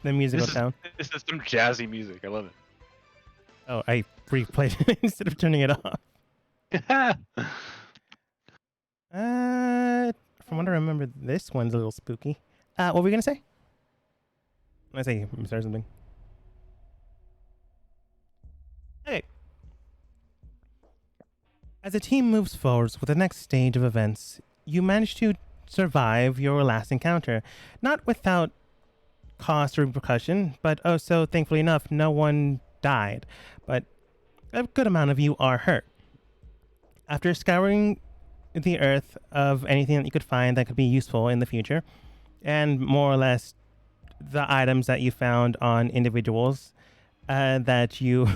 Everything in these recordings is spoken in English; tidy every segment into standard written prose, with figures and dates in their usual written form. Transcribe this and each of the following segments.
the musical town. This is some jazzy music. I love it. Oh, I replayed it instead of turning it off. From what I remember, this one's a little spooky. What were we gonna say? I say start something. Okay. As the team moves forward with the next stage of events, you manage to survive your last encounter, not without cost or repercussion, but also, thankfully enough, no one died, but a good amount of you are hurt. After scouring the earth of anything that you could find that could be useful in the future, and more or less the items that you found on individuals that you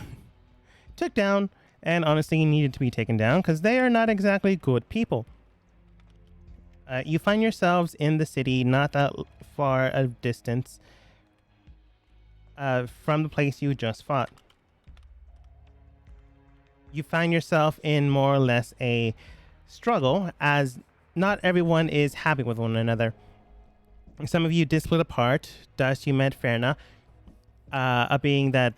took down and honestly needed to be taken down because they are not exactly good people. You find yourselves in the city, not that far a distance from the place you just fought. You find yourself in more or less a struggle, as not everyone is happy with one another. Some of you did split apart. Dust, you met Ferna, a being that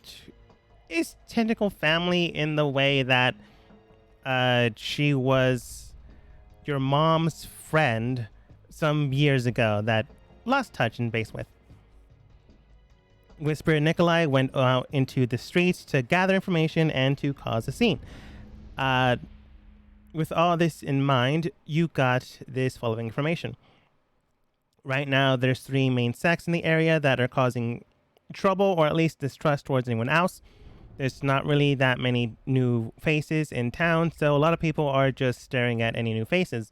is technical family in the way that she was your mom's friend some years ago that lost touch and base with. Whisper and Nikolai went out into the streets to gather information and to cause a scene. With all this in mind, you got this following information. Right now, there's 3 main sects in the area that are causing trouble, or at least distrust towards anyone else. There's not really that many new faces in town, so a lot of people are just staring at any new faces.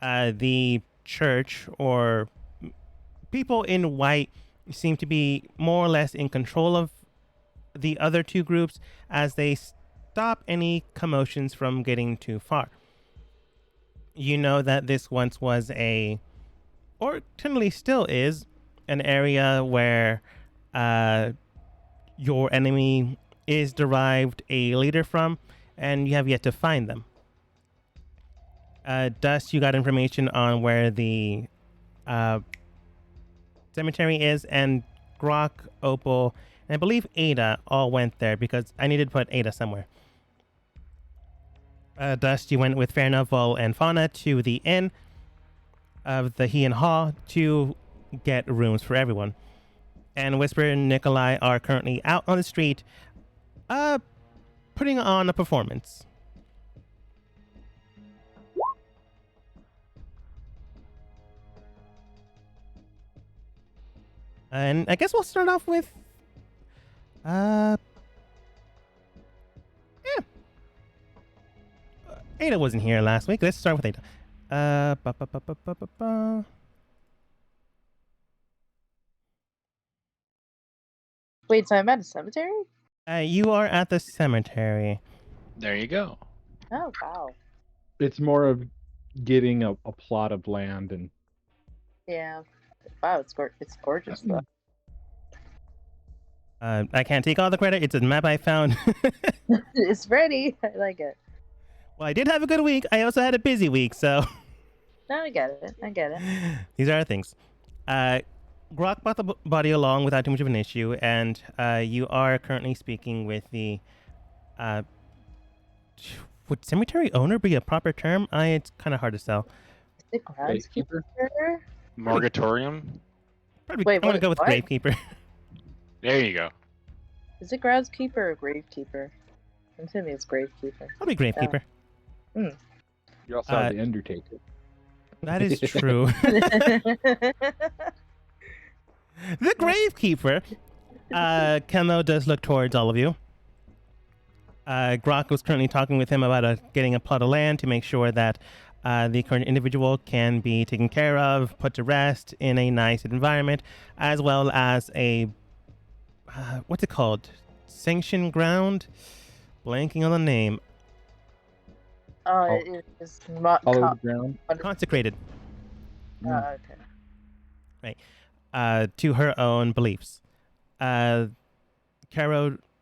The church, or people in white, seem to be more or less in control of the other 2 groups as they stop any commotions from getting too far. You know that this once was or technically still is, an area where your enemy is derived a leader from, and you have yet to find them. Dust, you got information on where the cemetery is, and Grok, Opal, and I believe Ada all went there because I needed to put Ada somewhere. Dust, you went with Fairna, Vol, and Fauna to the inn of the He and Haw to get rooms for everyone. And Whisper and Nikolai are currently out on the street putting on a performance. And I guess we'll start off with Ada wasn't here last week. Let's start with Ada. Wait, so I'm at a cemetery? You are at the cemetery. There you go. Oh, wow. It's more of getting a plot of land and. Yeah. Wow, it's gorgeous though. I can't take all the credit. It's a map I found. It's pretty. I like it. Well, I did have a good week. I also had a busy week, so. No, I get it. These are things. Grok brought the body along without too much of an issue, and you are currently speaking with the. Would cemetery owner be a proper term? It's kind of hard to sell. Is it groundskeeper? Morgatorium? Probably, Wait, I'm going to go with what? gravekeeper. There you go. Is it groundskeeper or gravekeeper? I'm assuming it's gravekeeper. Probably gravekeeper. Yeah. You also have the Undertaker. That is true. The gravekeeper. Kenlo does look towards all of you. Grok was currently talking with him about getting a plot of land to make sure that the current individual can be taken care of, put to rest in a nice environment, as well as a what's it called? Sanctioned ground? Blanking on the name. It is not Hallowed ground. Consecrated. Okay. Right. To her own beliefs. Caro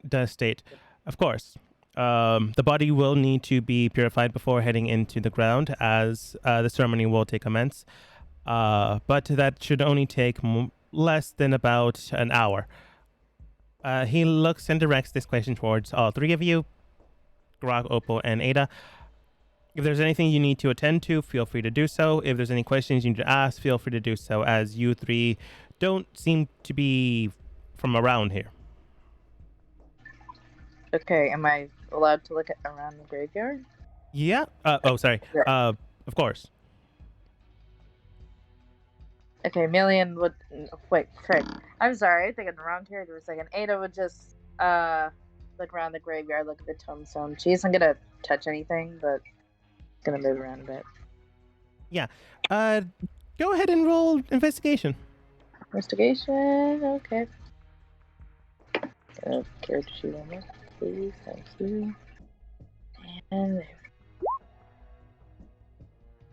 does state, of course, the body will need to be purified before heading into the ground, as the ceremony will take commence. But that should only take less than about an hour. He looks and directs this question towards all three of you, Grog, Opal, and Ada. If there's anything you need to attend to, feel free to do so. If there's any questions you need to ask, feel free to do so, as you three don't seem to be from around here. Okay, am I allowed to look around the graveyard? Yeah? Sorry. Yeah. Of course. Okay, Million would. Wait, frick. I'm sorry, I think I'm the wrong character for a second. Ada would just look around the graveyard, look at the tombstone. She isn't gonna touch anything, but gonna move around a bit. Go ahead and roll investigation. Investigation. Okay. Character sheet on this, please. Thank you. And there.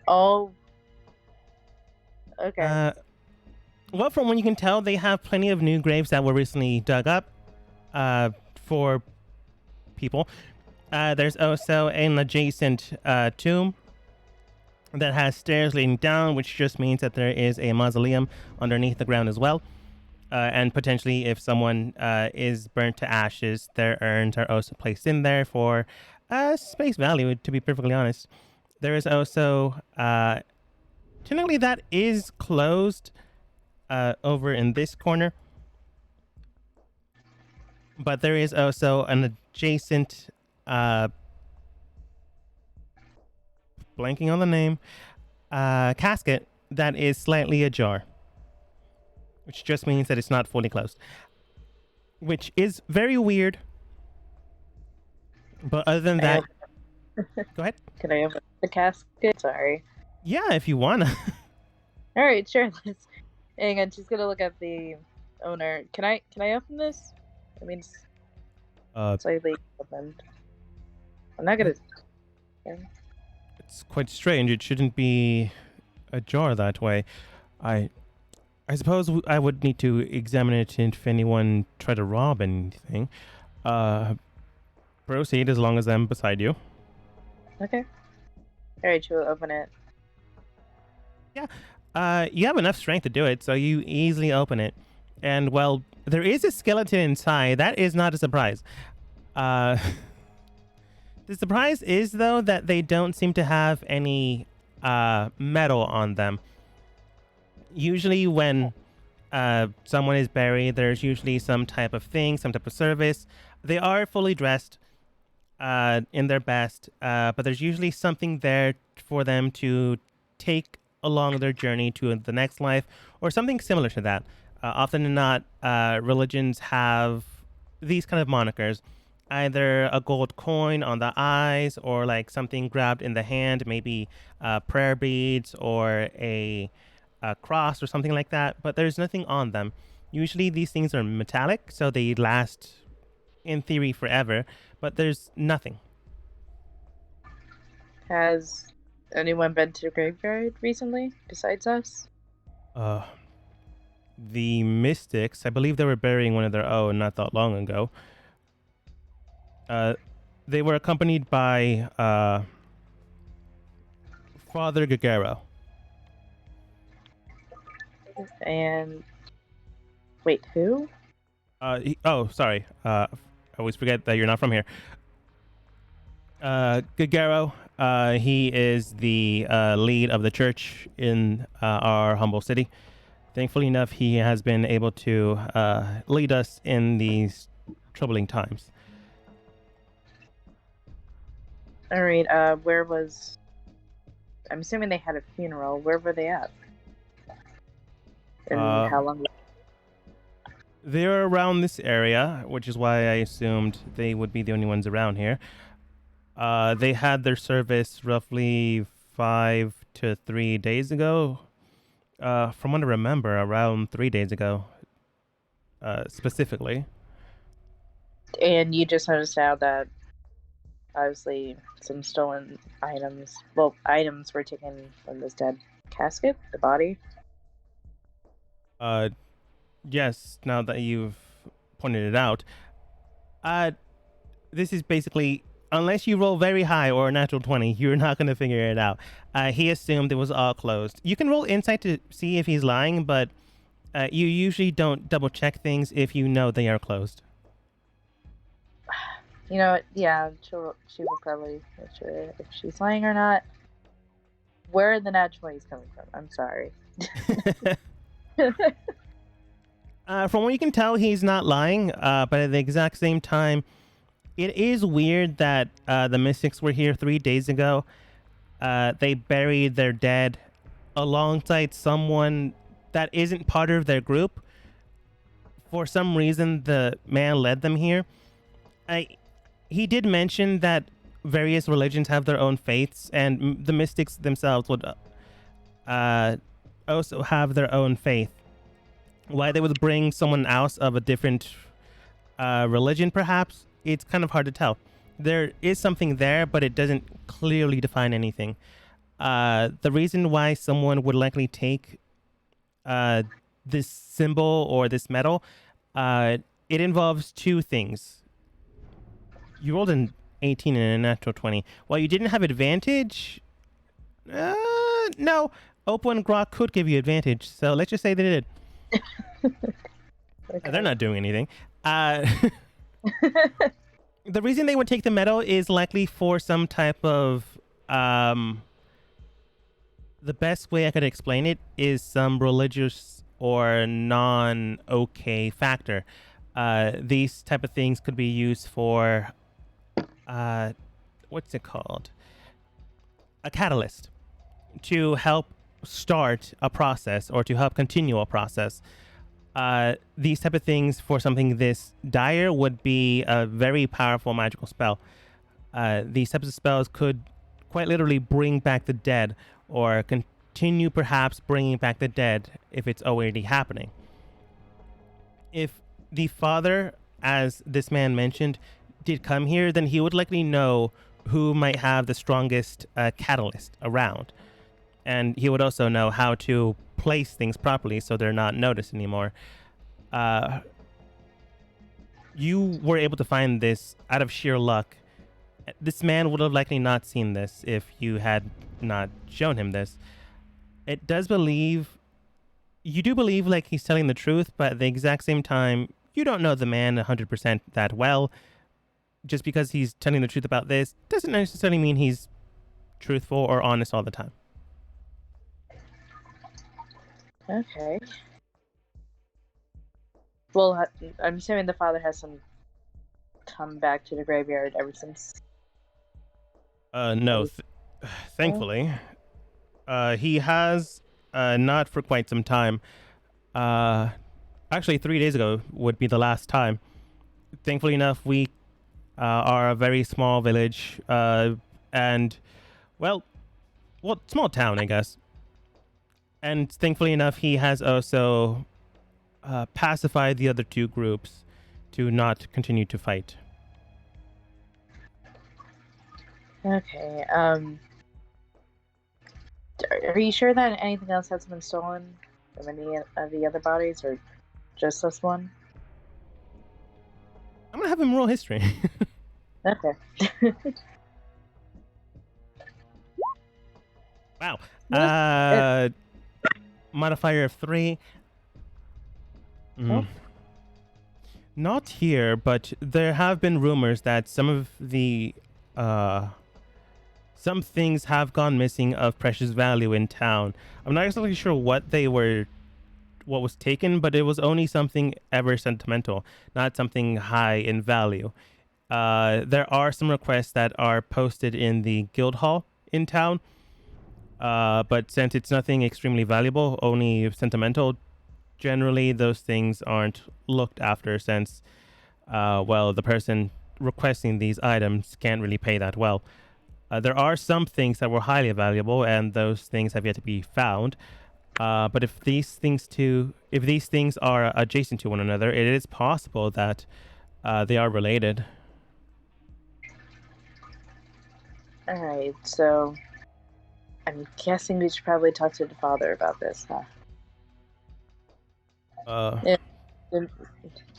Oh. Okay. Well, from what you can tell, they have plenty of new graves that were recently dug up for people. There's also an adjacent tomb that has stairs leading down, which just means that there is a mausoleum underneath the ground as well. And potentially, if someone is burnt to ashes, their urns are also placed in there for space value, to be perfectly honest. There is also, technically that is closed over in this corner. But there is also an adjacent, blanking on the name, casket that is slightly ajar, which just means that it's not fully closed, which is very weird. But other than that, go ahead. Can I open the casket? Sorry. Yeah, if you wanna. All right, sure. Let's. Hang on, she's gonna look at the owner. Can I open this? I mean, it's slightly opened. I'm not gonna. It's quite strange. It shouldn't be ajar that way. I suppose I would need to examine it if anyone tried to rob anything. Proceed as long as I'm beside you. Okay. All right, she'll open it. You have enough strength to do it, so you easily open it. And, well, there is a skeleton inside. That is not a surprise. The surprise is, though, that they don't seem to have any metal on them. Usually when someone is buried, there's usually some type of thing, some type of service. They are fully dressed in their best, but there's usually something there for them to take along their journey to the next life, or something similar to that. Often than not, religions have these kind of monikers. Either a gold coin on the eyes, or like something grabbed in the hand, maybe prayer beads or a cross or something like that. But there's nothing on them. Usually these things are metallic, so they last, in theory, forever. But there's nothing. Has anyone been to the graveyard recently besides us? The mystics, I believe they were burying one of their own not that long ago. They were accompanied by Father Gagaro. And wait, who? Sorry. I always forget that you're not from here. Gagaro, he is the lead of the church in our humble city. Thankfully enough, he has been able to lead us in these troubling times. All right. Where was? I'm assuming they had a funeral. Where were they at? And how long? They're around this area, which is why I assumed they would be the only ones around here. They had their service roughly 5 to 3 days ago. From what I remember, around 3 days ago, specifically. And you just noticed now that obviously some stolen items. Well, items were taken from this dead casket, the body. Yes, now that you've pointed it out. This is basically, unless you roll very high or a natural 20, you're not going to figure it out. He assumed it was all closed. You can roll insight to see if he's lying, but You usually don't double check things if you know they are closed. You know, yeah, she will probably make sure if she's lying or not. Where are the nat 20s coming from? I'm sorry. From what you can tell, he's not lying, but at the exact same time, it is weird that the Mystics were here 3 days ago. They buried their dead alongside someone that isn't part of their group. For some reason, the man led them here. He did mention that various religions have their own faiths, and the Mystics themselves would also have their own faith. Why they would bring someone else of a different religion, perhaps, it's kind of hard to tell. There is something there, but it doesn't clearly define anything. The reason why someone would likely take this symbol or this medal, it involves two things. You rolled an 18 and a natural 20. While you didn't have advantage, no, Opal and Grok could give you advantage, so let's just say they did. Okay. They're not doing anything. The reason they would take the medal is likely for some type of the best way I could explain it is some religious or non-okay factor. These type of things could be used for what's it called? A catalyst to help start a process or to help continue a process. These type of things for something this dire would be a very powerful magical spell. These types of spells could quite literally bring back the dead or continue perhaps bringing back the dead if it's already happening. If the father, as this man mentioned, did come here, then he would likely know who might have the strongest catalyst around. And he would also know how to place things properly so they're not noticed anymore. You were able to find this out of sheer luck. This man would have likely not seen this if you had not shown him this. You do believe like he's telling the truth, but at the exact same time, you don't know the man 100% that well. Just because he's telling the truth about this doesn't necessarily mean he's truthful or honest all the time. Okay. Well, I'm assuming the father hasn't come back to the graveyard ever since. No. Thankfully. He has not for quite some time. Actually, 3 days ago would be the last time. Thankfully enough, we are a very small village, and, well, small town, I guess. And thankfully enough, he has also pacified the other two groups to not continue to fight. Okay. Are you sure that anything else hasn't been stolen from any of the other bodies, or just this one? I'm gonna have him roll history. Okay. Wow. Well, Modifier of 3. Oh. Not here, but there have been rumors that some of the some things have gone missing of precious value in town. I'm not exactly sure what was taken, but it was only something ever sentimental, not something high in value. There are some requests that are posted in the guild hall in town, but since it's nothing extremely valuable, only sentimental, generally those things aren't looked after since, the person requesting these items can't really pay that well. There are some things that were highly valuable, and those things have yet to be found. But if these things are adjacent to one another, it is possible that they are related. Alright, so I'm guessing we should probably talk to the father about this, huh?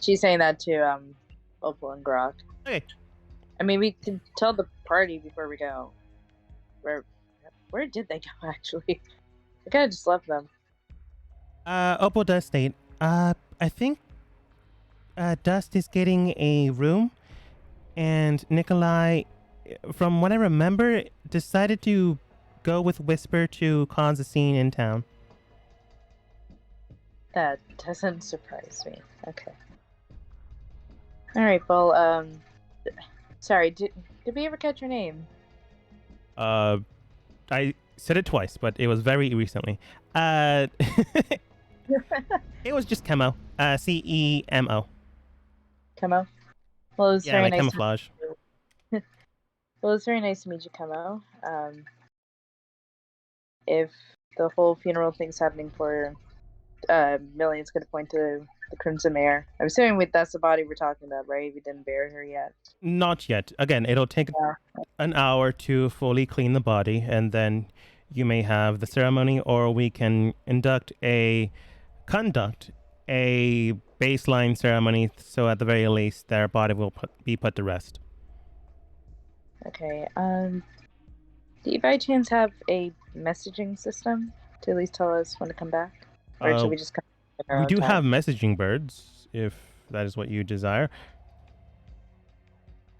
She's saying that to Opal and Grok. Okay. I mean, we can tell the party before we go. Where did they go, actually? I kind of just left them. Opal does state, I think Dust is getting a room, and Nikolai, from what I remember, decided to go with Whisper to cause a scene in town. That doesn't surprise me. Okay. All right. Well, sorry. Did we ever catch your name? I said it twice, but it was very recently. It was just Chemo. Cemo. Camo. Well, it was Yeah, very like nice. camouflage. Well, it's very nice to meet you, Camo. If the whole funeral thing's happening for Million's going to point to the Crimson Mare. I'm assuming that's the body we're talking about, right? We didn't bury her yet. Not yet. Again, it'll take an hour to fully clean the body, and then you may have the ceremony, or we can conduct a baseline ceremony, so at the very least their body will be put to rest. Okay. Do you by chance have a messaging system to at least tell us when to come back? Or should we just come back in our We own do time? have messaging birds, if that is what you desire.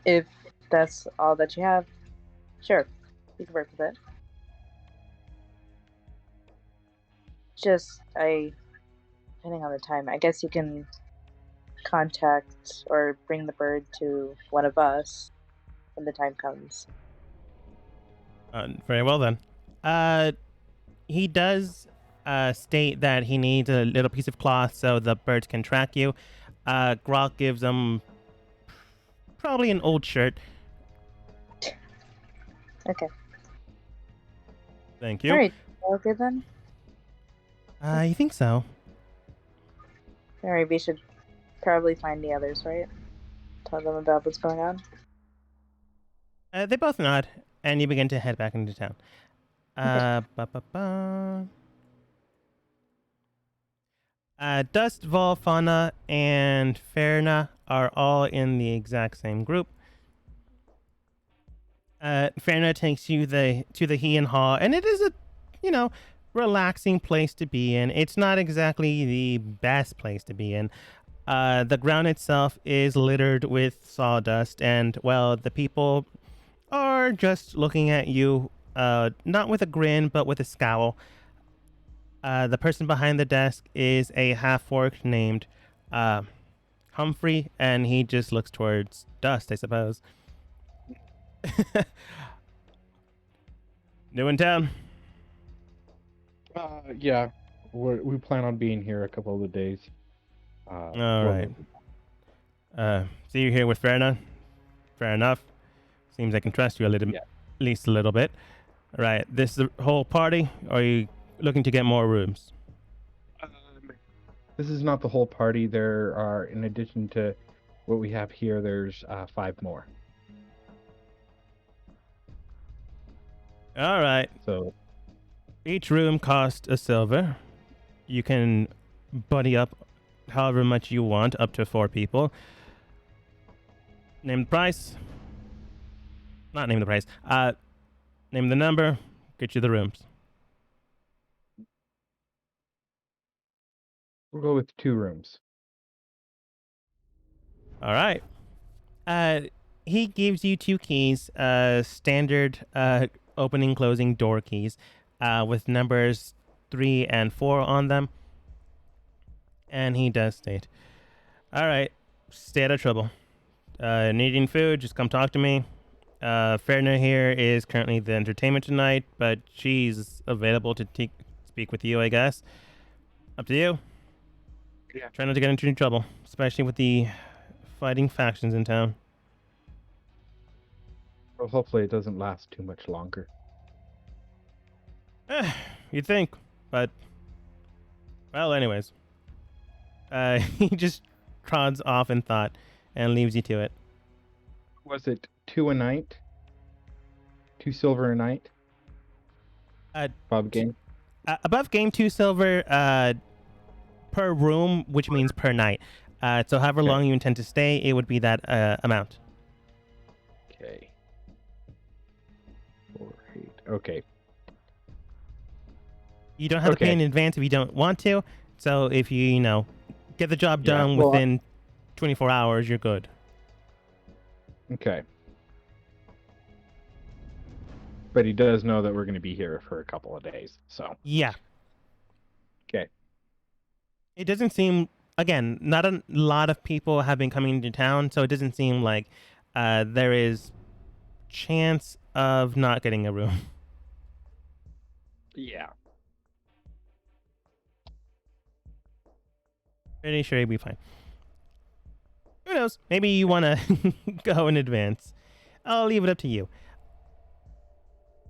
If that's all that you have, sure. We can work with it. Depending on the time, I guess you can contact or bring the bird to one of us when the time comes. Very well then. He does state that he needs a little piece of cloth so the birds can track you. Grok gives him probably an old shirt. Okay. Thank you. All right. Okay then. I think so. All right. We should probably find the others, right? Tell them about what's going on. They both nod, and you begin to head back into town. Dust, Vol, Fauna, and Ferna are all in the exact same group. Ferna takes you to the Heian Hall, and it is a, relaxing place to be in. It's not exactly the best place to be in. The ground itself is littered with sawdust, and, well, the people are just looking at you, not with a grin, but with a scowl. The person behind the desk is a half-orc named Humphrey, and he just looks towards Dust, I suppose. New in town? Yeah, we plan on being here a couple of the days. All right. See you here with Ferna? Fair enough. Seems I can trust you a little, at least a little bit. All right. This is the whole party, or are you looking to get more rooms? This is not the whole party. There are, in addition to what we have here, there's 5 more. All right. So each room costs a silver. You can buddy up however much you want, up to 4 people. Name the price. Not name the price. Name the number. Get you the rooms. we'll go with 2 rooms. All right. He gives you 2 keys, standard opening, closing door keys, with numbers 3 and 4 on them. And he does state, all right, stay out of trouble. Needing food, just come talk to me. Ferna here is currently the entertainment tonight, but she's available to speak with you, I guess. Up to you. Yeah. Try not to get into any trouble, especially with the fighting factions in town. Well, hopefully it doesn't last too much longer. You'd think, but... Well, anyways. He just trods off in thought and leaves you to it. Was it 2 a night? 2 silver a night? Bob game? Above game 2 silver per room, which means per night. So however long you intend to stay, it would be that amount. Okay. 4, 8. Okay. You don't have to pay in advance if you don't want to. So if you Get the job Yeah, done well, within 24 hours. You're good. Okay. But he does know that we're going to be here for a couple of days, so. Yeah. Okay. It doesn't seem, again, not a lot of people have been coming to town, so it doesn't seem like there is chance of not getting a room. Yeah. Pretty sure it'll be fine. Who knows? Maybe you want to go in advance. I'll leave it up to you.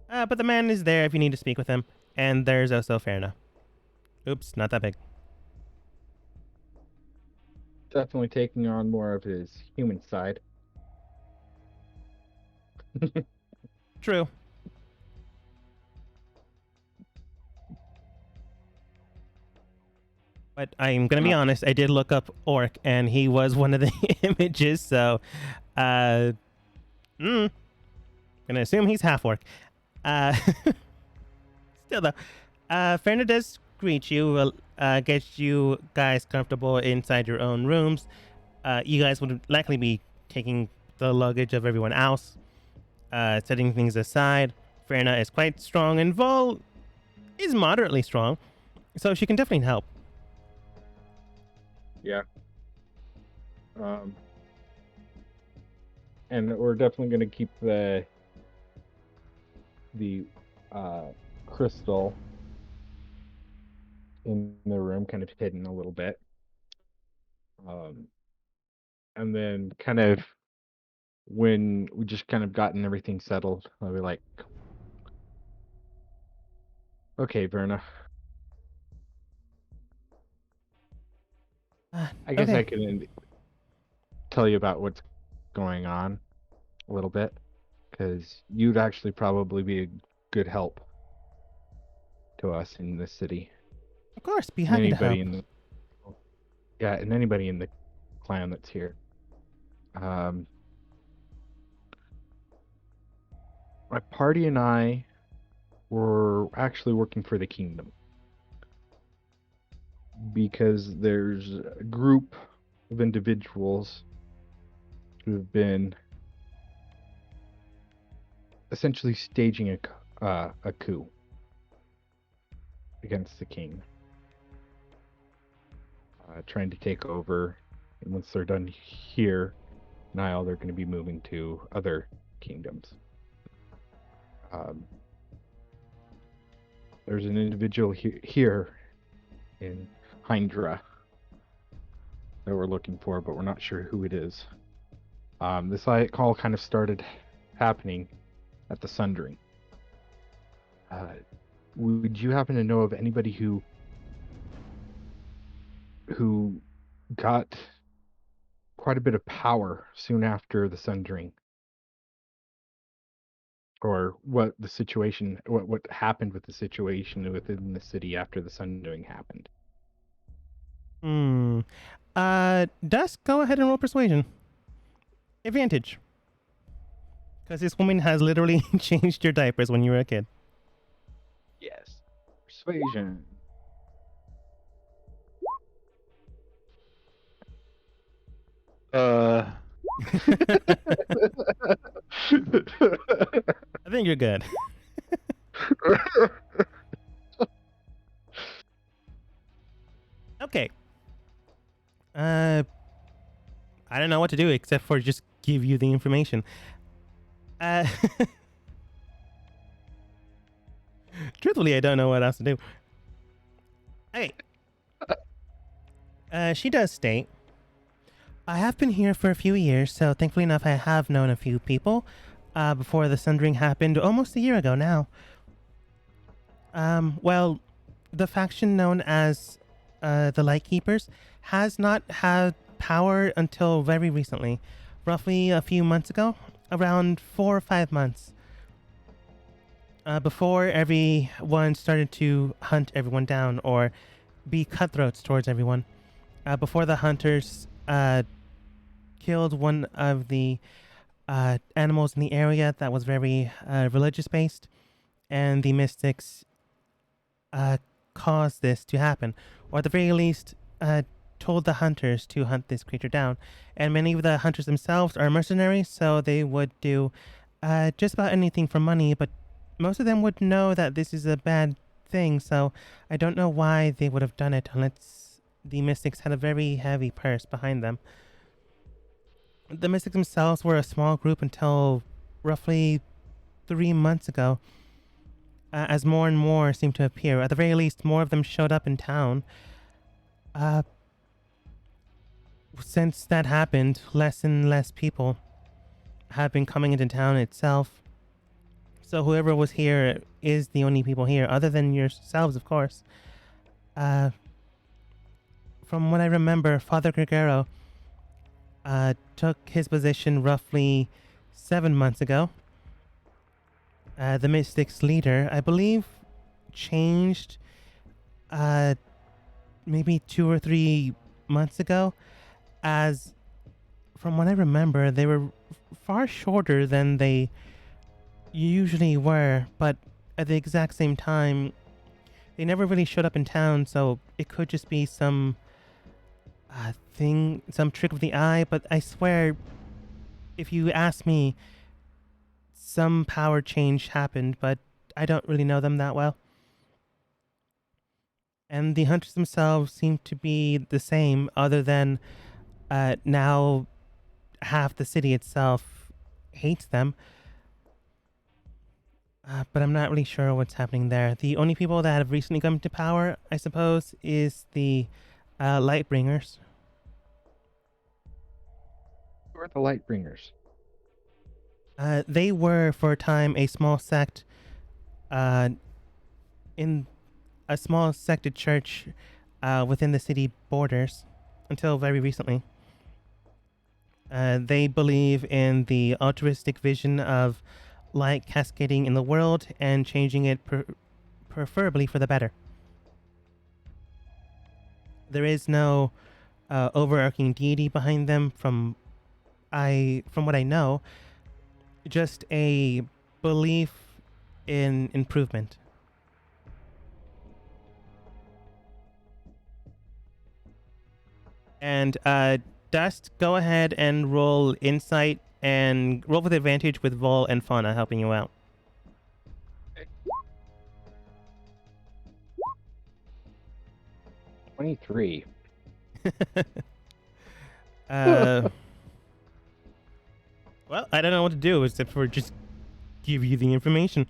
But the man is there if you need to speak with him. And there's also Ferna. Oops, not that big. Definitely taking on more of his human side. True. But I'm going to be honest, I did look up Orc, and he was one of the images, so... gonna assume he's half Orc. Still, though. Ferna does greet you, get you guys comfortable inside your own rooms. You guys would likely be taking the luggage of everyone else, setting things aside. Ferna is quite strong, and Vol is moderately strong, so she can definitely help. Yeah. And we're definitely going to keep the crystal in the room kind of hidden a little bit. And then kind of when we just kind of gotten everything settled, I'll be like, okay, Verna, I guess okay. I can tell you about what's going on a little bit, because you'd actually probably be a good help to us in this city. Of course, be And happy to help. anybody in the and anybody in the clan that's here. My party and I were actually working for the kingdom because there's a group of individuals who have been essentially staging a coup against the king, trying to take over. And once they're done here, Nile, they're going to be moving to other kingdoms. There's an individual here in Hydra that we're looking for, but we're not sure who it is. This call kind of started happening at the Sundering. Would you happen to know of anybody who got quite a bit of power soon after the Sundering? Or what the situation, what happened with the situation within the city after the Sundering happened? Dusk, go ahead and roll persuasion. Advantage. Because this woman has literally changed your diapers when you were a kid. Yes. Persuasion. I think you're good. Okay. I don't know what to do except for just give you the information. Truthfully, I don't know what else to do. Okay. She does state, I have been here for a few years, so thankfully enough I have known a few people before the Sundering happened almost a year ago now. Well, the faction known as the Lightkeepers has not had power until very recently, roughly a few months ago, around 4 or 5 months. Before everyone started to hunt everyone down or be cutthroats towards everyone. Before the hunters killed one of the animals in the area that was very religious based, and the mystics caused this to happen, or at the very least told the hunters to hunt this creature down. And many of the hunters themselves are mercenaries, so they would do just about anything for money, but most of them would know that this is a bad thing, so I don't know why they would have done it unless the mystics had a very heavy purse behind them. The mystics themselves were a small group until roughly 3 months ago, as more and more seemed to appear. At the very least, more of them showed up in town. Since that happened, less and less people have been coming into town itself. So whoever was here is the only people here, other than yourselves, of course. From what I remember, Father Gregero took his position roughly 7 months ago. The Mystics leader, I believe, changed maybe 2 or 3 months ago, as from what I remember, they were far shorter than they usually were, but at the exact same time, they never really showed up in town, so it could just be some thing, some trick of the eye, but I swear, if you ask me, some power change happened, but I don't really know them that well. And the hunters themselves seem to be the same, other than now half the city itself hates them. But I'm not really sure what's happening there. The only people that have recently come to power, I suppose, is the Lightbringers. Who are the Lightbringers? They were, for a time, a small sect in a small sected church within the city borders until very recently. They believe in the altruistic vision of light cascading in the world and changing it preferably for the better. There is no overarching deity behind them from what I know, just a belief in improvement. And Dust, go ahead and roll insight and roll with advantage with Vol and Fauna helping you out. 23. Well, I don't know what to do except for just give you the information.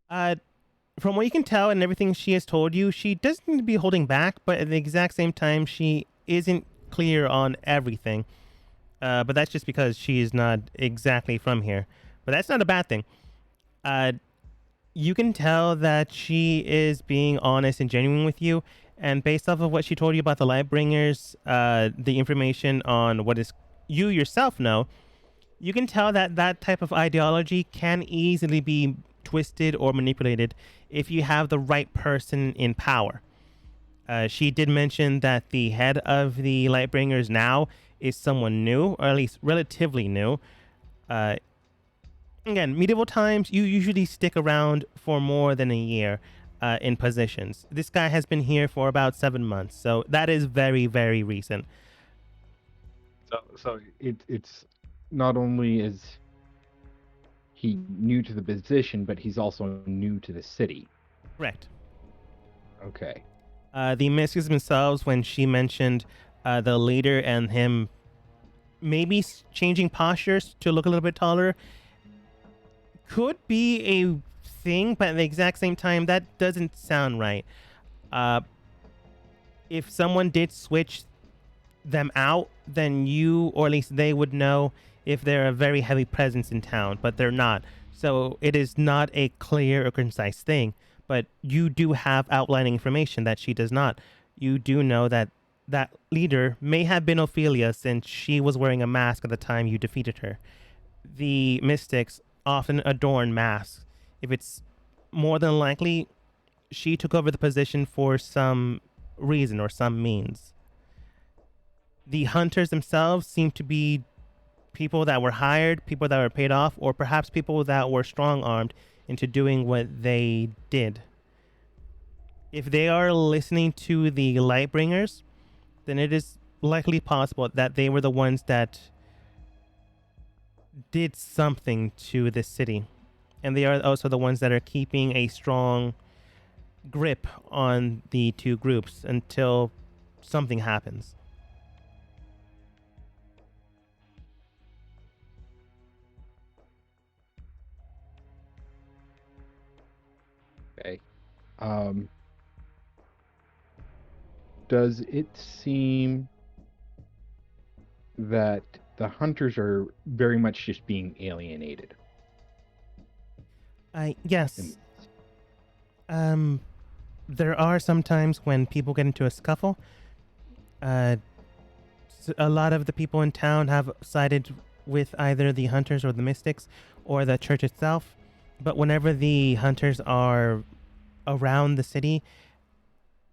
From what you can tell and everything she has told you, she doesn't seem to be holding back, but at the exact same time, she isn't clear on everything. But that's just because she is not exactly from here. But that's not a bad thing. You can tell that she is being honest and genuine with you, and based off of what she told you about the Lightbringers, the information on what is you yourself know, you can tell that that type of ideology can easily be twisted or manipulated if you have the right person in power. She did mention that the head of the Lightbringers now is someone new, or at least relatively new. Again, medieval times, you usually stick around for more than a year in positions. This guy has been here for about 7 months, so that is very, very recent. So it's not only is he new to the position, but he's also new to the city. Correct. Okay. The mystics themselves, when she mentioned the leader and him maybe changing postures to look a little bit taller, could be a thing, but at the exact same time, that doesn't sound right. If someone did switch them out, then you, or at least they, would know if they're a very heavy presence in town, but they're not. So it is not a clear or concise thing, but you do have outlining information that she does not. You do know that that leader may have been Ophelia, since she was wearing a mask at the time you defeated her. The mystics often adorn masks. If it's more than likely, she took over the position for some reason or some means. The hunters themselves seem to be people that were hired, people that were paid off, or perhaps people that were strong-armed into doing what they did. If they are listening to the Lightbringers, then it is likely possible that they were the ones that did something to this city. And they are also the ones that are keeping a strong grip on the two groups until something happens. Okay. Does it seem that the hunters are very much just being alienated? Yes. And There are some times when people get into a scuffle. Uh, a lot of the people in town have sided with either the hunters or the mystics or the church itself. But whenever the hunters are around the city,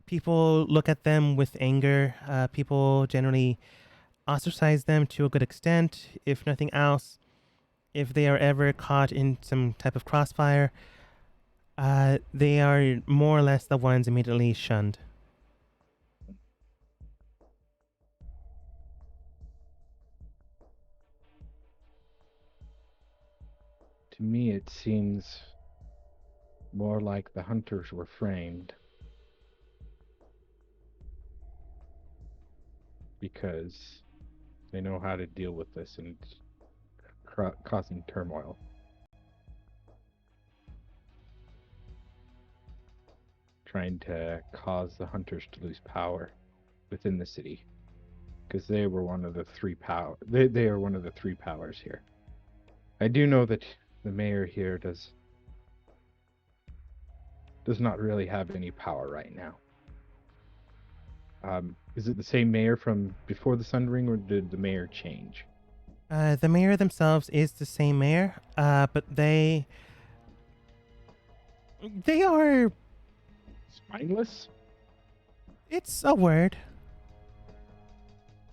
people look at them with anger. People generally ostracize them to a good extent, if nothing else. If they are ever caught in some type of crossfire, they are more or less the ones immediately shunned. to me, it seems more like the hunters were framed because they know how to deal with this and it's causing turmoil. Trying to cause the hunters to lose power within the city because they were one of the three power. They are one of the three powers here. I do know that the mayor here does not really have any power right now. Is it the same mayor from before the Sundering, or did the mayor change? The mayor themselves is the same mayor, but they are. Spineless? It's a word.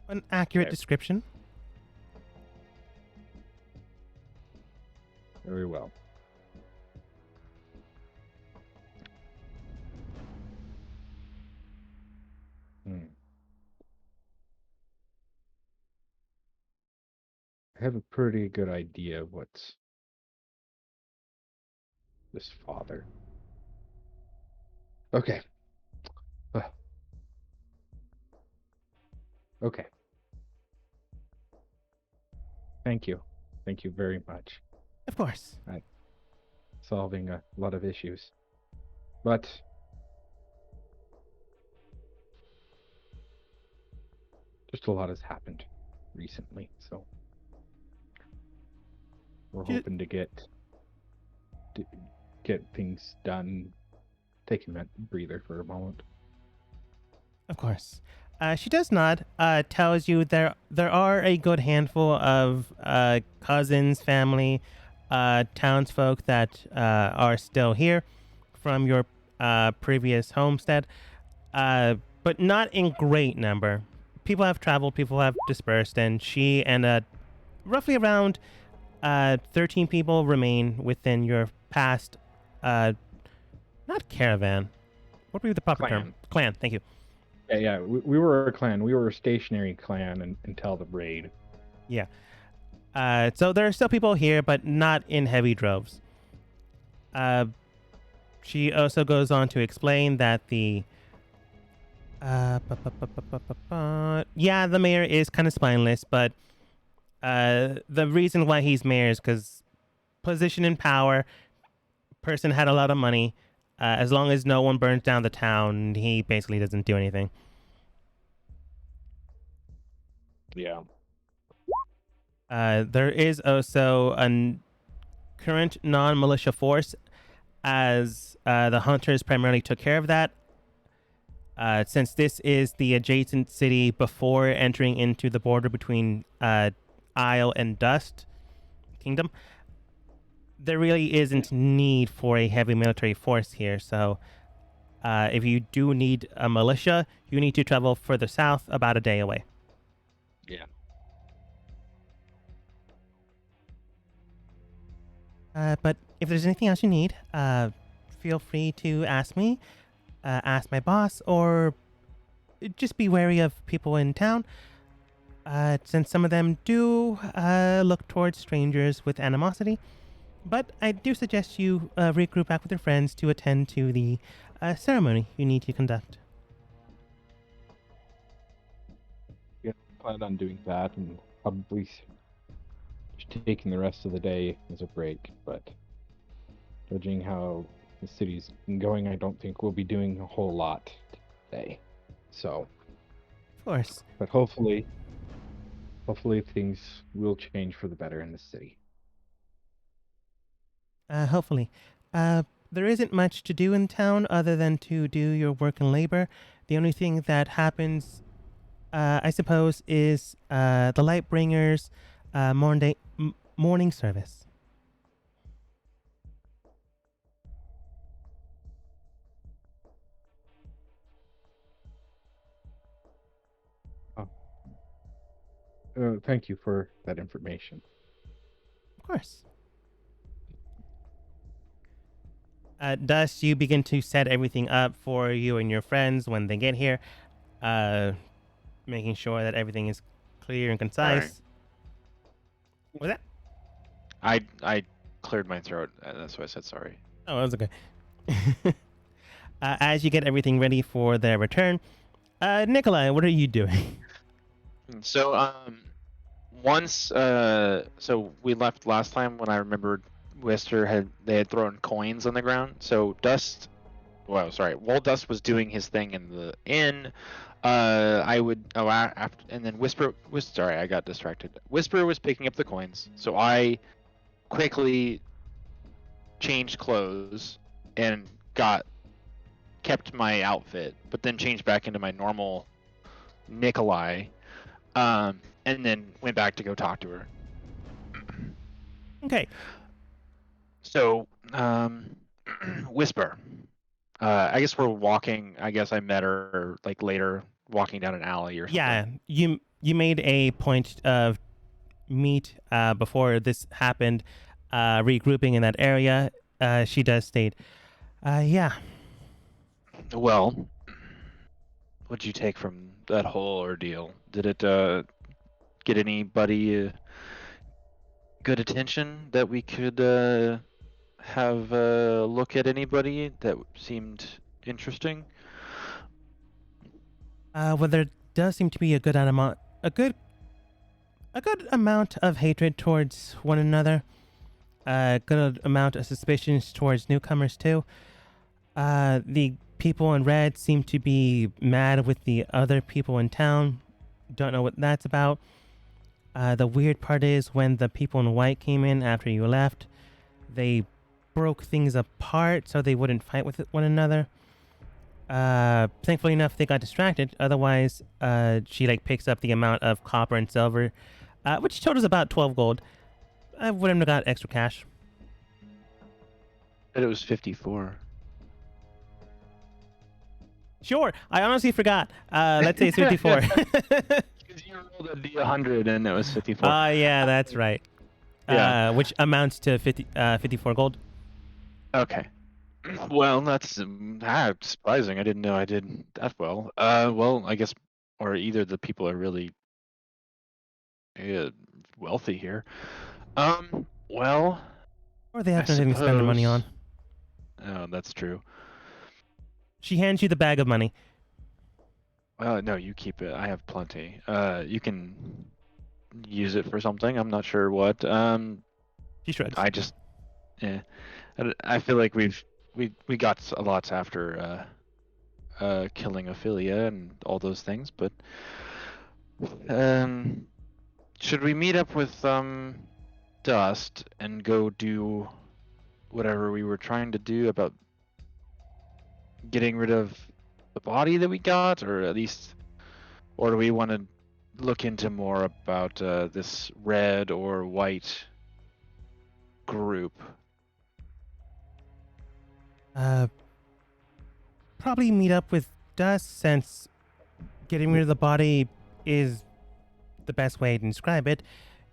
An accurate Okay. description. Very well. I have a pretty good idea of what's this father. Okay. Uh, okay. Thank you. Thank you very much. Of course. Solving a lot of issues. But just a lot has happened recently, so we're You- hoping to get things done. Take a breather for a moment. Of course. She does nod. Tells you there are a good handful of cousins, family, townsfolk that are still here from your previous homestead, but not in great number. People have traveled, people have dispersed, and she and roughly around 13 people remain within your past, not caravan. What would be the proper term? Clan. Thank you. Yeah. We were a clan. We were a stationary clan until the raid. Yeah. So there are still people here, but not in heavy droves. She also goes on to explain that the the mayor is kind of spineless, but the reason why he's mayor is because position and power. Person had a lot of money. As long as no one burns down the town, he basically doesn't do anything. Yeah. There is also a current non-militia force, as the hunters primarily took care of that. Since this is the adjacent city before entering into the border between Isle and Dust Kingdom, there really isn't need for a heavy military force here. So if you do need a militia, you need to travel further south, about a day away. Yeah. But if there's anything else you need, feel free to ask me. ask my boss, or just be wary of people in town, since some of them do look towards strangers with animosity. But I do suggest you regroup back with your friends to attend to the ceremony you need to conduct. Yeah, plan on doing that and probably just taking the rest of the day as a break. But judging how the city's going, I don't think we'll be doing a whole lot today. So, Of course. but hopefully things will change for the better in the city. Hopefully. There isn't much to do in town other than to do your work and labor. The only thing that happens, I suppose, is the Lightbringers' morning service. Thank you for that information. Of course. Dust, you begin to set everything up for you and your friends when they get here, making sure that everything is clear and concise. What was that? I cleared my throat. That's why I said sorry. Oh, that was okay. As you get everything ready for their return, Nikolai, what are you doing? So so we left last time when I remembered they had thrown coins on the ground. So Wall Dust was doing his thing in the inn. After, and then sorry, I got distracted. Whisper was picking up the coins, so I quickly changed clothes and kept my outfit, but then changed back into my normal Nikolai, and then went back to go talk to her. Okay. So, Whisper. I guess we're walking. I guess I met her like later, walking down an alley or something. Yeah, you made a point of meet before this happened, regrouping in that area. She does state, yeah. Well, what'd you take from that whole ordeal? Did it get anybody good attention that we could have a look at anybody that seemed interesting? Well, there does seem to be a good amount of hatred towards one another. A good amount of suspicions towards newcomers too. The people in red seem to be mad with the other people in town. Don't know what that's about. The weird part is when the people in white came in after you left, they broke things apart so they wouldn't fight with one another. Thankfully enough, they got distracted. Otherwise, she picks up the amount of copper and silver, which totals about 12 gold. I wouldn't have got extra cash. But it was 54. Sure, I honestly forgot. Let's say it's 54. Because you rolled a D100 and it was 54. Yeah, that's right. Yeah. Which amounts to 54 gold. Okay. Well, that's surprising. I didn't know I did that well. Well, I guess, or either the people are really wealthy here. Well, Or they have nothing to spend their money on. Oh, that's true. She hands you the bag of money. No, you keep it. I have plenty. You can use it for something. I'm not sure what. She shrugs. I feel like we got a lot after killing Ophelia and all those things, but should we meet up with Dust and go do whatever we were trying to do about getting rid of the body that we got, or at least, or do we want to look into more about this red or white group? Probably meet up with Dust, since getting rid of the body is the best way to describe it.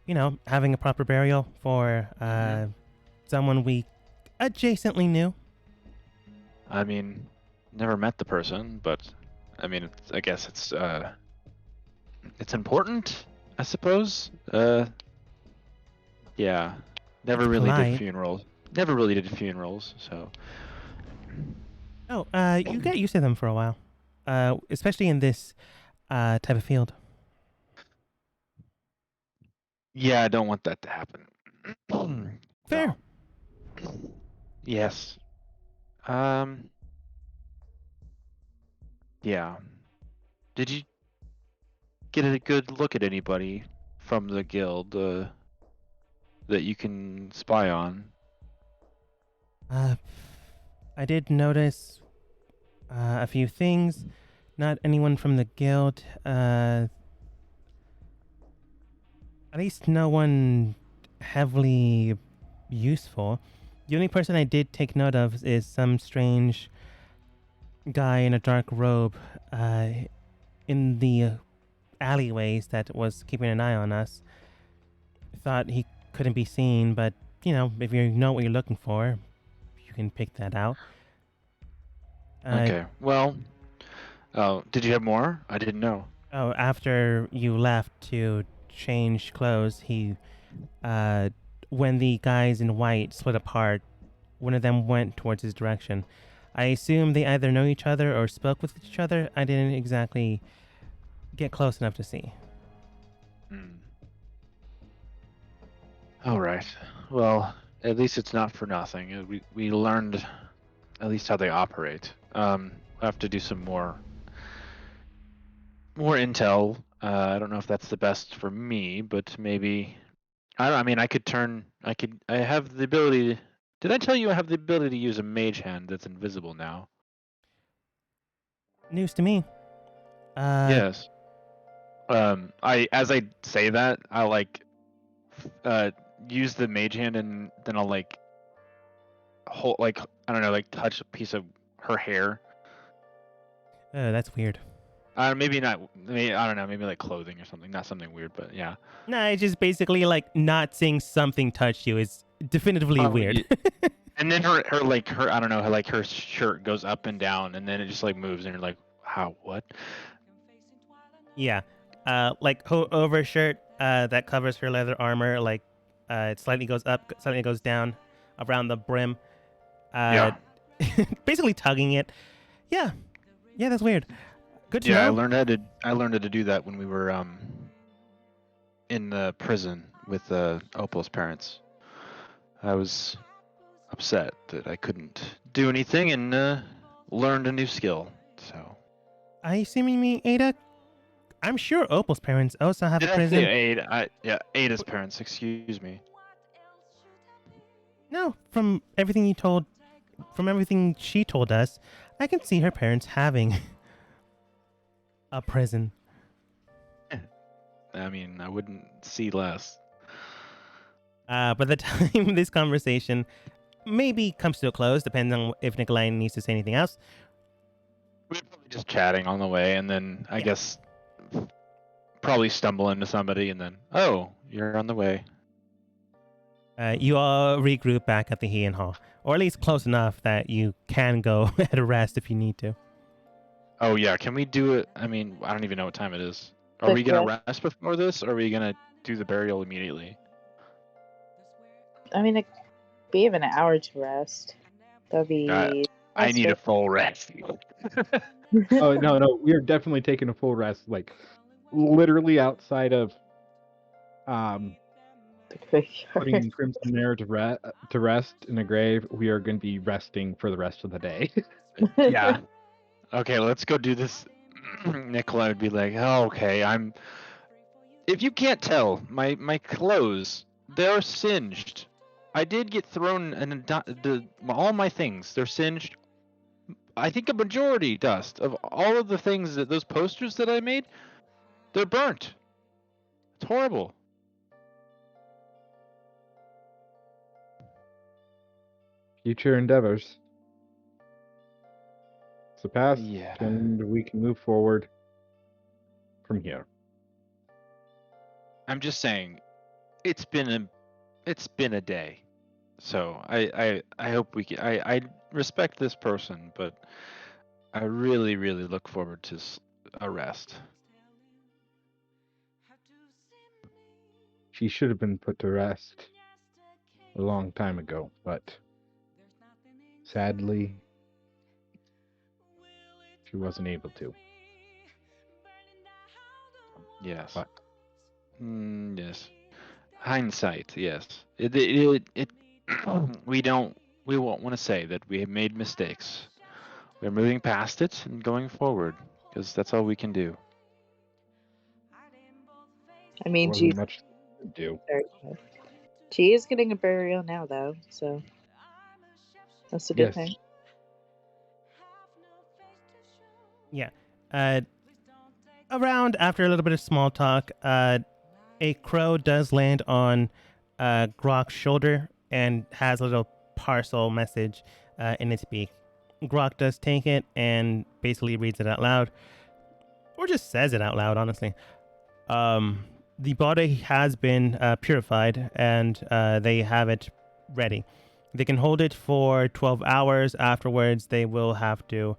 You know, having a proper burial for someone we adjacently knew. I mean, never met the person, but I mean, I guess it's important, I suppose. Yeah, never It's really did polite. funerals. Never really did funerals, so Oh, you get used to them for a while, especially in this type of field. yeah, I don't want that to happen. Fair. No. Yes. Um. Yeah. Did you get a good look at anybody from the guild that you can spy on? Uh, I did notice a few things. Not anyone from the guild. At least no one heavily useful. The only person I did take note of is some strange guy in a dark robe in the alleyways that was keeping an eye on us. Thought he couldn't be seen, but you know, if you know what you're looking for, you can pick that out. Okay. Well, did you have more? I didn't know. Oh, after you left to change clothes, when the guys in white split apart, one of them went towards his direction. I assume they either know each other or spoke with each other. I didn't exactly get close enough to see. Hmm. All right. Well, at least it's not for nothing. We learned at least how they operate. I have to do some more intel. I don't know if that's the best for me, but maybe I don't. I mean, I could turn. I have the ability. Did I tell you I have the ability to use a mage hand that's invisible now? News to me. Yes. I as I say that, I like use the mage hand and then I'll like hold like I don't know like touch a piece of her hair. Oh, that's weird. Maybe not. Maybe I don't know. Maybe like clothing or something. Not something weird, but yeah. Nah, it's just basically like not seeing something touch you is definitively weird. And then her like her I don't know like her shirt goes up and down and then it just like moves and you're like how what? Yeah. Like over shirt that covers her leather armor, like it slightly goes up, slightly goes down around the brim. Uh, Yeah. basically tugging it. Yeah. Yeah, that's weird. Good to Yeah, know. I learned how to do that when we were in the prison with Opal's parents. I was upset that I couldn't do anything and learned a new skill. So Are you assuming me, Ada? I'm sure Opal's parents also have a did I say prison. Ada? Yeah, Ada's parents. Excuse me. No, from everything she told us, I can see her parents having a prison. I mean, I wouldn't see less. By the time this conversation maybe comes to a close, depending on if Nikolai needs to say anything else, We were probably just chatting on the way, and then I Yeah. guess probably stumble into somebody, and then oh, you're on the way. you all regroup back at the Heian Hall, or at least close enough that you can go at a rest if you need to. Oh yeah, can we do it? I mean, I don't even know what time it is. Are Quick we gonna rest before this, or are we gonna do the burial immediately? I mean, it'd be even an hour to rest. That'd be. I need a full rest. Oh no, we are definitely taking a full rest. Like literally outside of the graveyard. putting Crimson Mare to rest in a grave. We are going to be resting for the rest of the day. Yeah. Okay, let's go do this. Nikolai would be like, oh, okay, if you can't tell, my clothes, they're singed. I did get thrown and all my things, they're singed. I think a majority, Dust, of all of the things those posters that I made, they're burnt. It's horrible. Future endeavors. It's the past, Yeah. and we can move forward from here. I'm just saying, it's been a day. So I hope we can. I respect this person, but I really, really look forward to a rest. She should have been put to rest a long time ago, but sadly, she wasn't able to. Yes. But Yes. Hindsight, yes. We won't want to say that we have made mistakes. We're moving past it and going forward because that's all we can do. I there mean, wasn't much to do. she is getting a burial now, though, so that's a good Yes, thing. Yeah. Around after a little bit of small talk, a crow does land on Grok's shoulder and has a little parcel message in its beak. Grok does take it and basically reads it out loud, or just says it out loud, honestly. The body has been purified and they have it ready. They can hold it for 12 hours. Afterwards, they will have to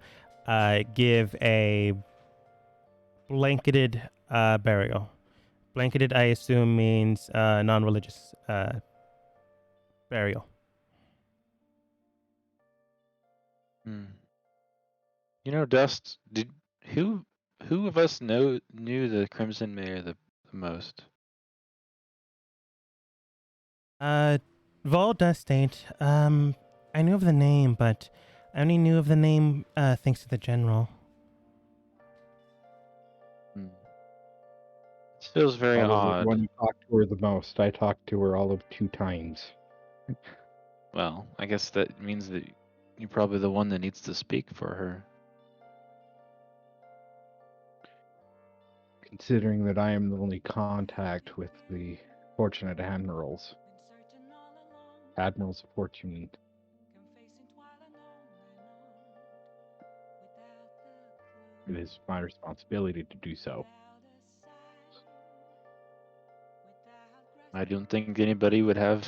give a blanketed burial. Blanketed, I assume, means non-religious burial. Hmm. You know, Dust, who who of us knew the Crimson Mayor the most? Vol does state, I knew of the name, but I only knew of the name thanks to the general. Hmm. This feels very probably the odd. one who talked to her the most. I talked to her all of 2 times. Well, I guess that means that you're probably the one that needs to speak for her. Considering that I am the only contact with the fortunate admirals. Admirals of Fortune. It is my responsibility to do so. I don't think anybody would have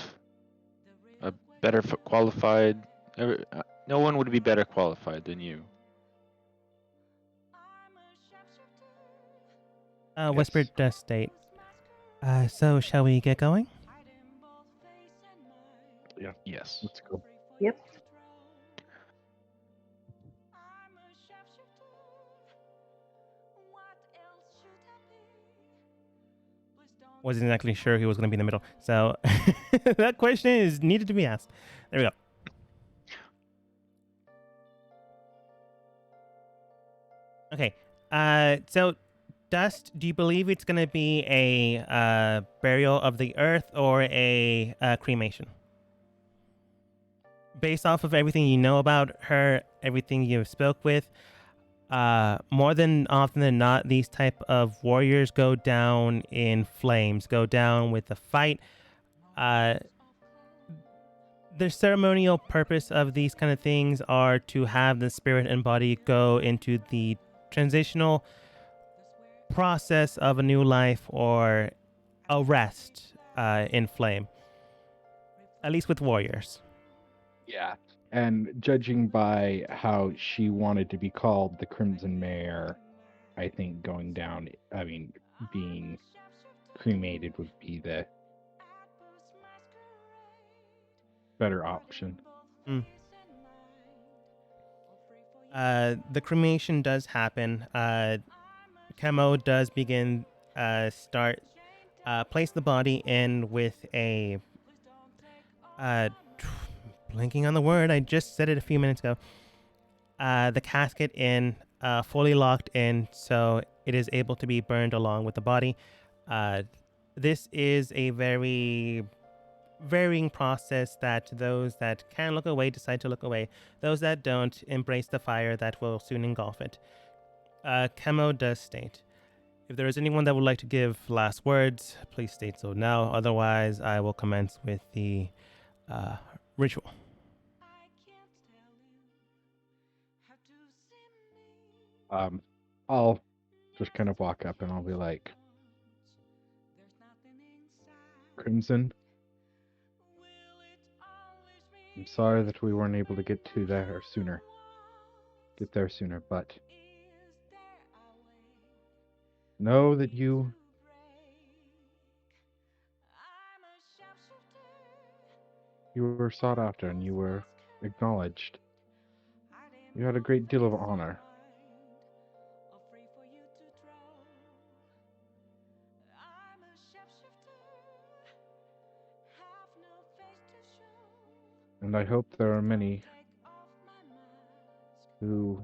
a better qualified. No one would be better qualified than you. Whispered does state, so shall we get going? Yeah, Yes. let's go. Yep. Wasn't exactly sure he was going to be in the middle. So that question is needed to be asked. There we go. Okay. So Dust, do you believe it's going to be a burial of the earth or a cremation? Based off of everything you know about her, everything you've spoke with, more than often than not, these type of warriors go down in flames, go down with a fight. The ceremonial purpose of these kind of things are to have the spirit and body go into the transitional process of a new life or a rest in flame, at least with warriors. Yeah. And judging by how she wanted to be called the Crimson Mare, I think being cremated would be the better option. The cremation does happen. Chemo does begin place the body in with a blinking on the word. I just said it a few minutes ago. The casket in, fully locked in, so it is able to be burned along with the body. This is a very varying process that those that can look away decide to look away. Those that don't embrace the fire that will soon engulf it. Chemo does state, if there is anyone that would like to give last words, please state so now. Otherwise, I will commence with the ritual. I'll just kind of walk up and I'll be like, Crimson, I'm sorry that we weren't able to get to there sooner. get there sooner, but know that you were sought after and you were acknowledged. You had a great deal of honor. And I hope there are many who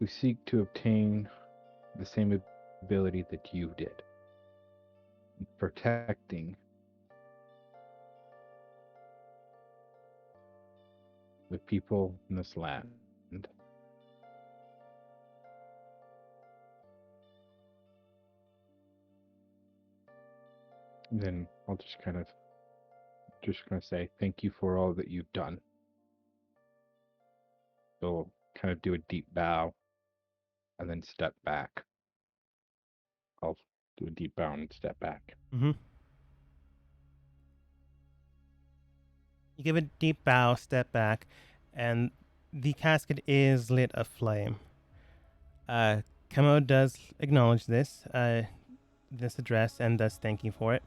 seek to obtain the same ability that you did, protecting the people in this land. Then I'll just gonna say thank you for all that you've done. So kind of do a deep bow and then step back. I'll do a deep bow and step back. Mm-hmm. You give a deep bow, step back, and the casket is lit aflame. Camo does acknowledge this address and does thank you for it.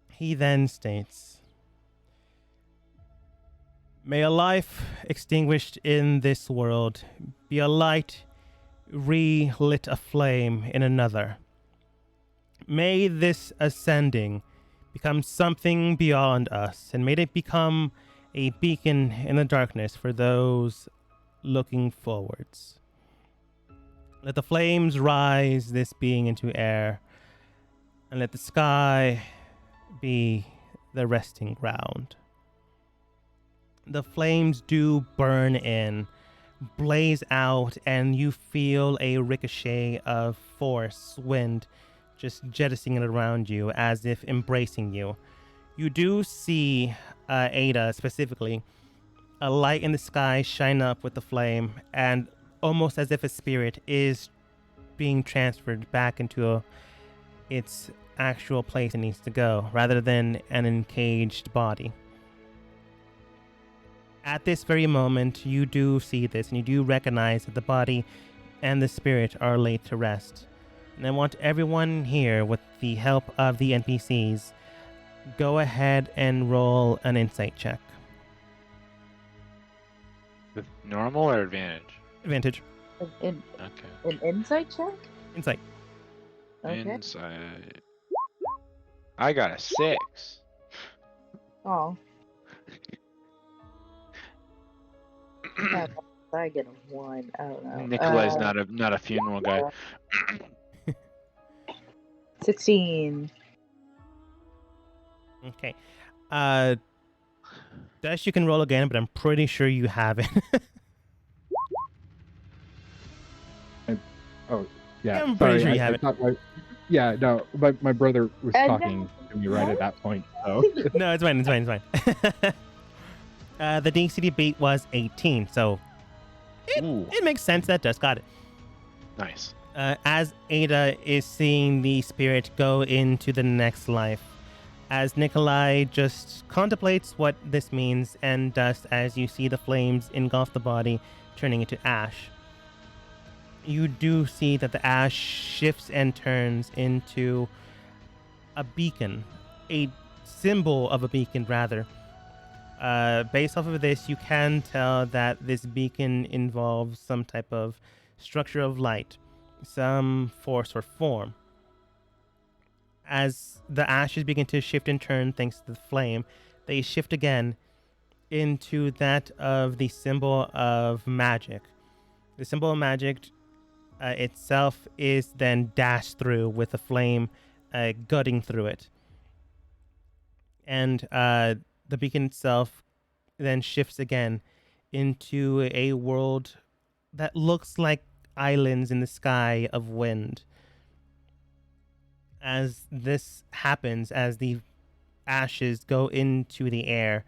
He then states, "May a life extinguished in this world be a light re-lit aflame in another. May this ascending become something beyond us, and may it become a beacon in the darkness for those looking forwards. Let the flames rise this being into air, and let the sky be the resting ground." The flames do burn in, blaze out, and you feel a ricochet of force, wind, just jettisoning it around you as if embracing you. You do see Ada specifically, a light in the sky shine up with the flame, and almost as if a spirit is being transferred back into its actual place it needs to go, rather than an encaged body. At this very moment, you do see this, and you do recognize that the body and the spirit are laid to rest. And I want everyone here, with the help of the NPCs, go ahead and roll an insight check. With normal or advantage? Advantage. An Okay. insight check? Insight. Okay. Insight. I got a 6. Oh. Yeah, I get a 1. I don't know. Nikolai's not a funeral guy. 16. Okay. Dash, you can roll again, but I'm pretty sure you have it. Oh, yeah. I'm sorry, pretty sure you I have it. thought my brother was talking to me right at that point. So No, it's fine. It's fine. It's fine. The DCD beat was 18, so Ooh, it makes sense that Dust got it. nice. As Ada is seeing the spirit go into the next life, as Nikolai just contemplates what this means, and Dust, as you see the flames engulf the body, turning into ash, you do see that the ash shifts and turns into a beacon, a symbol of a beacon, rather. Based off of this, you can tell that this beacon involves some type of structure of light, some force or form. As the ashes begin to shift and turn thanks to the flame, they shift again into that of the symbol of magic. The symbol of magic itself is then dashed through with the flame gutting through it. And the beacon itself then shifts again into a world that looks like islands in the sky of wind. As this happens, as the ashes go into the air,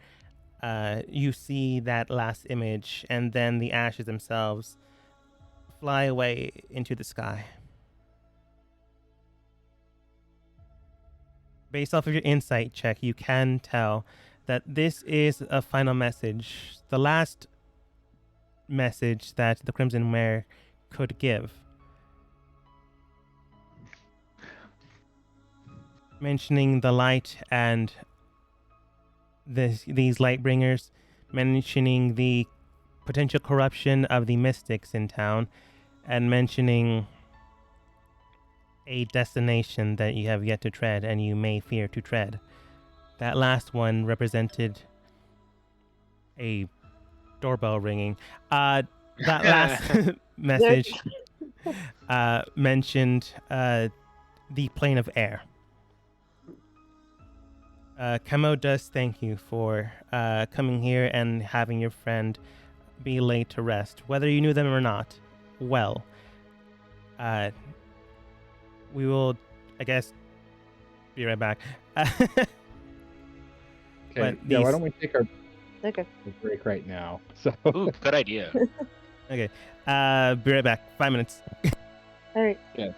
you see that last image, and then the ashes themselves fly away into the sky. based off of your insight check, you can tell that this is a final message, the last message that the Crimson Mare could give. Mentioning the light and these light bringers, mentioning the potential corruption of the mystics in town, and mentioning a destination that you have yet to tread and you may fear to tread. That last one represented a doorbell ringing. That last message mentioned the plane of air. Camo does thank you for coming here and having your friend be laid to rest, whether you knew them or not. Well, we will, I guess, be right back. Okay. But Yeah. Why these- don't we take our Okay. break right now? So. Ooh, good idea. Okay, be right back. 5 minutes. All right. Yeah.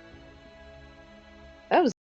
That was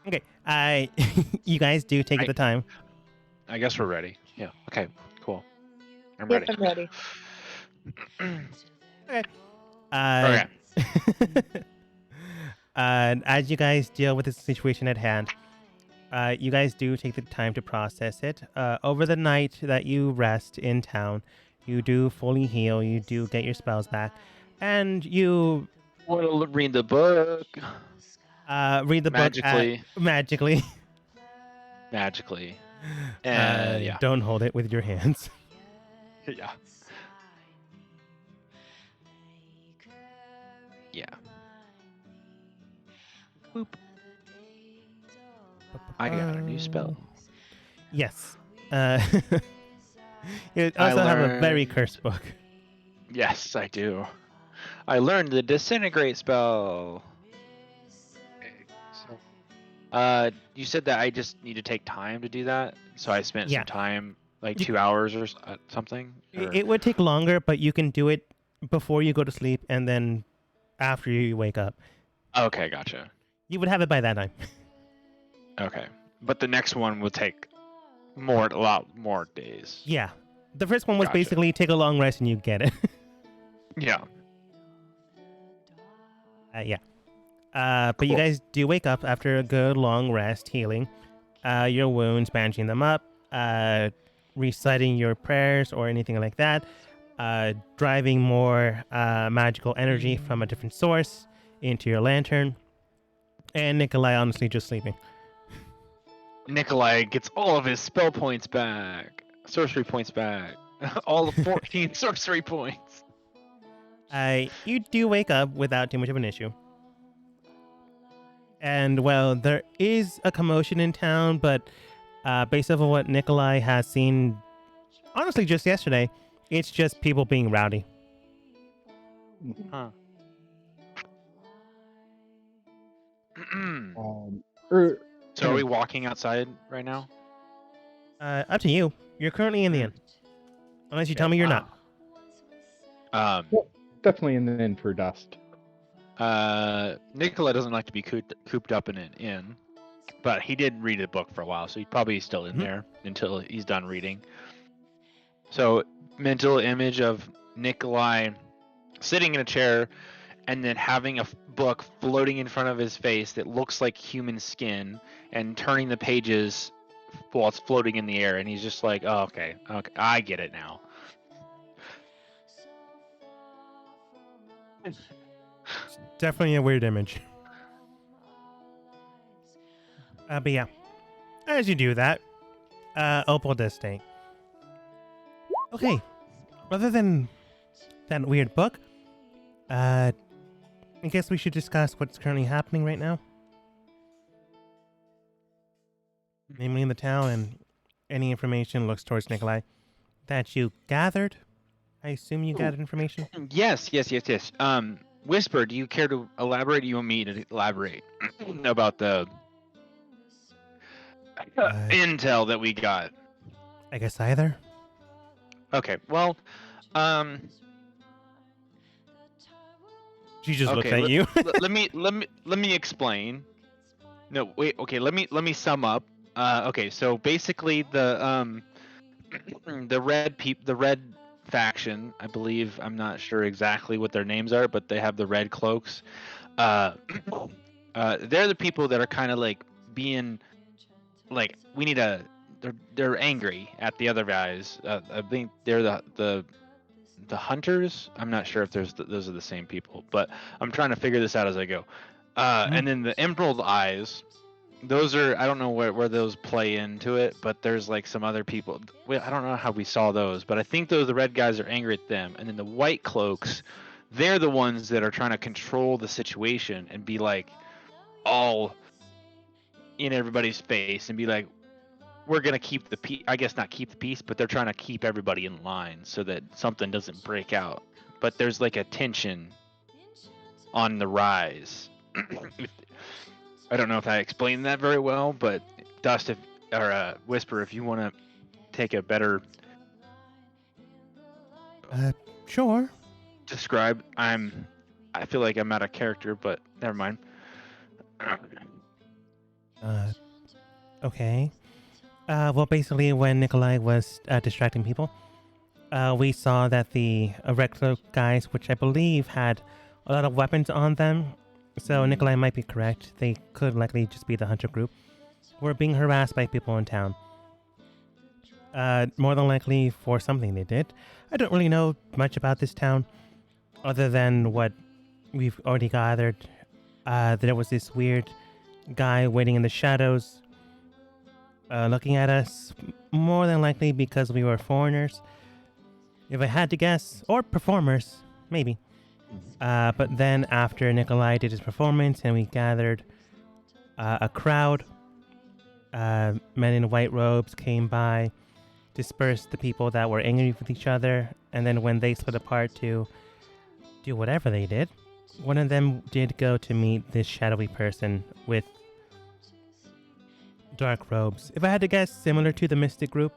Okay. You guys do take the time. I guess we're ready. Yeah. Okay. Cool. I'm Yep, ready. I'm ready. Okay. Okay. As you guys deal with the situation at hand, you guys do take the time to process it. Over the night that you rest in town, you do fully heal. You do get your spells back, and you Want to read the book? read the book magically. Magically. And yeah. Don't hold it with your hands. Yeah. Yeah. Boop. I got a new spell. Yes. You also have a very cursed book. Yes, I do. I learned the disintegrate spell. Okay, so, you said that I just need to take time to do that, so I spent Yeah. some time, like You- 2 hours or something. Or... It would take longer, but you can do it before you go to sleep and then after you wake up. Okay, gotcha. You would have it by that time. Okay, but the next one will take a lot more days. Yeah. The first one was Gotcha. basically take a long rest and you get it. Yeah. Yeah. But you Cool. guys do wake up after a good long rest, healing your wounds, bandaging them up, reciting your prayers or anything like that, driving more magical energy from a different source into your lantern, and Nikolai honestly just sleeping. Nikolai gets all of his spell points back, sorcery points back, all the 14 sorcery points. You do wake up without too much of an issue. And, well, there is a commotion in town, but based off of what Nikolai has seen, honestly, just yesterday, it's just people being rowdy. Huh. So are we walking outside right now? Up to you. You're currently in the inn. Unless you tell me you're not. Definitely in the inn for dust. Nicola doesn't like to be cooped up in an inn, but he did read a book for a while, so he's probably still in there until he's done reading. So, mental image of Nikolai sitting in a chair and then having a book floating in front of his face that looks like human skin and turning the pages while it's floating in the air, and he's just like, oh, okay, I get it now. Definitely a weird image. But yeah, as you do that, Opal does stay. Okay, rather than that weird book, I guess we should discuss what's currently happening right now. Namely in the town, and any information looks towards Nikolai that you gathered. I assume you gathered information? Yes. Whisper, do you care to elaborate? Do you want me to elaborate about the intel that we got? I guess either. Okay, well, She just looked at you. let me explain. No, wait. Okay, let me sum up. Okay, so basically the red faction, I believe, I'm not sure exactly what their names are, but they have the red cloaks. They're the people that are kind of like being like, they're angry at the other guys. I think they're the hunters. I'm not sure if those are the same people, but I'm trying to figure this out as I go. And then the emerald eyes, those are, I don't know where those play into it, but there's like some other people. Well, I don't know how we saw those, but I think the red guys are angry at them. And then the white cloaks, they're the ones that are trying to control the situation and be like all in everybody's face and be like, we're going to keep the peace. I guess not keep the peace, but they're trying to keep everybody in line so that something doesn't break out. But there's like a tension on the rise. I don't know if I explained that very well, but Dust, or Whisper, if you want to take a better Sure. describe, I feel like I'm out of character, but never mind. Okay. Well, basically, when Nikolai was distracting people, we saw that the Recto guys, which I believe had a lot of weapons on them, so Nikolai might be correct. They could likely just be the hunter group. Were being harassed by people in town. More than likely for something they did. I don't really know much about this town, other than what we've already gathered. There was this weird guy waiting in the shadows, looking at us, more than likely because we were foreigners. If I had to guess, or performers, maybe. But then after Nikolai did his performance and we gathered a crowd, men in white robes came by, dispersed the people that were angry with each other, and then when they split apart to do whatever they did, one of them did go to meet this shadowy person with dark robes. If I had to guess, similar to the Mystic group,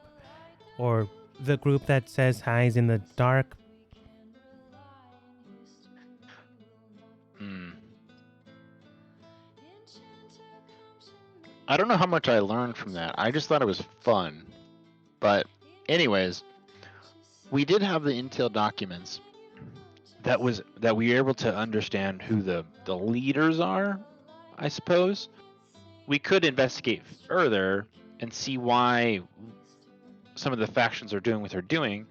or the group that says highs in the dark. I don't know how much I learned from that. I just thought it was fun. But anyways, we did have the intel documents that we were able to understand who the leaders are, I suppose. We could investigate further and see why some of the factions are doing what they're doing,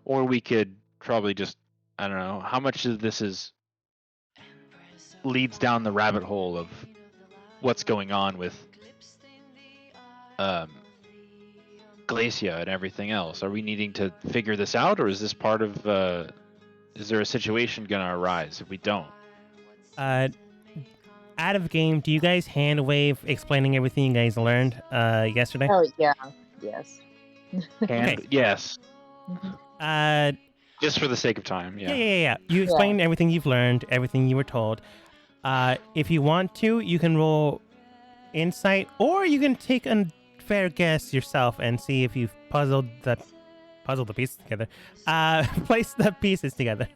or we could probably just, I don't know, how much of this leads down the rabbit hole of what's going on with Glacia and everything else. Are we needing to figure this out, or is this part of is there a situation gonna arise if we don't? Out of game, do you guys hand wave explaining everything you guys learned yesterday? Oh yeah, yes. And Okay. yes, Uh, just for the sake of time. yeah. You explained everything you've learned, everything you were told. If you want to, you can roll insight, or you can take a fair guess yourself and see if you've puzzled the pieces together. Place the pieces together.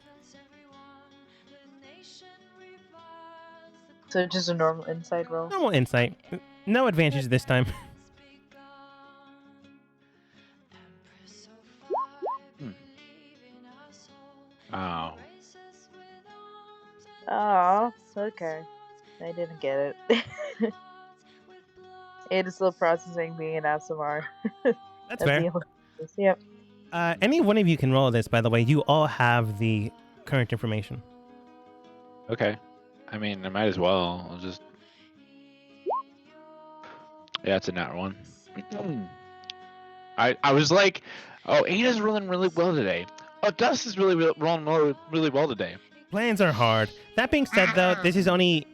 So just a normal insight roll. Normal insight. No advantage this time. Oh. Oh, okay. I didn't get it. It is still processing being an ASMR. That's fair. Yep. Any one of you can roll this, by the way. You all have the current information. Okay. I mean, I might as well. I'll just. Yeah, it's a nat one. I was like, oh, Ada's rolling really well today. Oh, Dust is rolling really well today. Plans are hard. That being said, though, this is only,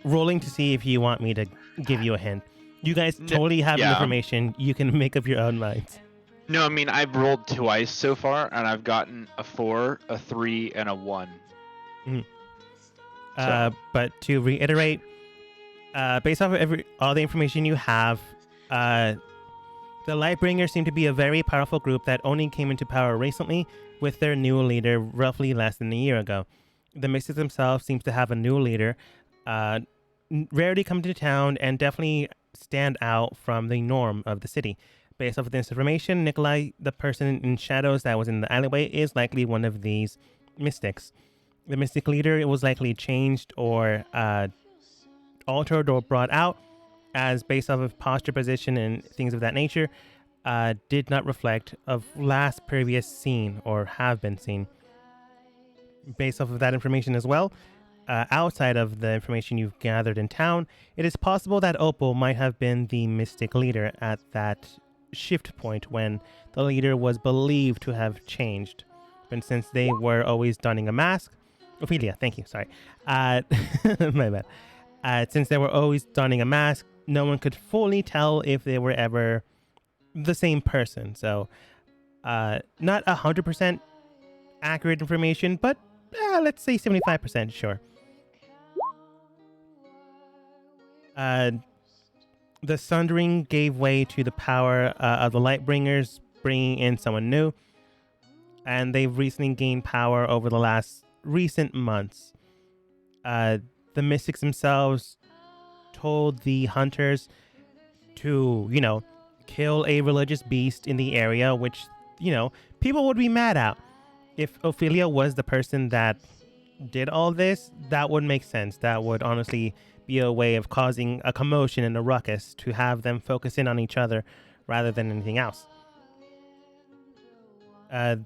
rolling to see if you want me to give you a hint. You guys totally have the information. You can make up your own minds. No, I mean, I've rolled twice so far, and I've gotten a 4, a 3, and a 1. Mm-hmm. But to reiterate, based off of all the information you have, the Lightbringers seem to be a very powerful group that only came into power recently with their new leader roughly less than a year ago. The Mystics themselves seems to have a new leader, rarely come to town, and definitely stand out from the norm of the city. Based off of this information, Nikolai, the person in shadows that was in the alleyway, is likely one of these Mystics. The Mystic leader was likely changed or altered or brought out, as based off of posture, position, and things of that nature, did not reflect of last previous seen or have been seen. Based off of that information as well, outside of the information you've gathered in town, it is possible that Opal might have been the Mystic leader at that shift point when the leader was believed to have changed. But since they were always donning a mask, Ophelia, thank you, sorry. My bad. Since they were always donning a mask, no one could fully tell if they were ever the same person. So, not 100% accurate information, but let's say 75%, sure. The Sundering gave way to the power of the Lightbringers, bringing in someone new, and they've recently gained power over the last recent months. The Mystics themselves told the hunters to, kill a religious beast in the area, which, people would be mad at. If Ophelia was the person that did all this, that would make sense. That would honestly be a way of causing a commotion and a ruckus to have them focus in on each other rather than anything else.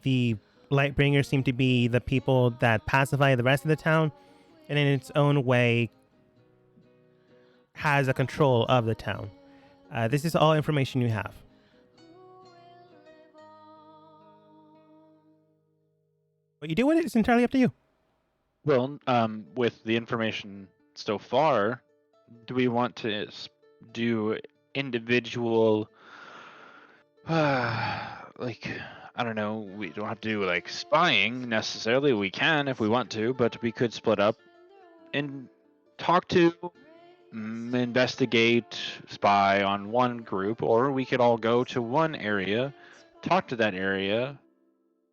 The Lightbringers seem to be the people that pacify the rest of the town, and in its own way has a control of the town. This is all information you have. What you do with it is entirely up to you. Well, with the information so far, do we want to do individual, like, I don't know, we don't have to do like spying necessarily. We can if we want to, but we could split up and talk to, investigate, spy on one group, or we could all go to one area, talk to that area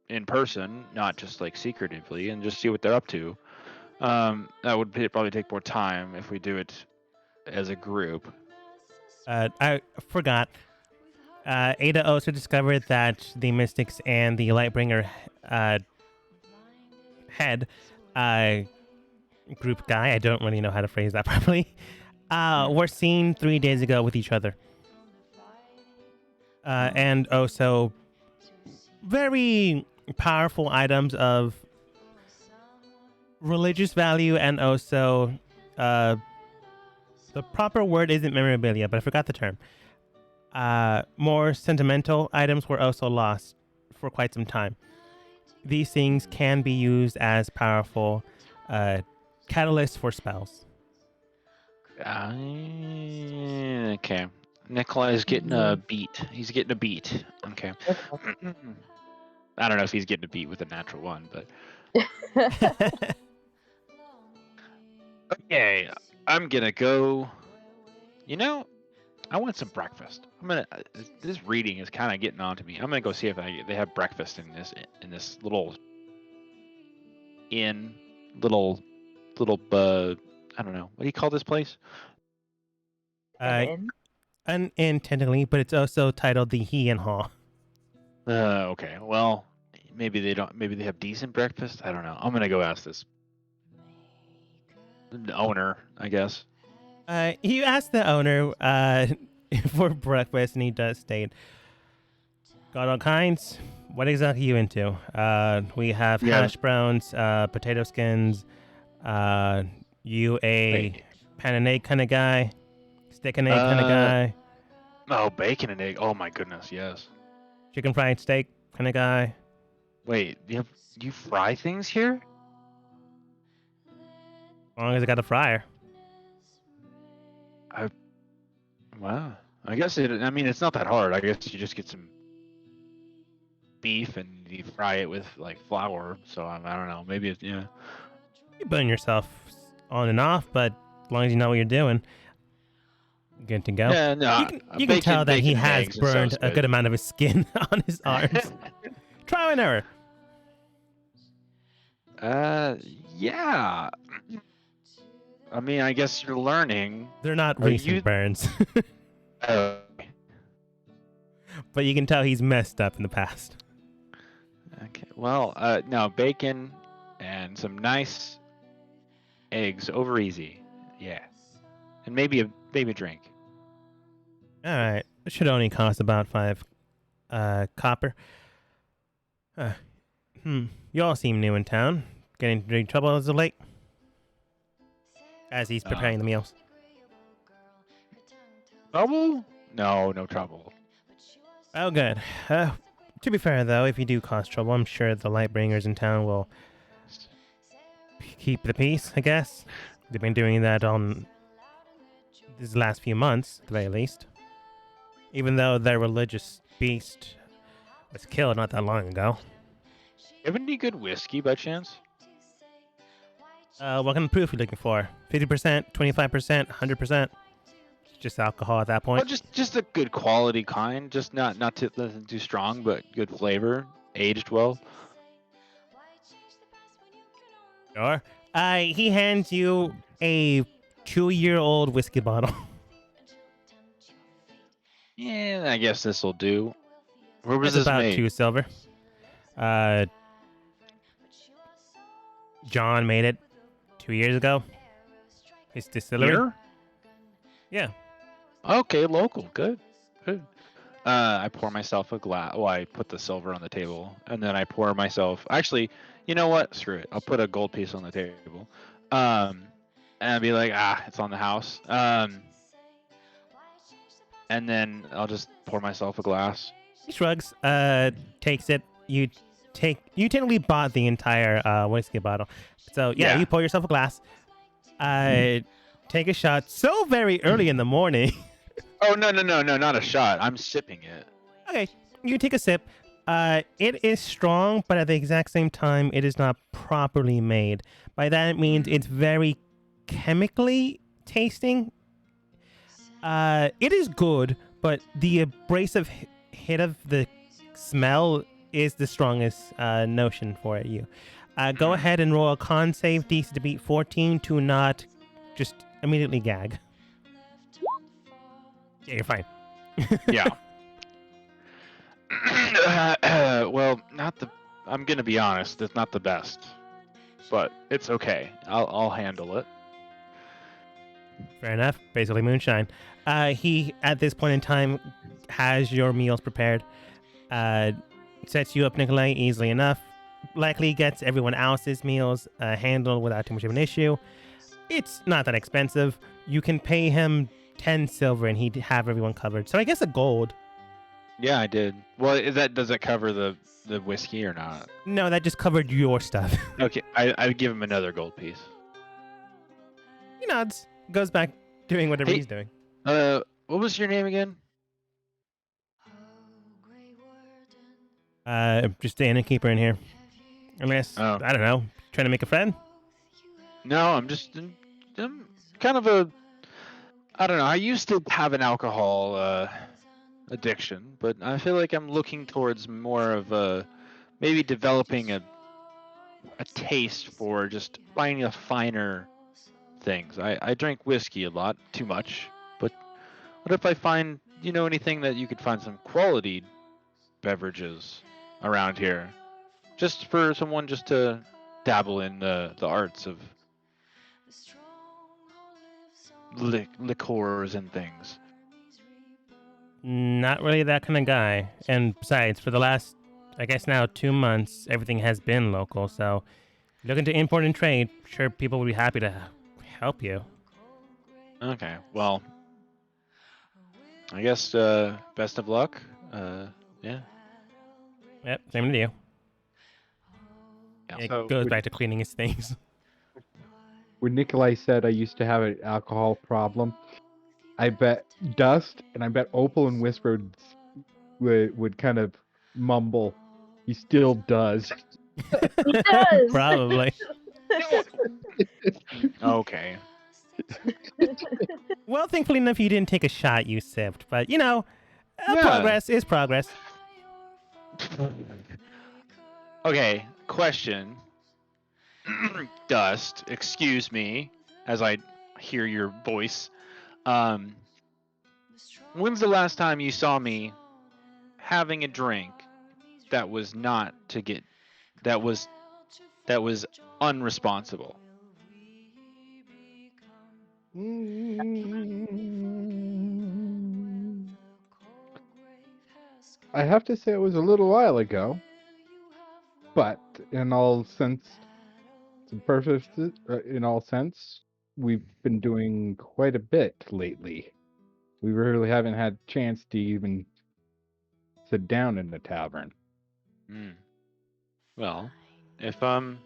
in person, not just like secretively, and just see what they're up to. That would probably take more time if we do it as a group. I forgot. Ada also discovered that the Mystics and the Lightbringer head group guy, I don't really know how to phrase that properly, were seen 3 days ago with each other. And also very powerful items of religious value, and also the proper word isn't memorabilia, but I forgot the term. More sentimental items were also lost for quite some time. These things can be used as powerful catalysts for spells. Okay. Nikolai is getting a beat. He's getting a beat. Okay. I don't know if he's getting a beat with a natural one, but okay. I'm gonna go. I want some breakfast. This reading is kind of getting on to me. I'm gonna go see if they have breakfast in this little I don't know. What do you call this place? Unintentionally, but it's also titled the Heian Hall. Okay. Well, maybe they don't. Maybe they have decent breakfast. I don't know. I'm gonna go ask this the owner, I guess. You ask the owner for breakfast, and he does state, "Got all kinds. What exactly are you into? We have hash browns, potato skins. You a Wait. pan and egg kind of guy, steak and egg kind of guy, Oh, bacon and egg. Oh my goodness, yes. chicken fried steak kind of guy." Wait, you fry things here? As long as I got a fryer. Wow. I guess it's not that hard. I guess you just get some beef and you fry it with like flour. So I don't know. Maybe it's You burn yourself on and off, but as long as you know what you're doing, good to go. Yeah, no. You can tell that he bacon and has eggs, it burned sounds a good amount of his skin on his arms. Trial and error. Yeah. I mean, I guess you're learning. They're not Are recent you- burns, Uh, but you can tell he's messed up in the past. okay. Well, no, bacon and some nice eggs over easy. Yeah. And maybe a drink. All right, it should only cost about 5 copper. You all seem new in town. Getting into big trouble as of late? As he's preparing the meals. Trouble? No trouble. Oh, good. To be fair, though, if you do cause trouble, I'm sure the Lightbringers in town will keep the peace, I guess. They've been doing that on these last few months, at the very least. Even though their religious beast was killed not that long ago. You have any good whiskey by chance? What kind of proof are you looking for? 50%, 25%, 100%? Just alcohol at that point. Well, just a good quality kind. Just not nothing too strong, but good flavor, aged well. Sure. He hands you a 2-year-old whiskey bottle. Yeah, I guess this will do. Where was It's this about made? 2 silver. John made it 2 years ago. His distillery. Here? Yeah. Okay, local. Good. Good. I pour myself a glass. Well, I put the silver on the table, and then I pour myself. Actually, you know what? Screw it. I'll put a gold piece on the table. And I'll be like, it's on the house. And then I'll just pour myself a glass. He shrugs. Takes it. You technically bought the entire whiskey bottle. So yeah, Yeah. you pour yourself a glass. Take a shot. So very early in the morning. Oh no, not a shot. I'm sipping it. Okay, you take a sip. It is strong, but at the exact same time, it is not properly made. By that, it means it's very chemically tasting. It is good, but the abrasive hit of the smell is the strongest notion for you. Go ahead and roll a con save DC to beat 14 to not just immediately gag. Yeah, you're fine. Yeah. Well, not the. I'm gonna be honest. It's not the best, but it's okay. I'll handle it. Fair enough. Basically moonshine. He, at this point in time, has your meals prepared. Sets you up, Nikolai, easily enough. Likely gets everyone else's meals handled without too much of an issue. It's not that expensive. You can pay him 10 silver and he'd have everyone covered. So I guess a gold. Yeah, I did. Well, does it cover the whiskey or not? No, that just covered your stuff. Okay, I would give him another gold piece. He nods. Goes back doing whatever Hey. he's doing. What was your name again? Just the innkeeper in here. Unless, Oh. I don't know, trying to make a friend? No, I'm kind of a. I don't know. I used to have an alcohol addiction, but I feel like I'm looking towards more of maybe developing a taste for just finding a finer things. I drink whiskey a lot, too much. But what if I find, anything that you could find some quality beverages around here, just for someone just to dabble in the arts of liqueurs and things. Not really that kind of guy. And besides, for the last, I guess now 2 months, everything has been local. So, looking to import and trade, sure people would be happy to help you. Okay, well, I guess best of luck. Yeah. Yep, same to you. Yeah. It So goes would- back to cleaning his things. When Nikolai said I used to have an alcohol problem, I bet Dust and I bet Opal and Whisper would kind of mumble. He still does. He does. Probably. Okay. Well, thankfully enough, you didn't take a shot, you sipped. But, Yeah. progress is progress. Okay, question. Dust, excuse me, as I hear your voice. When's the last time you saw me having a drink that was not to get that was unresponsible? I have to say it was a little while ago, but in all sense, we've been doing quite a bit lately. We really haven't had a chance to even sit down in the tavern. Hmm. Well, if I'm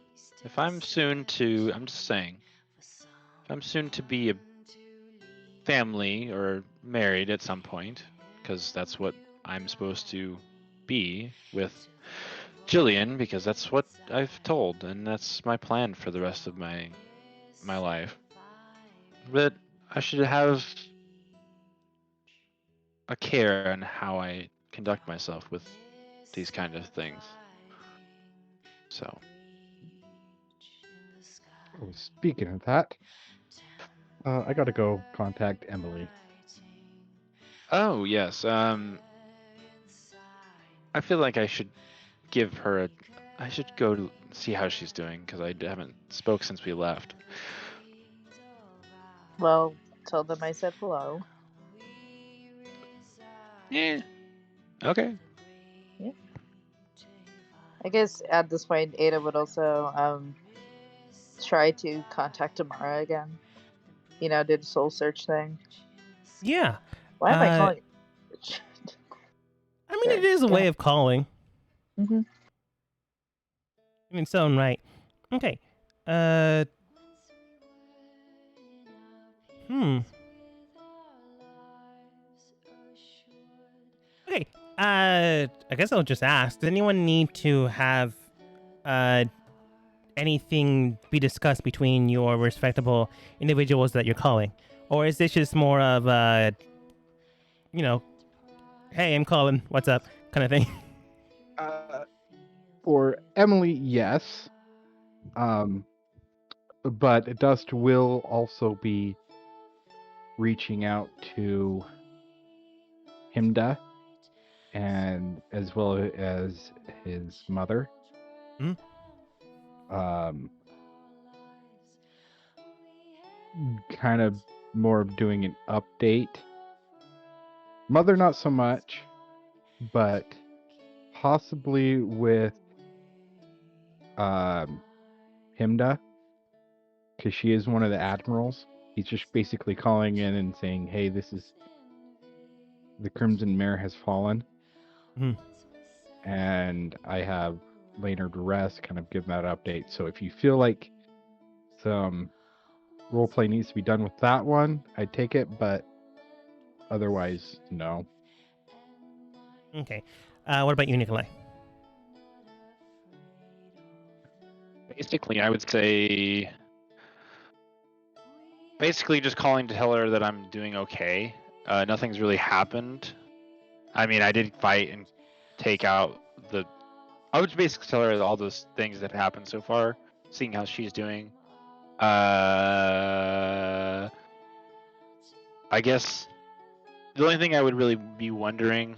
soon to, I'm just saying, if I'm soon to be a family or married at some point, because that's what I'm supposed to be with Jillian, because that's what I've told, and that's my plan for the rest of my life. But I should have a care on how I conduct myself with these kind of things. So, Oh, speaking of that, I gotta go contact Emily. Oh yes. I feel like I should give her a. I should go to see how she's doing because I haven't spoke since we left. Well, tell them I said hello. Yeah. Okay. Yeah. I guess at this point, Ada would also try to contact Amara again. You know, do the soul search thing. Yeah. Why am I calling it? I mean, it is a way of calling Mm-hmm. in its own right. Okay. Hmm. Okay. I guess I'll just ask. Does anyone need to have anything be discussed between your respectable individuals that you're calling, or is this just more of you know, hey, I'm calling, what's up, kind of thing? For Emily, yes. But Dust will also be reaching out to Himda and as well as his mother. Mhm. Kind of more of doing an update. Mother, not so much, but possibly with Himda, because she is one of the admirals. He's just basically calling in and saying, "Hey, this is the Crimson Mare has fallen," Mhm. and I have laid her to rest. Kind of give that update. So if you feel like some roleplay needs to be done with that one, I'd take it, but otherwise, no. Okay. What about you, Nikolai? Basically, I would say. Basically, just calling to tell her that I'm doing okay. Nothing's really happened. I mean, I did fight and take out the. I would basically tell her all those things that happened so far, seeing how she's doing. I guess the only thing I would really be wondering,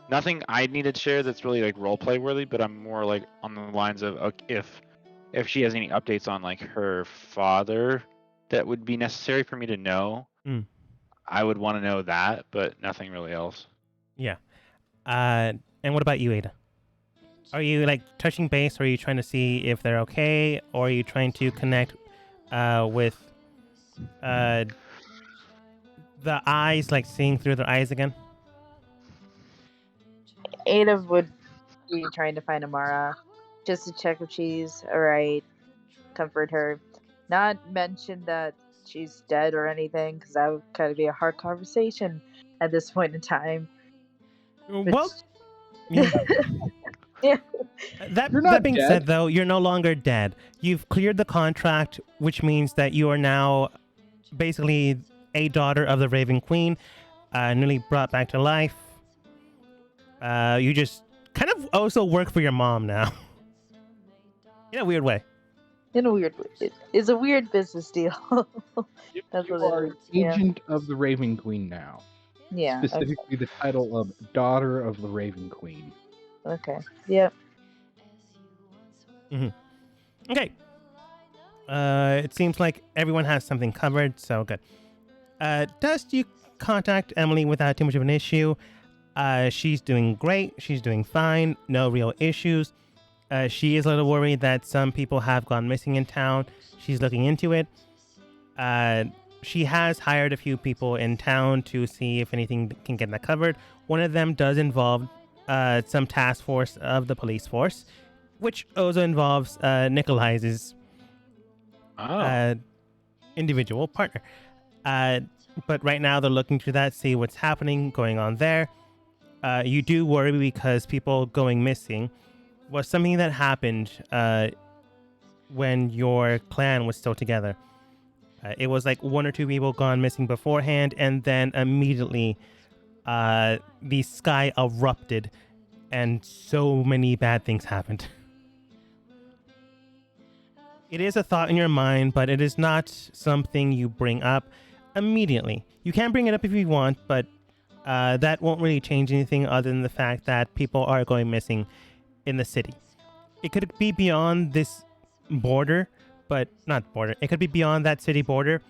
nothing I needed to share that's really like roleplay worthy, but I'm more like on the lines of if she has any updates on like her father that would be necessary for me to know. Mm. I would want to know that, but nothing really else. Yeah. And what about you, Ada? Are you like touching base, or are you trying to see if they're okay, or are you trying to connect with the eyes, like seeing through their eyes again? Ada would be trying to find Amara just to check if she's alright, comfort her. Not mention that she's dead or anything, because that would kind of be a hard conversation at this point in time. Well, Which- yeah. Yeah. That You're not being dead. said, though, you're no longer dead. You've cleared the contract, which means that you are now basically a daughter of the Raven Queen, newly brought back to life. You just kind of also work for your mom now. In a weird way. In a weird way. It's a weird business deal. That's You what are it is. Yeah. agent of the Raven Queen now. Yeah. Okay. Specifically, the title of Daughter of the Raven Queen. Okay. Yep. Okay. It seems like everyone has something covered, so good. Dust, you contact Emily without too much of an issue. She's doing great. She's doing fine. No real issues. She is a little worried that some people have gone missing in town. She's looking into it. She has hired a few people in town to see if anything can get that covered. One of them does involve some task force of the police force, which also involves Nikolai's individual partner. But right now they're looking to that, see what's happening, going on there. You do worry because people going missing was something that happened when your clan was still together. It was like one or two people gone missing beforehand, and then immediately the sky erupted, and so many bad things happened. It is a thought in your mind, but it is not something you bring up immediately. You can bring it up if you want, but that won't really change anything other than the fact that people are going missing in the city. It could be beyond this border, but not border. It could be beyond that city border.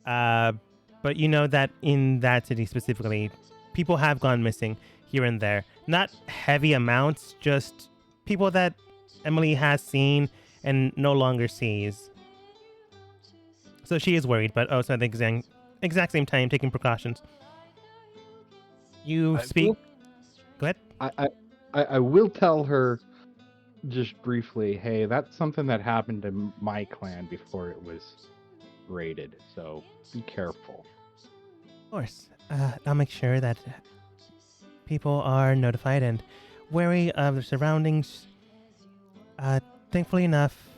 But you know that in that city specifically, people have gone missing here and there. Not heavy amounts, just people that Emily has seen and no longer sees. So she is worried, but also at the exact same time taking precautions. You I speak. will- Go ahead. I will tell her just briefly, hey, that's something that happened in my clan before it was raided, so be careful. Of course. I'll make sure that people are notified and wary of their surroundings. Thankfully enough,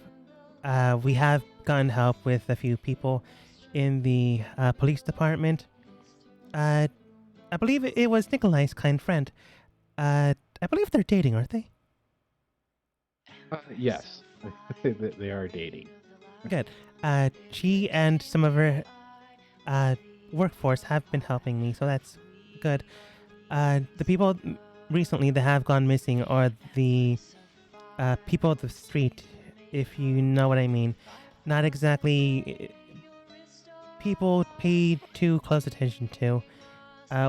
we have gotten help with a few people in the police department. I believe it was Nikolai's kind friend. I believe they're dating, aren't they? Yes, they are dating. Good. She and some of her workforce have been helping me, so that's good. The people recently that have gone missing are the people of the street, if you know what I mean. Not exactly people pay too close attention to,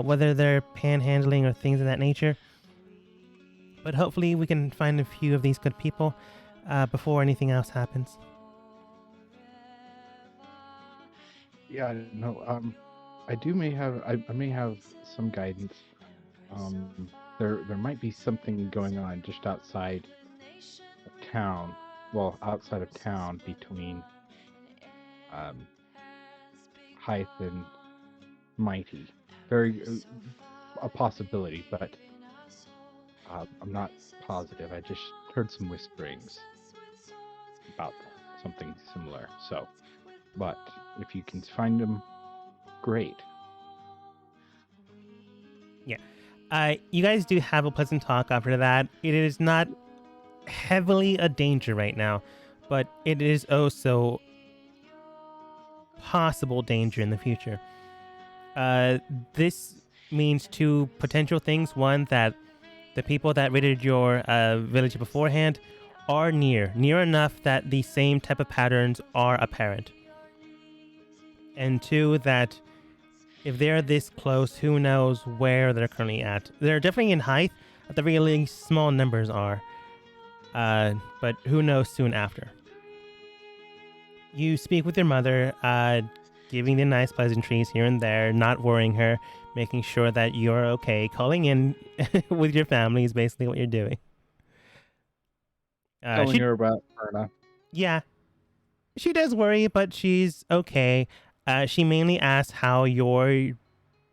whether they're panhandling or things of that nature. But hopefully we can find a few of these good people before anything else happens. Yeah, no, I may have some guidance. There might be something going on just outside of town. Well, outside of town between Hythe and Mighty. Very a possibility, but I'm not positive. I just heard some whisperings about something similar. So, but if you can find them, great. You guys do have a pleasant talk after that. It is not heavily a danger right now, but it is also possible danger in the future. This means two potential things. One, that the people that raided your village beforehand are near enough that the same type of patterns are apparent. And two, that if they're this close, who knows where they're currently at. They're definitely in Hythe. At the very least, small numbers are. But who knows soon after. You speak with your mother, giving the nice pleasantries here and there, not worrying her, making sure that you're okay. Calling in with your family is basically what you're doing. Telling her about Erna. Yeah. She does worry, but she's okay. She mainly asks how your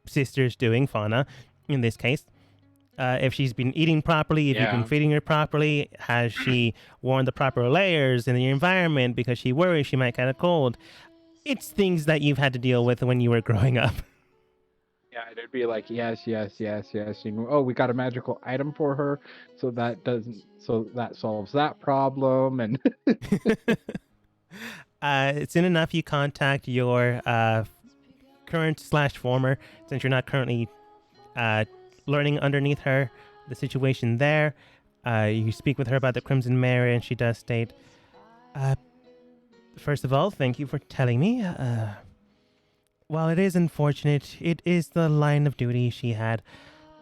sister's doing, Fauna, in this case. If she's been eating properly, if you've been Yeah. feeding her properly, has she worn the proper layers in the environment because she worries she might get a cold. It's things that you've had to deal with when you were growing up. Yeah, it'd be like yes. And, oh, we got a magical item for her, so that solves that problem. And It's soon enough you contact your current / former, since you're not currently learning underneath her the situation there. You speak with her about the Crimson Mare, and she does state, first of all, thank you for telling me. While it is unfortunate, it is the line of duty she had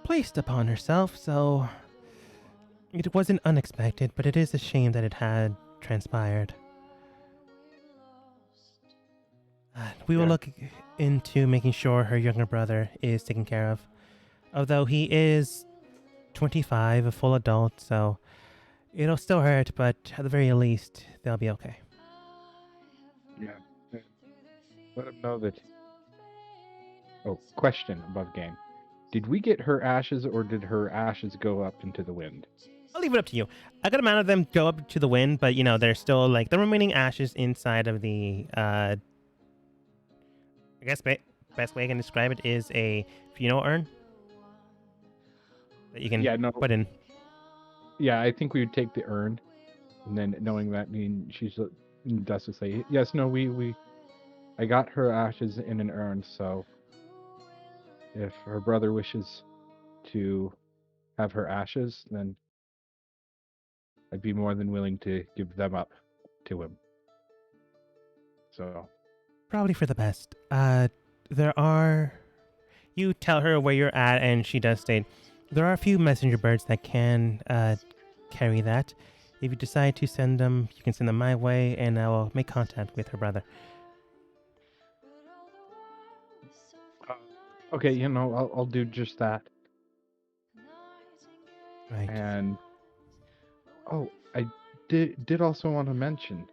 placed upon herself, so it wasn't unexpected, but it is a shame that it had transpired. We will Yeah. look into making sure her younger brother is taken care of. Although he is 25, a full adult, so it'll still hurt, but at the very least, they'll be okay. yeah, let him know that. Oh, question above game. Did we get her ashes, or did her ashes go up into the wind? I'll leave it up to you. A good amount of them go up to the wind, but there's still like the remaining ashes inside of the. I guess best way I can describe it is a funeral urn that you can put in. Yeah, I think we would take the urn, and then knowing that means she's And Dust will say, yes, no, I got her ashes in an urn, so if her brother wishes to have her ashes, then I'd be more than willing to give them up to him. So, Probably for the best. There are. You tell her where you're at, and she does state there are a few messenger birds that can carry that. If you decide to send them, you can send them my way, and I will make contact with her brother. okay, I'll do just that. Right. And I did also want to mention,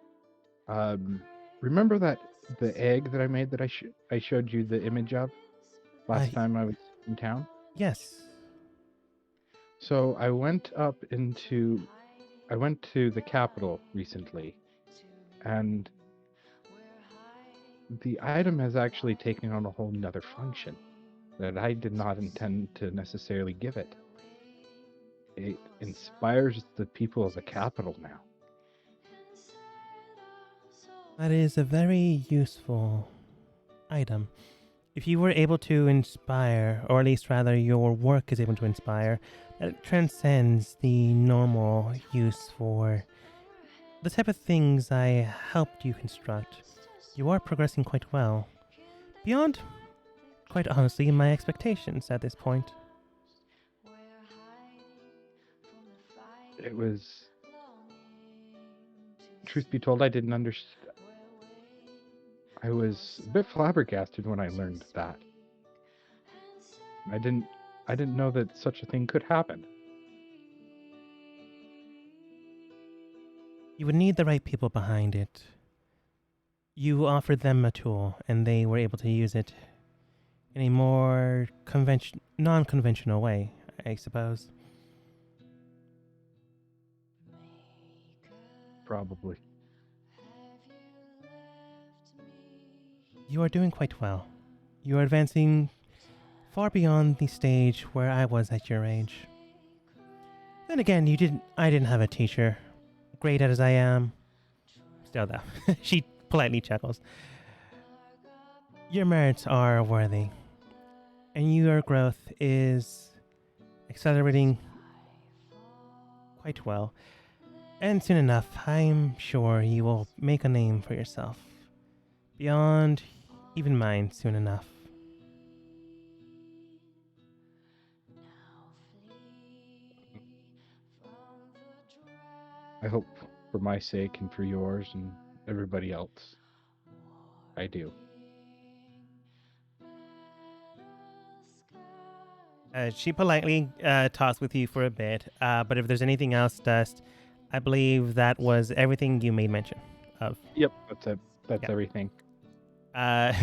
remember that the egg that I made that I showed you the image of last time I was in town? Yes. So I went to the capital recently, and the item has actually taken on a whole nother function that I did not intend to necessarily give it. It inspires the people of the capital now. That is a very useful item. If you were able to inspire, or at least rather your work is able to inspire, that transcends the normal use for the type of things I helped you construct. You are progressing quite well. Beyond, quite honestly, my expectations at this point. It was, truth be told, I didn't understand. I was a bit flabbergasted when I learned that. I didn't know that such a thing could happen. You would need the right people behind it. You offered them a tool, and they were able to use it in a more non-conventional way, I suppose. Probably. You are doing quite well. You are advancing far beyond the stage where I was at your age. Then again, I didn't have a teacher. Great as I am. Still though, she politely chuckles. Your merits are worthy, and your growth is accelerating quite well. And soon enough, I'm sure you will make a name for yourself. Beyond even mine soon enough. I hope for my sake and for yours and everybody else. I do. She politely talks with you for a bit, but if there's anything else, Dust, I believe that was everything you made mention of. Yep, that's it. That's Yep. everything.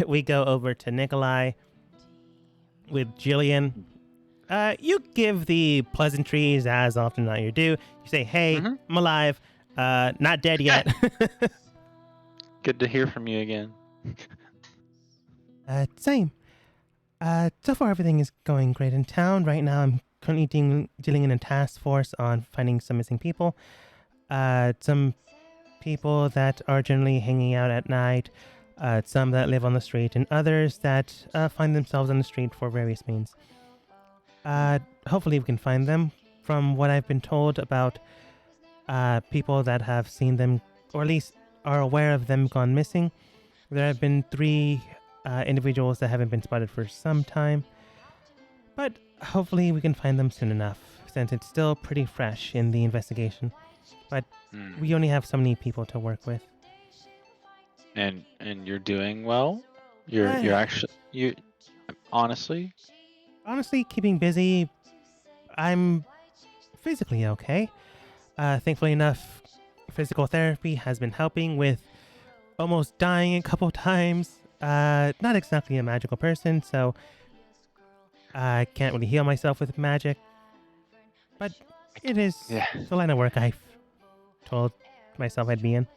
We go over to Nikolai with Jillian. You give the pleasantries as often as you do. You say, "Hey, Mhm. I'm alive. Not dead yet." Good to hear from you again. Same. So far everything is going great in town. Right now, I'm currently dealing in a task force on finding some missing people. Some people that are generally hanging out at night. Some that live on the street, and others that find themselves on the street for various means. Hopefully we can find them. From what I've been told about people that have seen them, or at least are aware of them gone missing, there have been 3 individuals that haven't been spotted for some time. But hopefully we can find them soon enough, since it's still pretty fresh in the investigation. But we only have so many people to work with. And you're doing well. You're actually honestly. Honestly, keeping busy. I'm physically okay. Thankfully enough, physical therapy has been helping with almost dying a couple times. Not exactly a magical person, so I can't really heal myself with magic. But it is the line of work I've told myself I'd be in.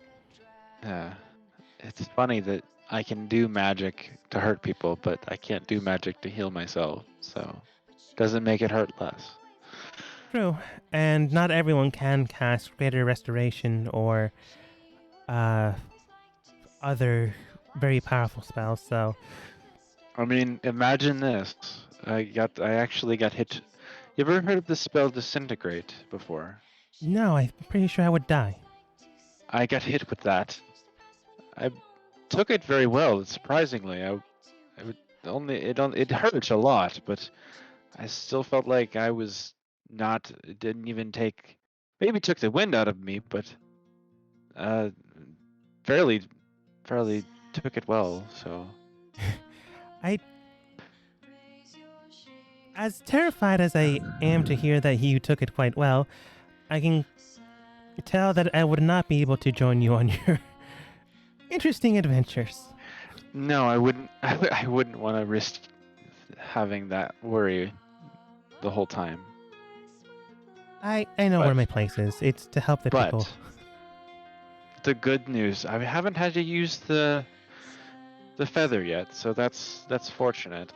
It's funny that I can do magic to hurt people, but I can't do magic to heal myself. So doesn't make it hurt less. True, and not everyone can cast Greater Restoration or other very powerful spells. So I mean, imagine this. I actually got hit. You ever heard of the spell Disintegrate before? no, I'm pretty sure I would die. I got hit with that. I took it very well, surprisingly. I would it hurt a lot, but I still felt like I was not. It didn't even take. Maybe took the wind out of me, but uh, fairly took it well. So I, as terrified as I am to hear that you took it quite well, I can tell that I would not be able to join you on your interesting adventures. no, I wouldn't. I wouldn't want to risk having that worry the whole time. I know where my place is. It's to help the people. But the good news, I haven't had to use the feather yet, so that's fortunate.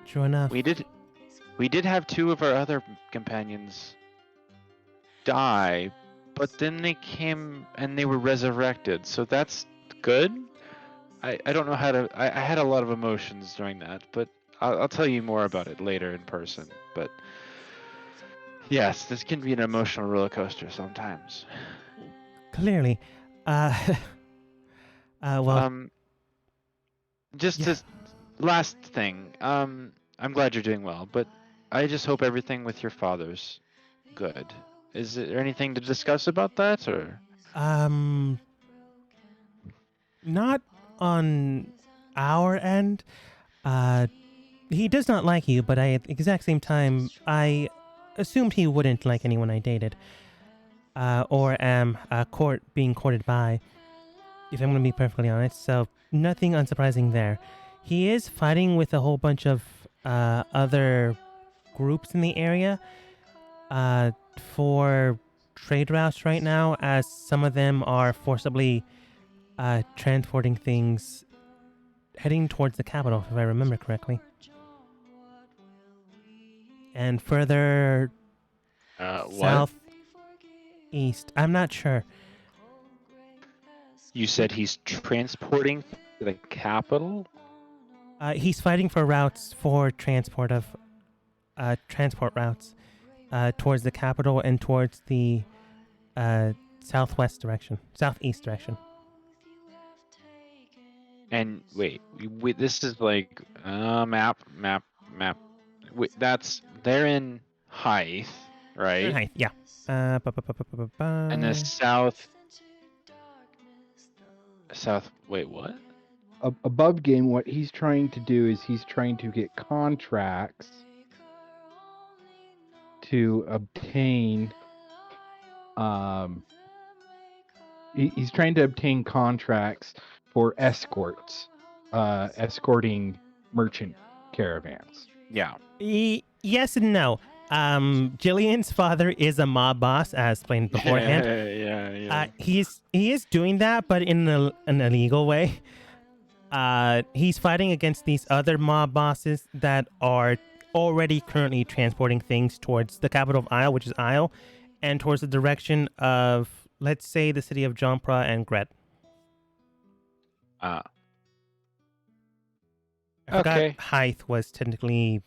True enough. We did have two of our other companions die, but then they came and they were resurrected, so that's good. I don't know how to. I had a lot of emotions during that, but I'll tell you more about it later in person. But yes, this can be an emotional roller coaster sometimes. Clearly. Well, just yeah. this last thing. I'm glad you're doing well, but I just hope everything with your father's good. Is there anything to discuss about that, or? Not on our end. He does not like you, but at the exact same time, I assumed he wouldn't like anyone I dated, or am being courted by, if I'm going to be perfectly honest. So nothing unsurprising there. He is fighting with a whole bunch of other groups in the area for trade routes right now, as some of them are forcibly transporting things heading towards the capital, if I remember correctly. And further What? southeast. I'm not sure. You said he's transporting to the capital? He's fighting for routes for transport routes towards the capital and towards the southeast direction. And wait, this is like map. Wait, they're in Hythe, right? Hi, yeah. And the south. Wait, what? Above game, what he's trying to do is he's trying to get contracts to obtain he's trying to obtain contracts for escorts, escorting merchant caravans. Yeah. Yes and no. Jillian's father is a mob boss, as explained beforehand. Yeah. He is doing that, but in an illegal way. He's fighting against these other mob bosses that are already currently transporting things towards the capital of Isle, which is Isle, and towards the direction of, let's say, the city of Jompra and Gret. I forgot Okay. Hythe was technically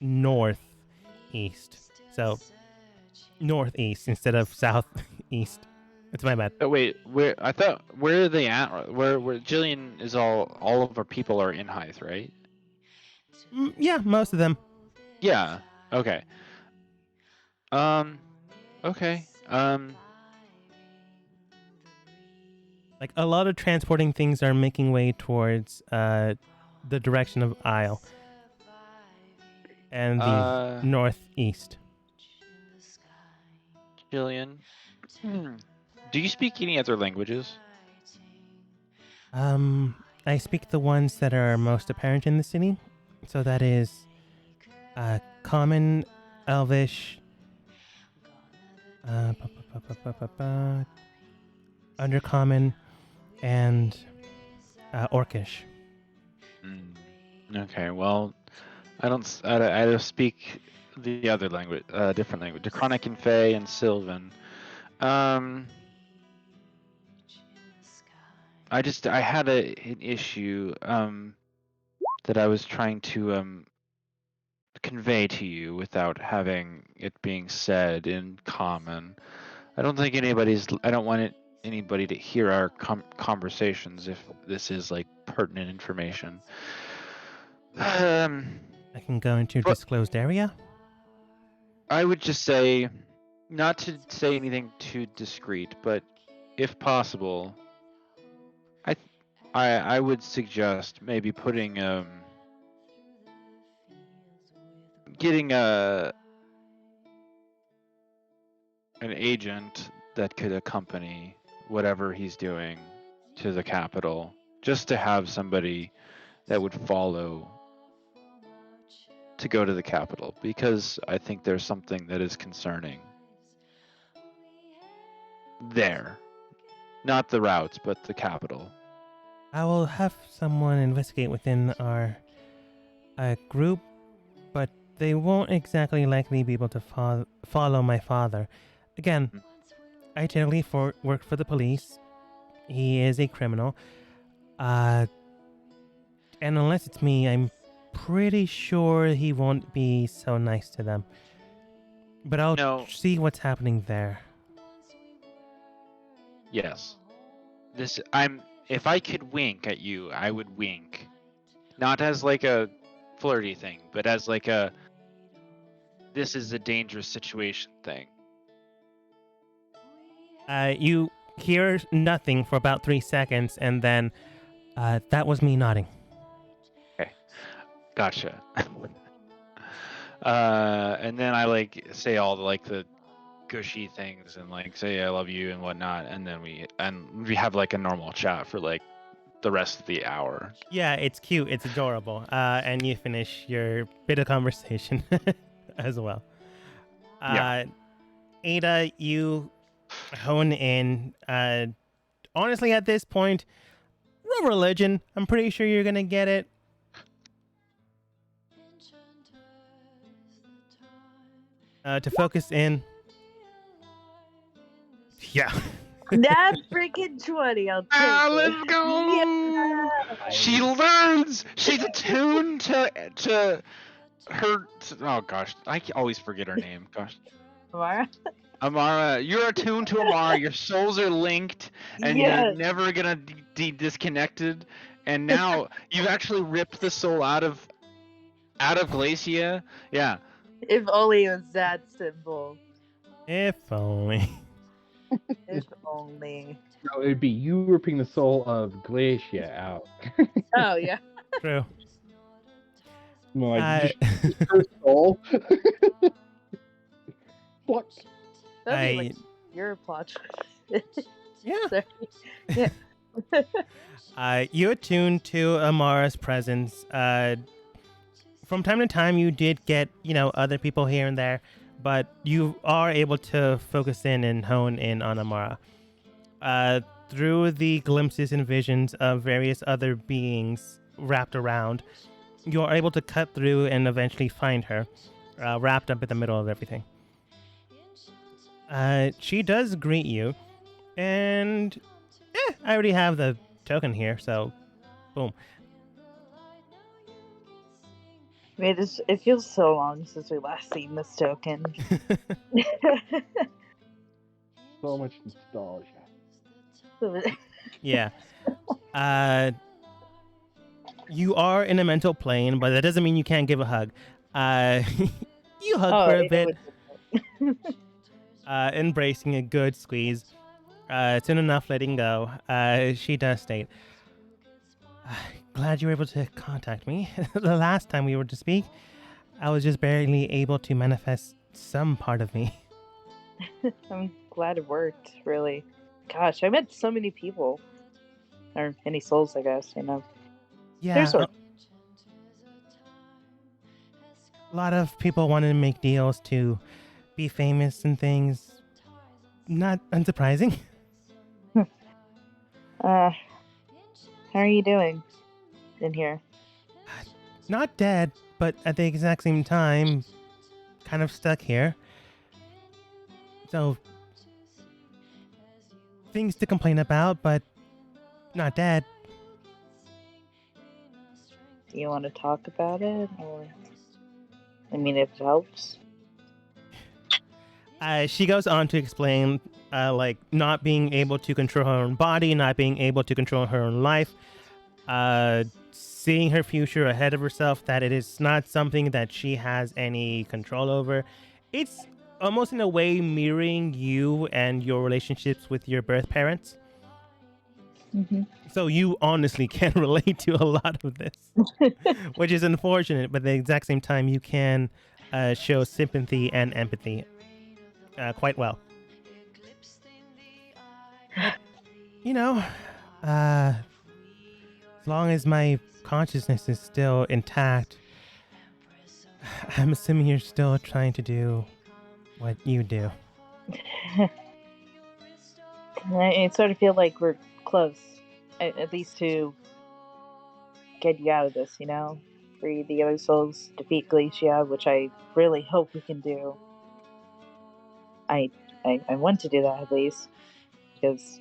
northeast, so northeast instead of southeast. That's my bad. Oh, wait, where are they at? Where Jillian is all of our people are in Hythe, right? Yeah, most of them. Yeah. Okay. Okay. Like a lot of transporting things are making way towards the direction of Isle and the northeast. Jillian. Do you speak any other languages? I speak the ones that are most apparent in the city. So that is Common, Elvish, Undercommon, and Orcish. Okay, well, I don't speak the other language, different language, Draconic and Fey and Sylvan. I had an issue that I was trying to convey to you without having it being said in common. I don't think I don't want anybody to hear our conversations if this is like pertinent information. I can go into But disclosed area. I would just say, not to say anything too discreet, but if possible, I would suggest maybe putting getting an agent that could accompany whatever he's doing to the capital, just to have somebody that would follow to go to the capital, because I think there's something that is concerning there. Not the routes, but the capital. I will have someone investigate within our group, but they won't exactly likely be able to follow my father. Again, Mhm. I generally work for the police. He is a criminal. And unless it's me, I'm pretty sure he won't be so nice to them. But I'll No. see what's happening there. Yes. If I could wink at you, I would wink. Not as like a flirty thing, but as like a this is a dangerous situation thing. You hear nothing for about 3 seconds, and then that was me nodding. Okay. Gotcha. And then I like say all the gushy things and like say I love you and whatnot, and then we have like a normal chat for like the rest of the hour. Yeah, it's cute. It's adorable. And you finish your bit of conversation as well. Yeah. Ada, you hone in. Honestly, at this point, roll religion. I'm pretty sure you're going to get it. To focus in. Yeah. That freaking 20, I'll take it. Let's go! Yeah. She learns. She's attuned to her. Oh gosh, I always forget her name. Gosh, Amara? Amara, you're attuned to Amara. Your souls are linked, and you're Yes. never gonna be disconnected. And now you've actually ripped the soul out of Glacia. Yeah. If only it was that simple. If only. If only. No, it'd be you ripping the soul of Glacia out. Oh, yeah. True. More like Uh, just her soul. What? That'd be like your plot. yeah. Sorry. Yeah. You attune to Amara's presence. From time to time, you did get, other people here and there, but you are able to focus in and hone in on Amara. Through the glimpses and visions of various other beings wrapped around, you are able to cut through and eventually find her, wrapped up in the middle of everything. She does greet you, and I already have the token here, so boom. Wait, it feels so long since we last seen this token. So much nostalgia. Yeah. You are in a mental plane, but that doesn't mean you can't give a hug. You hug for a bit, embracing a good squeeze. Soon enough, letting go. She does state, glad you were able to contact me. The last time we were to speak, I was just barely able to manifest some part of me. I'm glad it worked, really. Gosh, I met so many people. Or many souls, I guess, Yeah, There's a lot of people wanted to make deals to be famous and things. Not unsurprising. How are you doing in here? Not dead, but at the exact same time, kind of stuck here. So, things to complain about, but Not dead. Do you want to talk about it, or I mean, if it helps? She goes on to explain, like not being able to control her own body, not being able to control her own life, seeing her future ahead of herself, that it is not something that she has any control over. It's almost in a way mirroring you and your relationships with your birth parents. Mm-hmm. So you honestly can relate to a lot of this, which is unfortunate, but at the exact same time, you can show sympathy and empathy quite well. But, as long as my consciousness is still intact, I'm assuming you're still trying to do what you do. I sort of feel like we're close, at least to get you out of this, Free the other souls, defeat Glacia, which I really hope we can do. I want to do that at least, because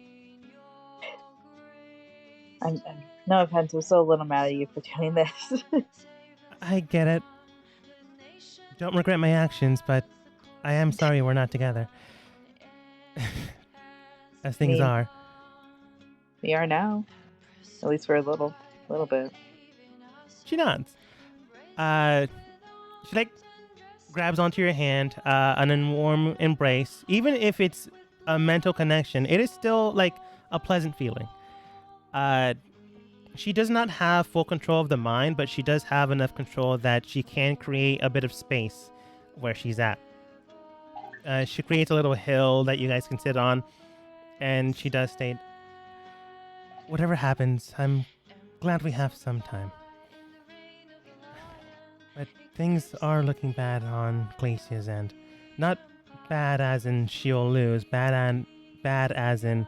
I'm no offense, I'm so a little mad at you for doing this. I get it. Don't regret my actions, but I am sorry we're not together. As things mean- are. We are now, at least for a little bit. She nods. She grabs onto your hand, an warm embrace. Even if it's a mental connection, it is still a pleasant feeling. She does not have full control of the mind, but she does have enough control that she can create a bit of space where she's at. She creates a little hill that you guys can sit on, and she does state, "Whatever happens, I'm glad we have some time. But things are looking bad on Glacia's end. Not bad as in she'll lose, bad as in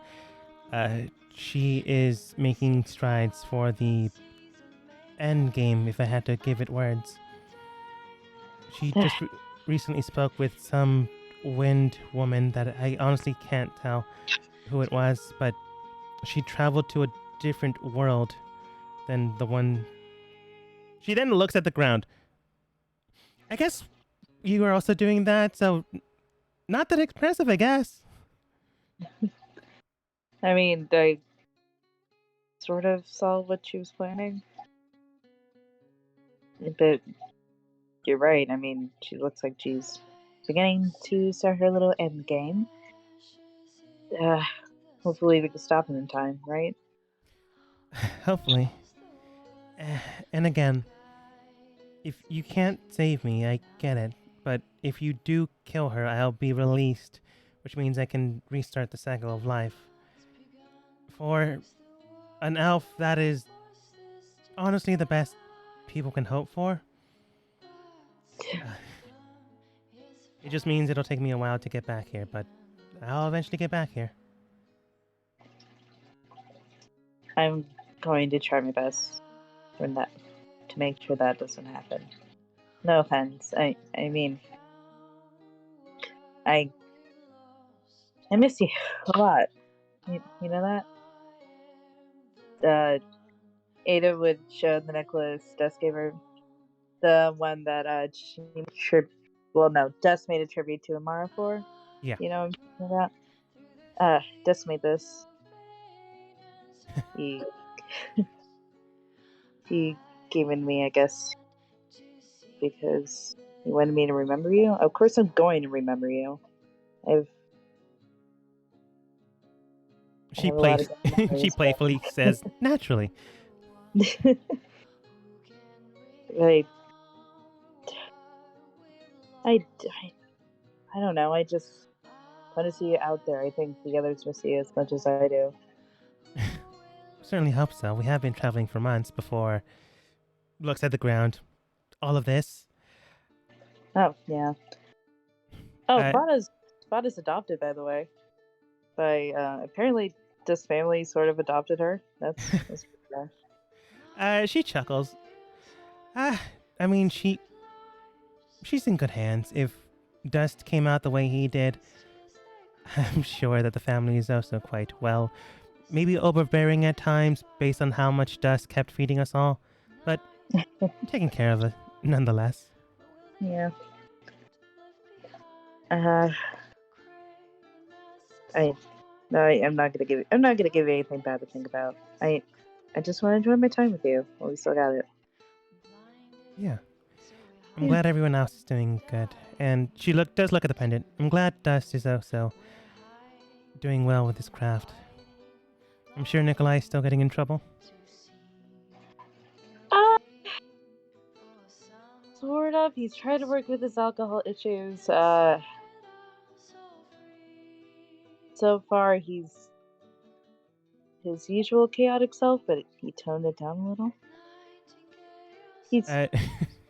she is making strides for the end game, if I had to give it words. She just recently spoke with some wind woman that I honestly can't tell who it was, but she traveled to a different world than the one." She then looks at the ground. "I guess you are also doing that, so not that expressive, I guess." I mean, I sort of saw what she was planning. But you're right. I mean, she looks like she's beginning to start her little end game. Hopefully we can stop it in time, right? Hopefully. And again, if you can't save me, I get it. But if you do kill her, I'll be released, which means I can restart the cycle of life. For an elf, that is honestly the best people can hope for. It just means it'll take me a while to get back here, but I'll eventually get back here. I'm going to try my best for that, to make sure that doesn't happen. No offense. I mean, I miss you a lot. You know that? Ada would show the necklace Dust gave her. The one that Dust made a tribute to Amara for. Yeah. You know that? Dust made this. He he gave it to me, I guess, because he wanted me to remember you. Of course I'm going to remember you. She have a lot of good she memories, playfully says, "Naturally." I don't know. I just want to see you out there. I think the others miss you as much as I do. Certainly hope so. We have been traveling for months before. Looks at the ground. All of this. Oh yeah. Oh, Uh, Spada's adopted, by the way. By apparently this family sort of adopted her. That's pretty bad. She chuckles. I mean, she's in good hands. If Dust came out the way he did, I'm sure that the family is also quite well. maybe overbearing at times based on how much dust kept feeding us all, but taking care of it nonetheless. Yeah. Uh, I'm not gonna give you. I'm not gonna give you anything bad to think about. I just want to enjoy my time with you while we still got it. Yeah. I'm Yeah. glad everyone else is doing good. And she does look at the pendant. I'm glad Dust is also doing well with his craft. I'm sure Nikolai's still getting in trouble. Uh, sort of. He's trying to work with his alcohol issues. So far he's his usual chaotic self, but he toned it down a little. He's Uh,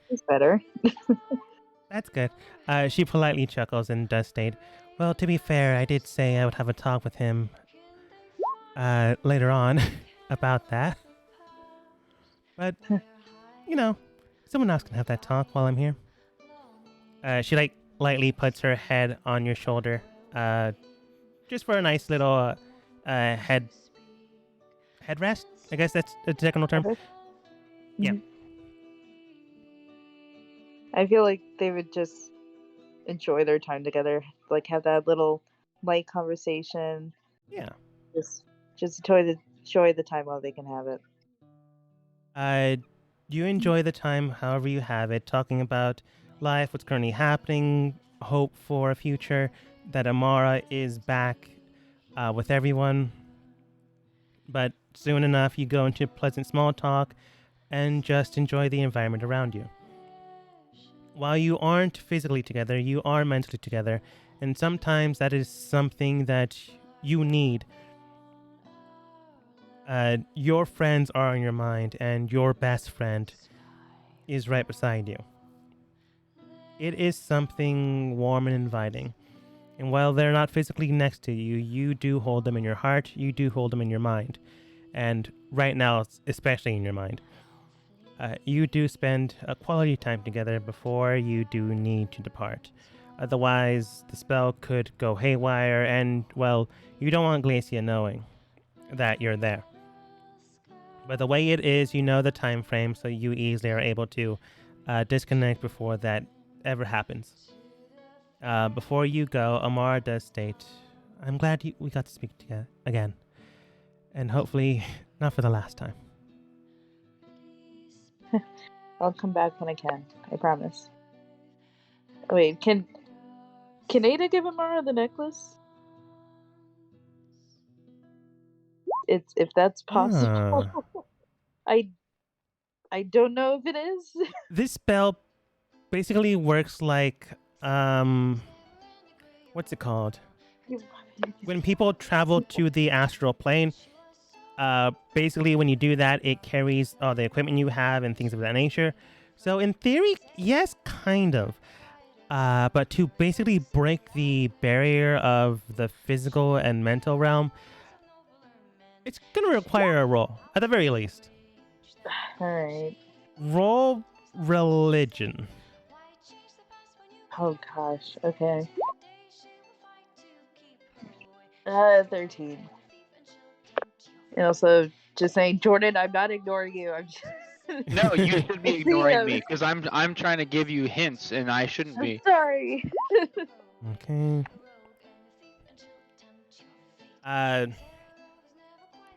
he's better. that's good. She politely chuckles and does state, well, to be fair, I did say I would have a talk with him later on about that. But, you know, someone else can have that talk while I'm here. She lightly puts her head on your shoulder, just for a nice little headrest. I guess that's a technical term. Yeah. Mhm. I feel like they would just enjoy their time together, like have that little light conversation. Yeah. Just enjoy the time while they can have it. You enjoy the time however you have it, talking about life, what's currently happening, hope for a future, that Amara is back with everyone. But soon enough, you go into pleasant small talk and just enjoy the environment around you. While you aren't physically together, you are mentally together, and sometimes that is something that you need. Your friends are on your mind, and your best friend is right beside you. It is something warm and inviting. And while they're not physically next to you, you do hold them in your heart, you do hold them in your mind. And right now, especially in your mind. You do spend a quality time together before you do need to depart. Otherwise, the spell could go haywire, and, well, you don't want Glacia knowing that you're there. But the way it is, you know the time frame, so you easily are able to disconnect before that ever happens. Before you go, Amara does state, I'm glad we got to speak together again. And hopefully, not for the last time. I'll come back when I can. I promise. Wait, can Ada give Amara the necklace? It's if that's possible. I don't know if it is. This spell basically works like, what's it called? When people travel to the astral plane, basically when you do that, it carries all the equipment you have and things of that nature. So in theory, yes, kind of. But to basically break the barrier of the physical and mental realm, it's going to require a roll, at the very least. Alright. Roll religion. Oh gosh, okay. 13. And also, just saying, Jordan, I'm not ignoring you. I'm just... No, you should be I see ignoring him. me because I'm trying to give you hints and I shouldn't I'm be. sorry. Okay.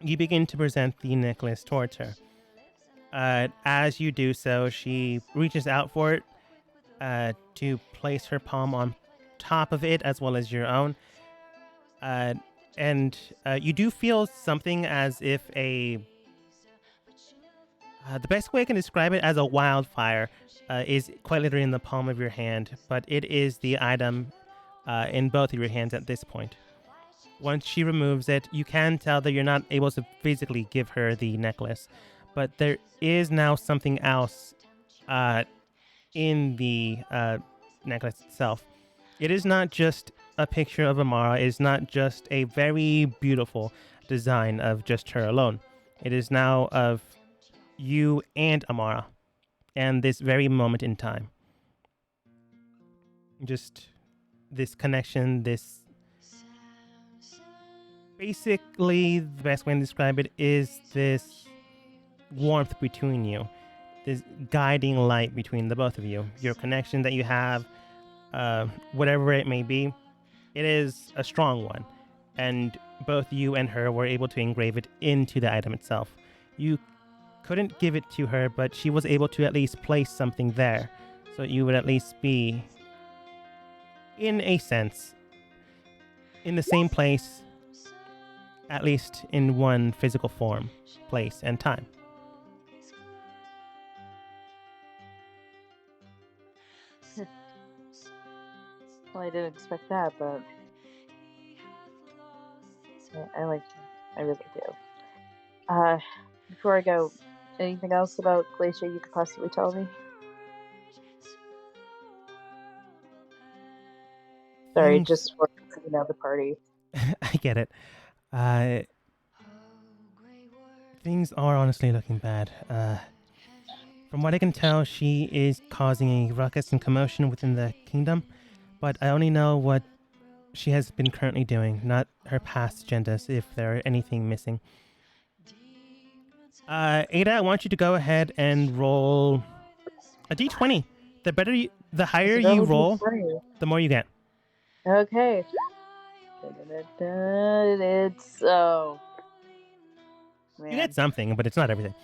You begin to present the necklace towards her. As you do so, she reaches out for it to place her palm on top of it as well as your own. And you do feel something as if a... the best way I can describe it as a wildfire is quite literally in the palm of your hand, but it is the item in both of your hands at this point. Once she removes it, you can tell that you're not able to physically give her the necklace, but there is now something else in the necklace itself. It is not just a picture of Amara. It is not just a very beautiful design of just her alone. It is now of you and Amara, and this very moment in time. Just this connection, this Basically, the best way to describe it is this warmth between you, this guiding light between the both of you, your connection that you have, whatever it may be. It is a strong one, and both you and her were able to engrave it into the item itself. You couldn't give it to her, but she was able to at least place something there, so you would at least be, in a sense, in the same place, at least in one physical form, place, and time. Well, I didn't expect that, but I like you. I really do. Before I go, anything else about Glacier you could possibly tell me? Sorry, Things- just for the party. I get it. Things are honestly looking bad. From what I can tell, she is causing a ruckus and commotion within the kingdom, but I only know what she has been currently doing, not her past agendas, if there are anything missing. Ada, I want you to go ahead and roll a d20. The higher you roll, the more you get. Okay. It's man. You get something, but it's not everything.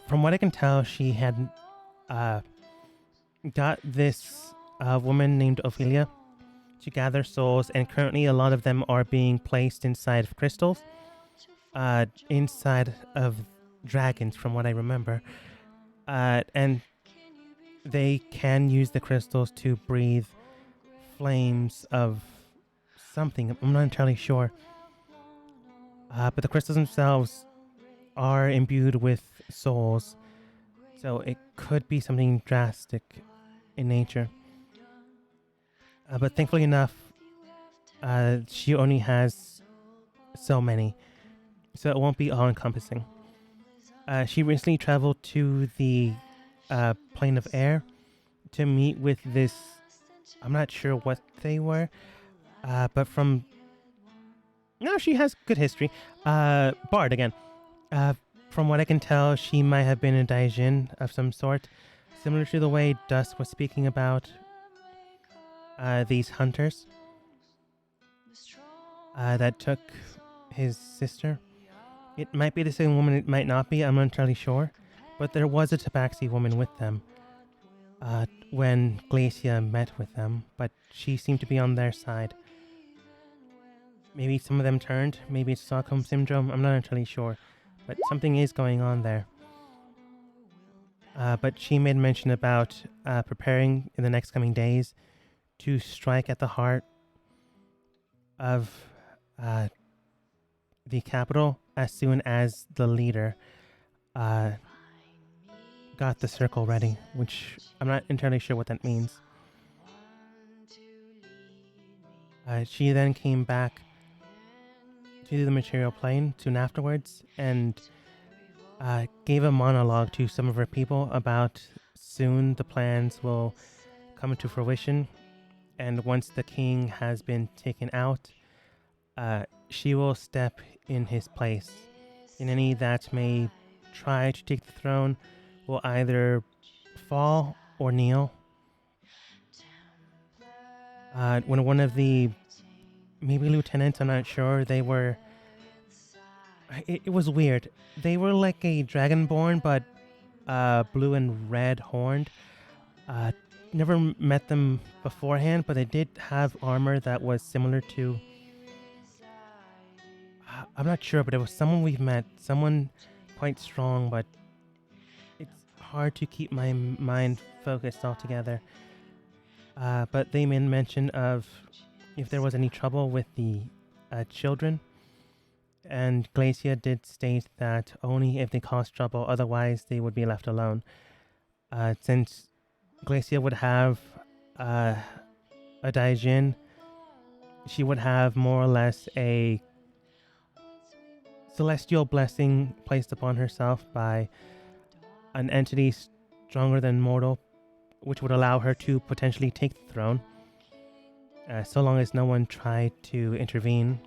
From what I can tell, she had got this woman named Ophelia to gather souls, and currently a lot of them are being placed inside of crystals, inside of dragons, from what I remember. And they can use the crystals to breathe flames of something. I'm not entirely sure. But the crystals themselves are imbued with souls, so it could be something drastic in nature. But thankfully enough, she only has so many, so it won't be all-encompassing. She recently traveled to the plane of air to meet with this. I'm not sure what they were, but from. No, she has good history. Bard again. From what I can tell, she might have been a Daijin of some sort, similar to the way Dusk was speaking about these hunters that took his sister. It might be the same woman, it might not be, I'm not entirely sure. But there was a Tabaxi woman with them when Glacia met with them, but she seemed to be on their side. Maybe some of them turned, maybe it's Stockholm Syndrome, I'm not entirely sure. But something is going on there. But she made mention about preparing in the next coming days to strike at the heart of the capital as soon as the leader got the circle ready, which I'm not entirely sure what that means. She then came back to the material plane soon afterwards and gave a monologue to some of her people about soon the plans will come into fruition, and once the king has been taken out, she will step in his place, and any that may try to take the throne will either fall or kneel. When one of the maybe lieutenants, I'm not sure, they were it was weird. They were like a dragonborn, but blue and red horned. Never met them beforehand, but they did have armor that was similar to. I'm not sure, but it was someone we've met, someone quite strong, but it's hard to keep my mind focused altogether. But they made mention of if there was any trouble with the children. And Glacia did state that only if they caused trouble, otherwise they would be left alone. Since Glacia would have a Daijin, she would have more or less a celestial blessing placed upon herself by an entity stronger than mortal, which would allow her to potentially take the throne, so long as no one tried to intervene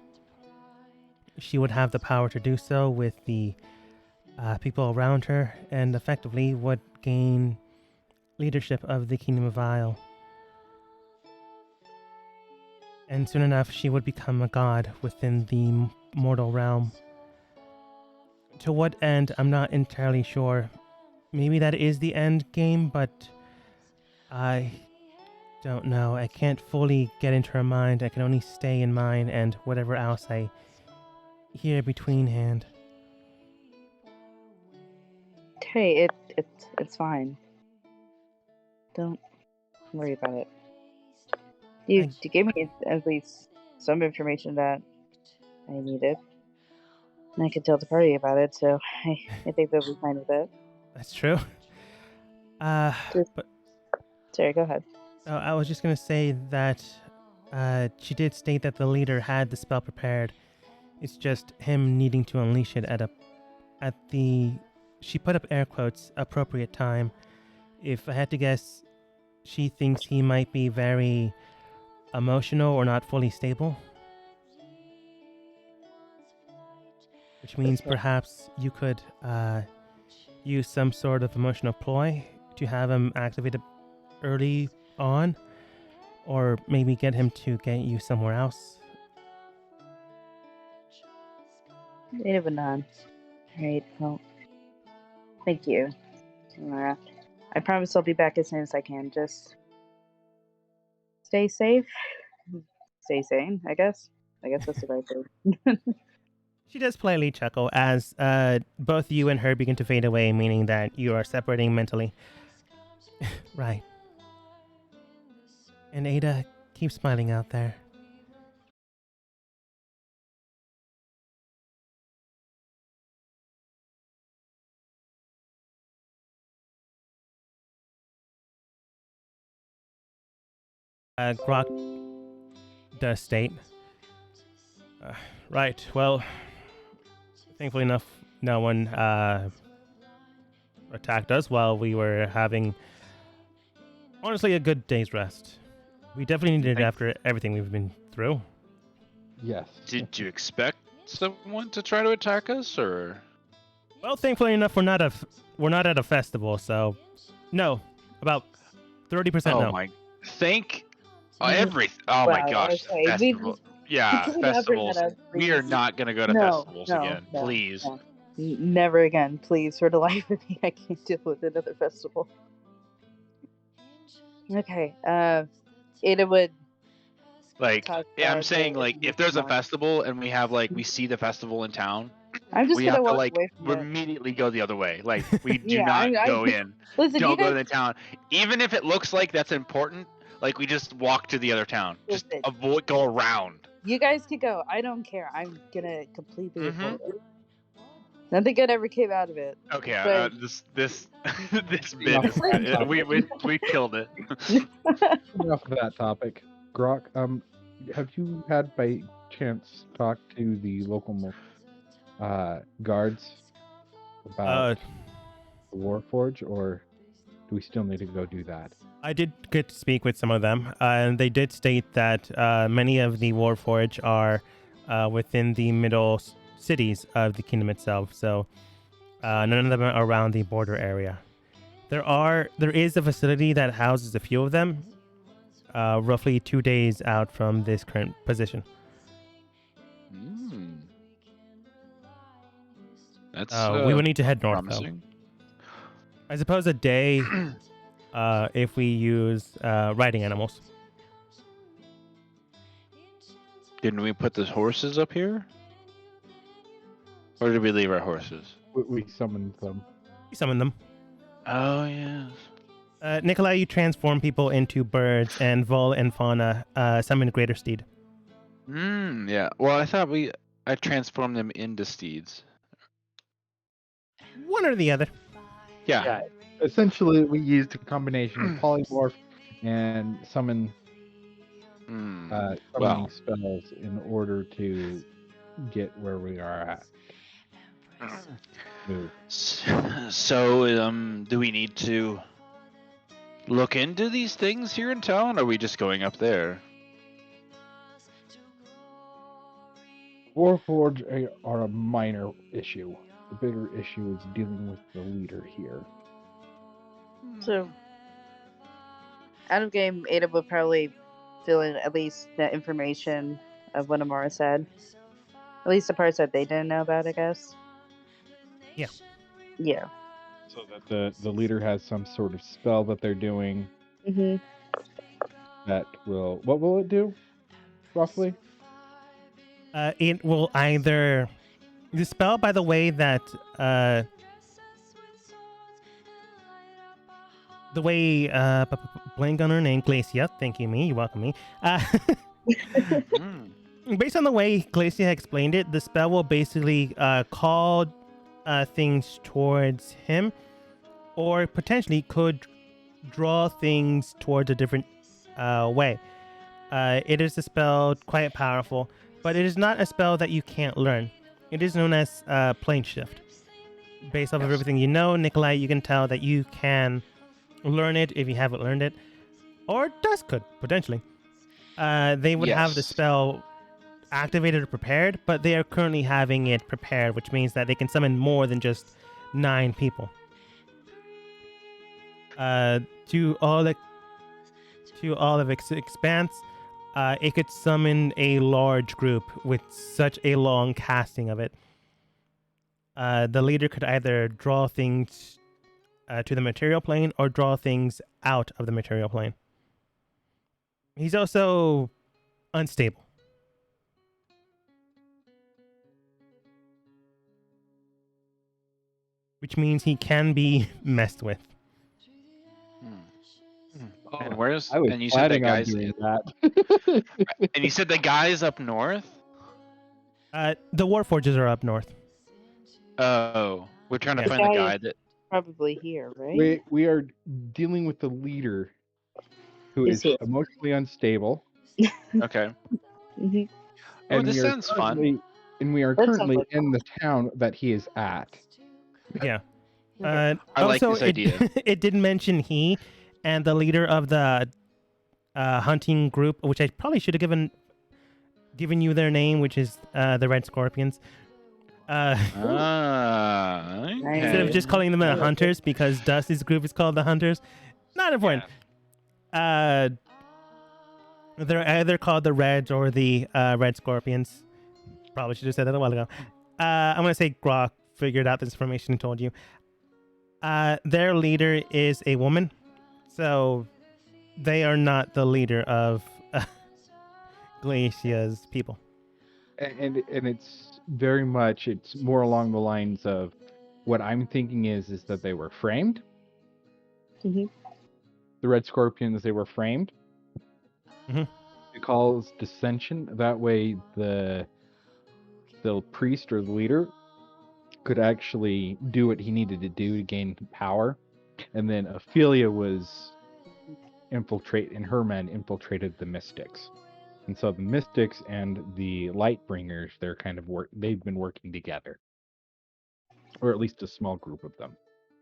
she would have the power to do so with the people around her, and effectively would gain leadership of the Kingdom of Isle. And soon enough, she would become a god within the mortal realm. To what end, I'm not entirely sure. Maybe that is the end game, but I don't know. I can't fully get into her mind. I can only stay in mine and whatever else I hear between hand. Hey, it's fine. Don't worry about it. You gave me at least some information that I needed. And I could tell the party about it, so I think they'll be fine with it. That's true. But Sorry, go ahead. I was just gonna say that she did state that the leader had the spell prepared. It's just him needing to unleash it at the she put up air quotes appropriate time. If I had to guess, she thinks he might be very emotional or not fully stable. Which means perhaps you could use some sort of emotional ploy to have him activated early on, or maybe get him to get you somewhere else. 8 of a 9. Alright, well, thank you. I promise I'll be back as soon as I can. Just stay safe. Stay sane, I guess. I guess that's the right thing. She does politely chuckle as both you and her begin to fade away, meaning that you are separating mentally. Right. And Ada, keep smiling out there. Grok does state. Right, well, thankfully enough, no one attacked us while we were having, honestly, a good day's rest. We definitely needed it after everything we've been through. Yes. Did you expect someone to try to attack us, or? Well, thankfully enough, we're not at a festival, so no. About 30% Oh no. my! Oh my gosh! okay, Festival. Yeah, Can we not bring festivals. that up, We are please? not gonna go to No, festivals no, again, no, please. no. Never again, please. For the life of me, I can't deal with another festival. Okay, Ada would Like, talk yeah, I'm about saying the like if there's a more. festival and we have we see the festival in town, I'm just we gonna have to walk away from it. immediately go the other way. Like we do Yeah, not I go in. listen. Don't You go to guys, the town, even if it looks like that's important. Like we just walk to the other town. Just listen. go around. You guys can go. I don't care. I'm gonna completely Mhm. avoid it. Nothing good ever came out of it. Okay, But- this bit is we killed it. Enough of that topic. Grok, have you had by chance talk to the local guards about the Warforge, or do we still need to go do that? I did get to speak with some of them, and they did state that many of the Warforged are within the middle cities of the kingdom itself, so none of them are around the border area. There is a facility that houses a few of them, roughly 2 days out from this current position. That's we would need to head north, promising. though. I suppose a day if we use riding animals. Didn't we put the horses up here? Or did we leave our horses? We summoned them. We summon them. Oh yes. Nikolai, you transform people into birds, and Vol and Fauna summon Greater Steed. Yeah. Well, I thought I transformed them into steeds. One or the other. Yeah. Essentially, we used a combination of polymorph and summoning Well. spells in order to get where we are at. So, do we need to look into these things here in town, or are we just going up there? Warforged are a minor issue. The bigger issue is dealing with the leader here. So, out of game, Ada would probably fill in at least the information of what Amara said. At least the parts that they didn't know about, I guess. Yeah. Yeah. So that the leader has some sort of spell that they're doing Mm-hmm. that will... What will it do, roughly? It will either the spell, by the way, that the way blank on her name, Glacia. Thank you, me. You welcome me. Mm. Based on the way Glacia explained it, the spell will basically call things towards him, or potentially could draw things towards a different way. It is a spell quite powerful, but it is not a spell that you can't learn. It is known as plane shift. Based off of Yes. everything you know, Nikolai, you can tell that you can learn it if you haven't learned it, or Dust could potentially. They would have the Yes. spell activated or prepared, but they are currently having it prepared, which means that they can summon more than just 9 people. To all of its expanse, it could summon a large group with such a long casting of it. The leader could either draw things to the material plane or draw things out of the material plane. He's also unstable. Which means he can be messed with. And where's I was and you said that planning on guy's doing that. and you said the guy's up north? The Warforges are up north. Oh, we're trying Yeah. to find the guy that. Probably here, right? we are dealing with the leader who Who's is here? emotionally unstable. Okay. Mm-hmm. Oh, And this we are sounds fun. currently- And we are That sounds currently like in the town that he is at. Yeah. Okay. I like Also, this idea. It did mention he and the leader of the hunting group, which I probably should have given you their name, which is the Red Scorpions. Instead of Okay. just calling them the Hunters, because Dusty's group is called the Hunters. Not important. They're either called the Reds or the Red Scorpions. Probably should have said that a while ago. I'm going to say Grok figured out this information and told you. Their leader is a woman, so they are not the leader of Glacia's people. And it's very much, it's more along the lines of what I'm thinking is that they were framed. Mhm. The Red Scorpions, they were framed. Mhm. It calls dissension. That way the priest or the leader could actually do what he needed to do to gain power. And then Ophelia was and her men infiltrated the Mystics. And so the Mystics and the Lightbringers, they're kind of they've been working together. Or at least a small group of them.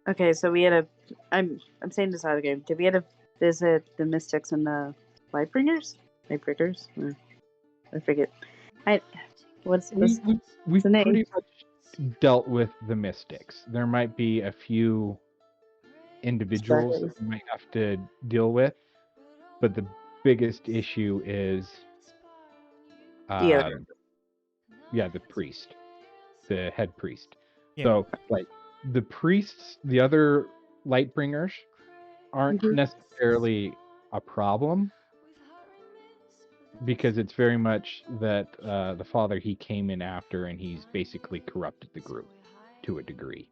Okay, so we had I'm saying this out of the game. Did we had to visit the Mystics and the Lightbringers? Lightbringers? I forget. What's We've the name? pretty much dealt with the Mystics. There might be a few individuals that we might have to deal with, but the biggest issue is The other. the priest, the head priest. Yeah. So like the priests, the other Lightbringers aren't Mhm. necessarily a problem, because it's very much that the father, he came in after and he's basically corrupted the group to a degree.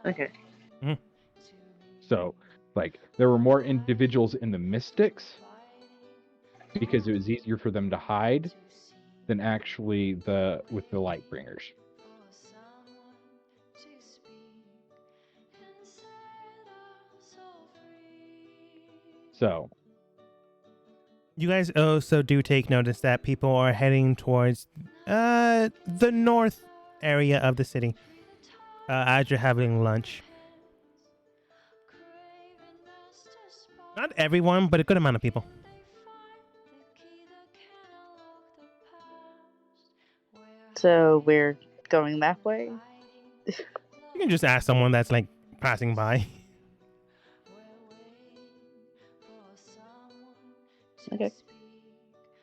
Okay. So like there were more individuals in the Mystics because it was easier for them to hide than actually with the Lightbringers. So You guys also do take notice that people are heading towards the north area of the city as you're having lunch. Not everyone, but a good amount of people. So we're going that way? You can just ask someone that's like passing by. Okay.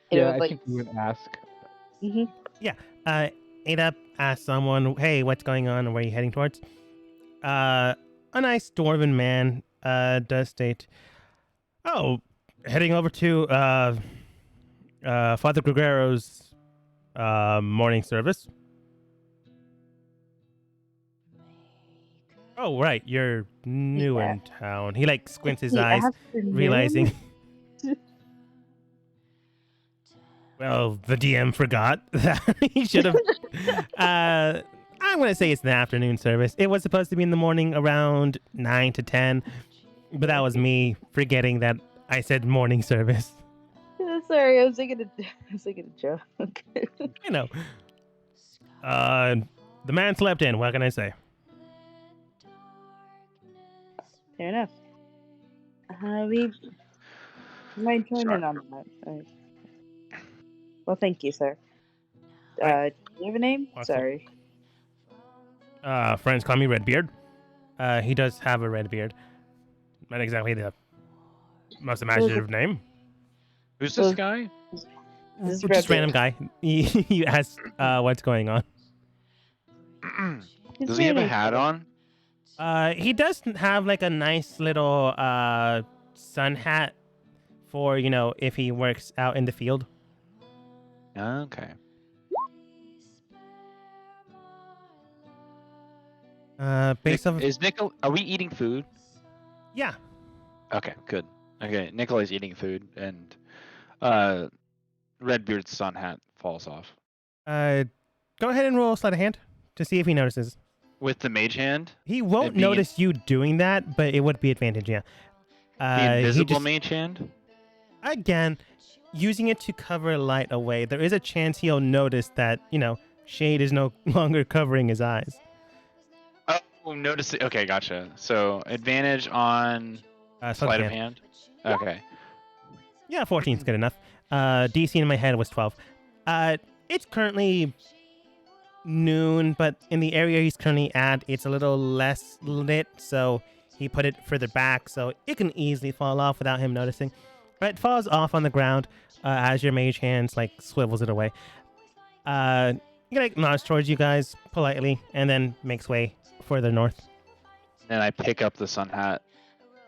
Yeah, would, I like- think we would ask. Ada asks someone, "Hey, what's going on? And where are you heading towards?" A nice dwarven man does state, "Oh, heading over to Father Gregoro's morning service." Oh, right, you're new Yeah. in town. He like squints his The eyes, afternoon? realizing. Well, the DM forgot that he should have. I'm gonna say it's an afternoon service. It was supposed to be in the morning around 9 to 10, but that was me forgetting that I said morning service. Sorry, I was thinking a joke. You know. The man slept in. What can I say? Fair enough. We might join Sorry. in on that. Well, thank you, sir. Right. Do you have a name? Awesome. Sorry. Friends call me Redbeard. He does have a red beard. Not exactly the most imaginative name. Who's this Well, guy? This is Just random Redbeard. guy. You asked what's going on. He's Does he have a really hat cool. on? He does have like a nice little sun hat for, if he works out in the field. Okay. Based off of, Is Nickel? Are we eating food? yeah. Okay, good. Okay, Nikolai's eating food, and Redbeard's sun hat falls off Go ahead and roll sleight of hand to see if he notices. with the mage hand. He won't It being- notice you doing that, but it would be advantage, yeah. The He invisible just- mage hand. Again, using it to cover light away, there is a chance he'll notice that, shade is no longer covering his eyes. Oh, notice it. Okay, gotcha. So advantage on sleight of hand. Okay. Yeah, 14 is good enough. DC in my head was 12. It's currently noon, but in the area he's currently at, it's a little less lit, so he put it further back so it can easily fall off without him noticing. But it falls off on the ground as your mage hands like swivels it away. He like nods towards you guys politely and then makes way further north. Then I pick up the sun hat,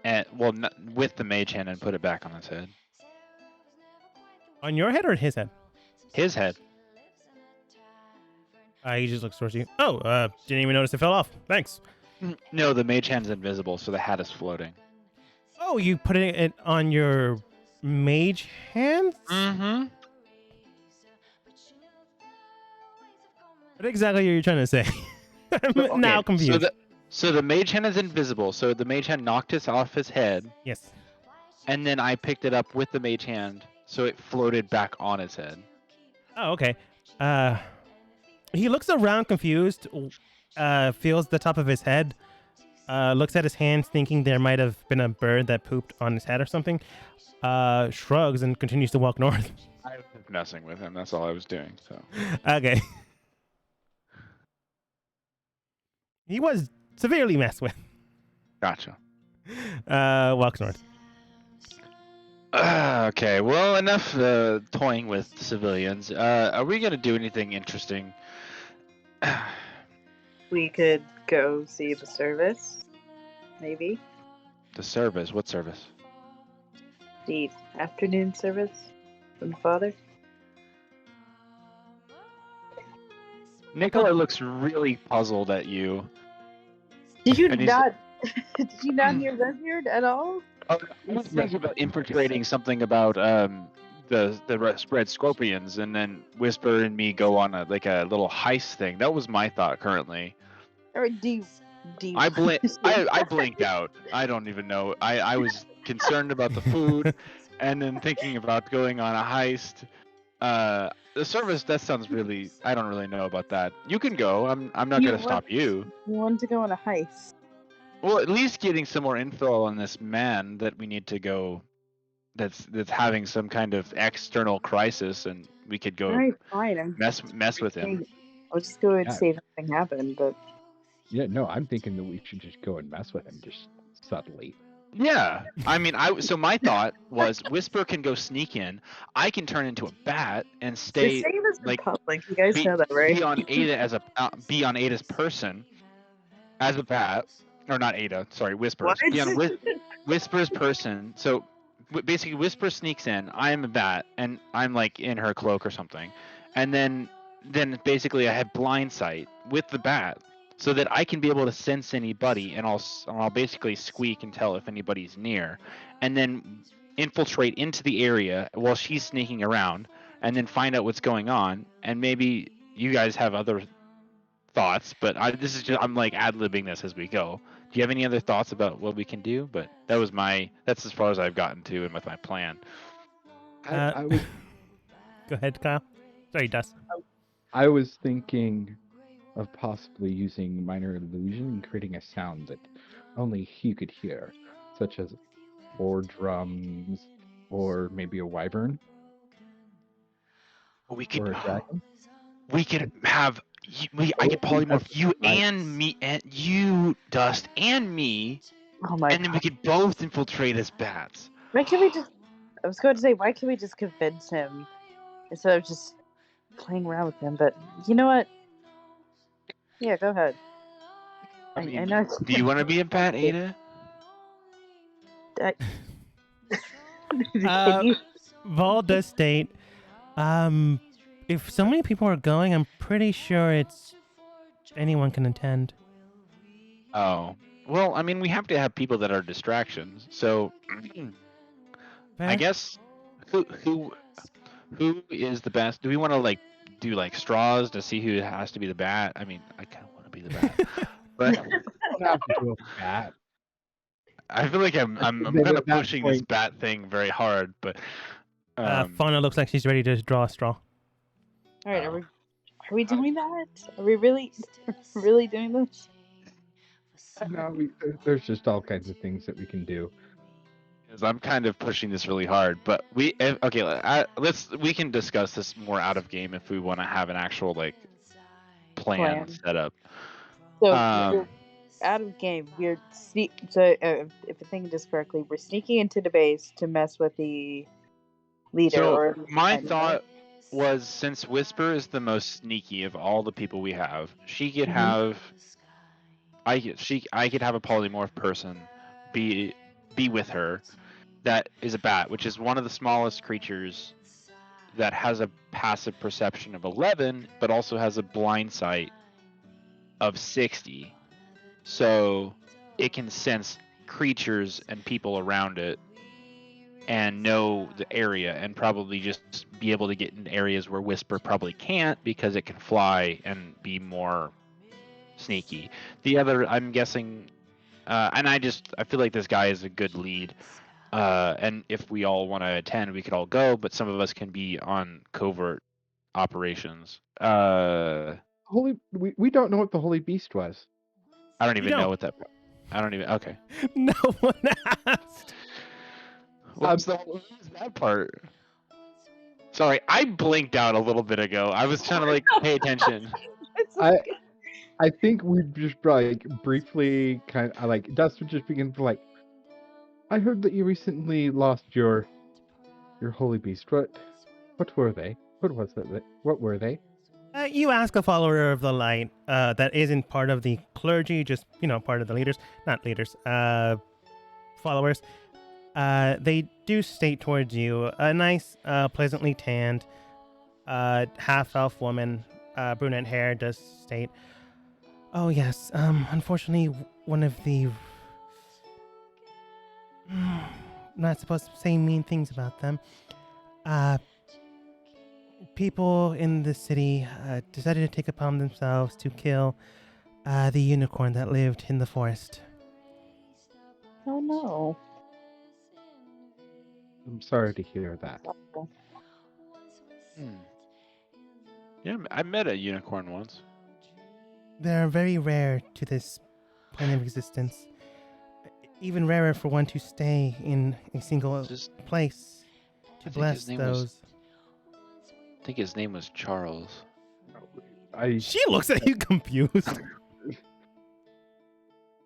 and with the mage hand and put it back on his head. On your head or his head? His head. He just looks towards you. Oh, didn't even notice it fell off. Thanks. No, the mage hand's invisible, so the hat is floating. Oh, you put it on your mage hands? Mm-hmm. What exactly are you trying to say? I'm now confused. So the mage hand is invisible. So the mage hand knocked it off his head, Yes. and then I picked it up with the mage hand, so it floated back on his head. Oh, okay. He looks around confused, feels the top of his head, looks at his hands thinking there might have been a bird that pooped on his head or something, shrugs and continues to walk north. I was just messing with him. That's all I was doing. So Okay. He was severely messed with. gotcha. Walks north. Okay, well, enough toying with civilians. Are we gonna do anything interesting? We could go see the service, maybe. The service? What service? The afternoon service from the father. Nicola looks really puzzled at you. Did you And he's- not? Did you not hear Redbeard at all? Oh, I was thinking about infiltrating something about the red scorpions, and then Whisper and me go on a little heist thing. That was my thought currently. Or do you? I blinked out. I don't even know. I was concerned about the food, and then thinking about going on a heist. The service, that sounds really. I don't really know about that. You can go. I'm not You gonna want- stop you. You want to go on a heist? Well, at least getting some more info on this man that we need to go. That's having some kind of external crisis, and we could go All right, fine. I'm mess with him. I'll just go and Yeah. see if anything happened. But Yeah, no, I'm thinking that we should just go and mess with him just subtly. Yeah, I mean, so my thought was Whisper can go sneak in. I can turn into a bat and you're stay saying this in like public. You guys know that, right? be on Ada as be on Ada's person as a bat, or not Ada, sorry, Whispers. What? Be on Whisper's person. So basically, Whisper sneaks in. I am a bat, and I'm like in her cloak or something, and then basically I have blind sight with the bat, so that I can be able to sense anybody, and I'll basically squeak and tell if anybody's near, and then infiltrate into the area while she's sneaking around, and then find out what's going on, and maybe you guys have other thoughts, but I'm like ad-libbing this as we go. Do you have any other thoughts about what we can do? But that's as far as I've gotten to with my plan. I was Go ahead, Kyle. Sorry, Dust. I was thinking of possibly using minor illusion and creating a sound that only he could hear, such as 4 drums or maybe a wyvern We or a dragon. we could have I could polymorph you and me, and you, Dust, and me, Oh my and then we god. could both infiltrate as bats. Why can't we just? I was going to say, why can't we just convince him instead of just playing around with him? But you know what? Yeah, go ahead. I mean, I know. do you want to be a bat, Ada? Can you? Vol does state, if so many people are going, I'm pretty sure it's anyone can attend. Oh, well, I mean, we have to have people that are distractions. So, I Fair? guess who is the best? Do we want to like do like straws to see who has to be the bat? I mean, I kind of want to be the bat, but I don't have to do a bat. I feel like I'm Then kind at of that pushing this point- bat thing very hard. But Fauna looks like she's ready to draw a straw. All right, Oh. are we doing that? Are we really doing this? No, there's just all kinds of things that we can do. 'cause I'm kind of pushing this really hard. But we we can discuss this more out of game if we want to have an actual like plan set up. So Um, we're out of game. We're if I'm thinking this correctly, we're sneaking into the base to mess with the leader. So or my right? thought was, since Whisper is the most sneaky of all the people we have, she could Mhm. have I could have a polymorph person be with her that is a bat, which is one of the smallest creatures that has a passive perception of 11, but also has a blind sight of 60. So it can sense creatures and people around it and know the area, and probably just be able to get in areas where Whisper probably can't, because it can fly and be more sneaky. The other, I'm guessing, and I feel like this guy is a good lead. And if we all want to attend, we could all go, but some of us can be on covert operations. We don't know what the Holy Beast was. I don't even know don't. what that. I don't even. Okay. No one asked. What was that part? Sorry, I blinked out a little bit ago. I was trying to like pay attention. I think we just like briefly kind of like Dust would just begin to like. I heard that you recently lost your Holy Beast. What were they? What was it? What were they? You ask a follower of the light that isn't part of the clergy, just, part of the leaders. Not leaders, followers. They do state towards you a nice, pleasantly tanned, half-elf woman, brunette hair does state, oh yes, unfortunately, one of the... not supposed to say mean things about them. People in the city decided to take upon themselves to kill the unicorn that lived in the forest. Oh no. I'm sorry to hear that. Yeah, I met a unicorn once. They're very rare to this plane of existence. Even rarer for one to stay in a single place to bless those. I think his name was Charles. She looks at you confused.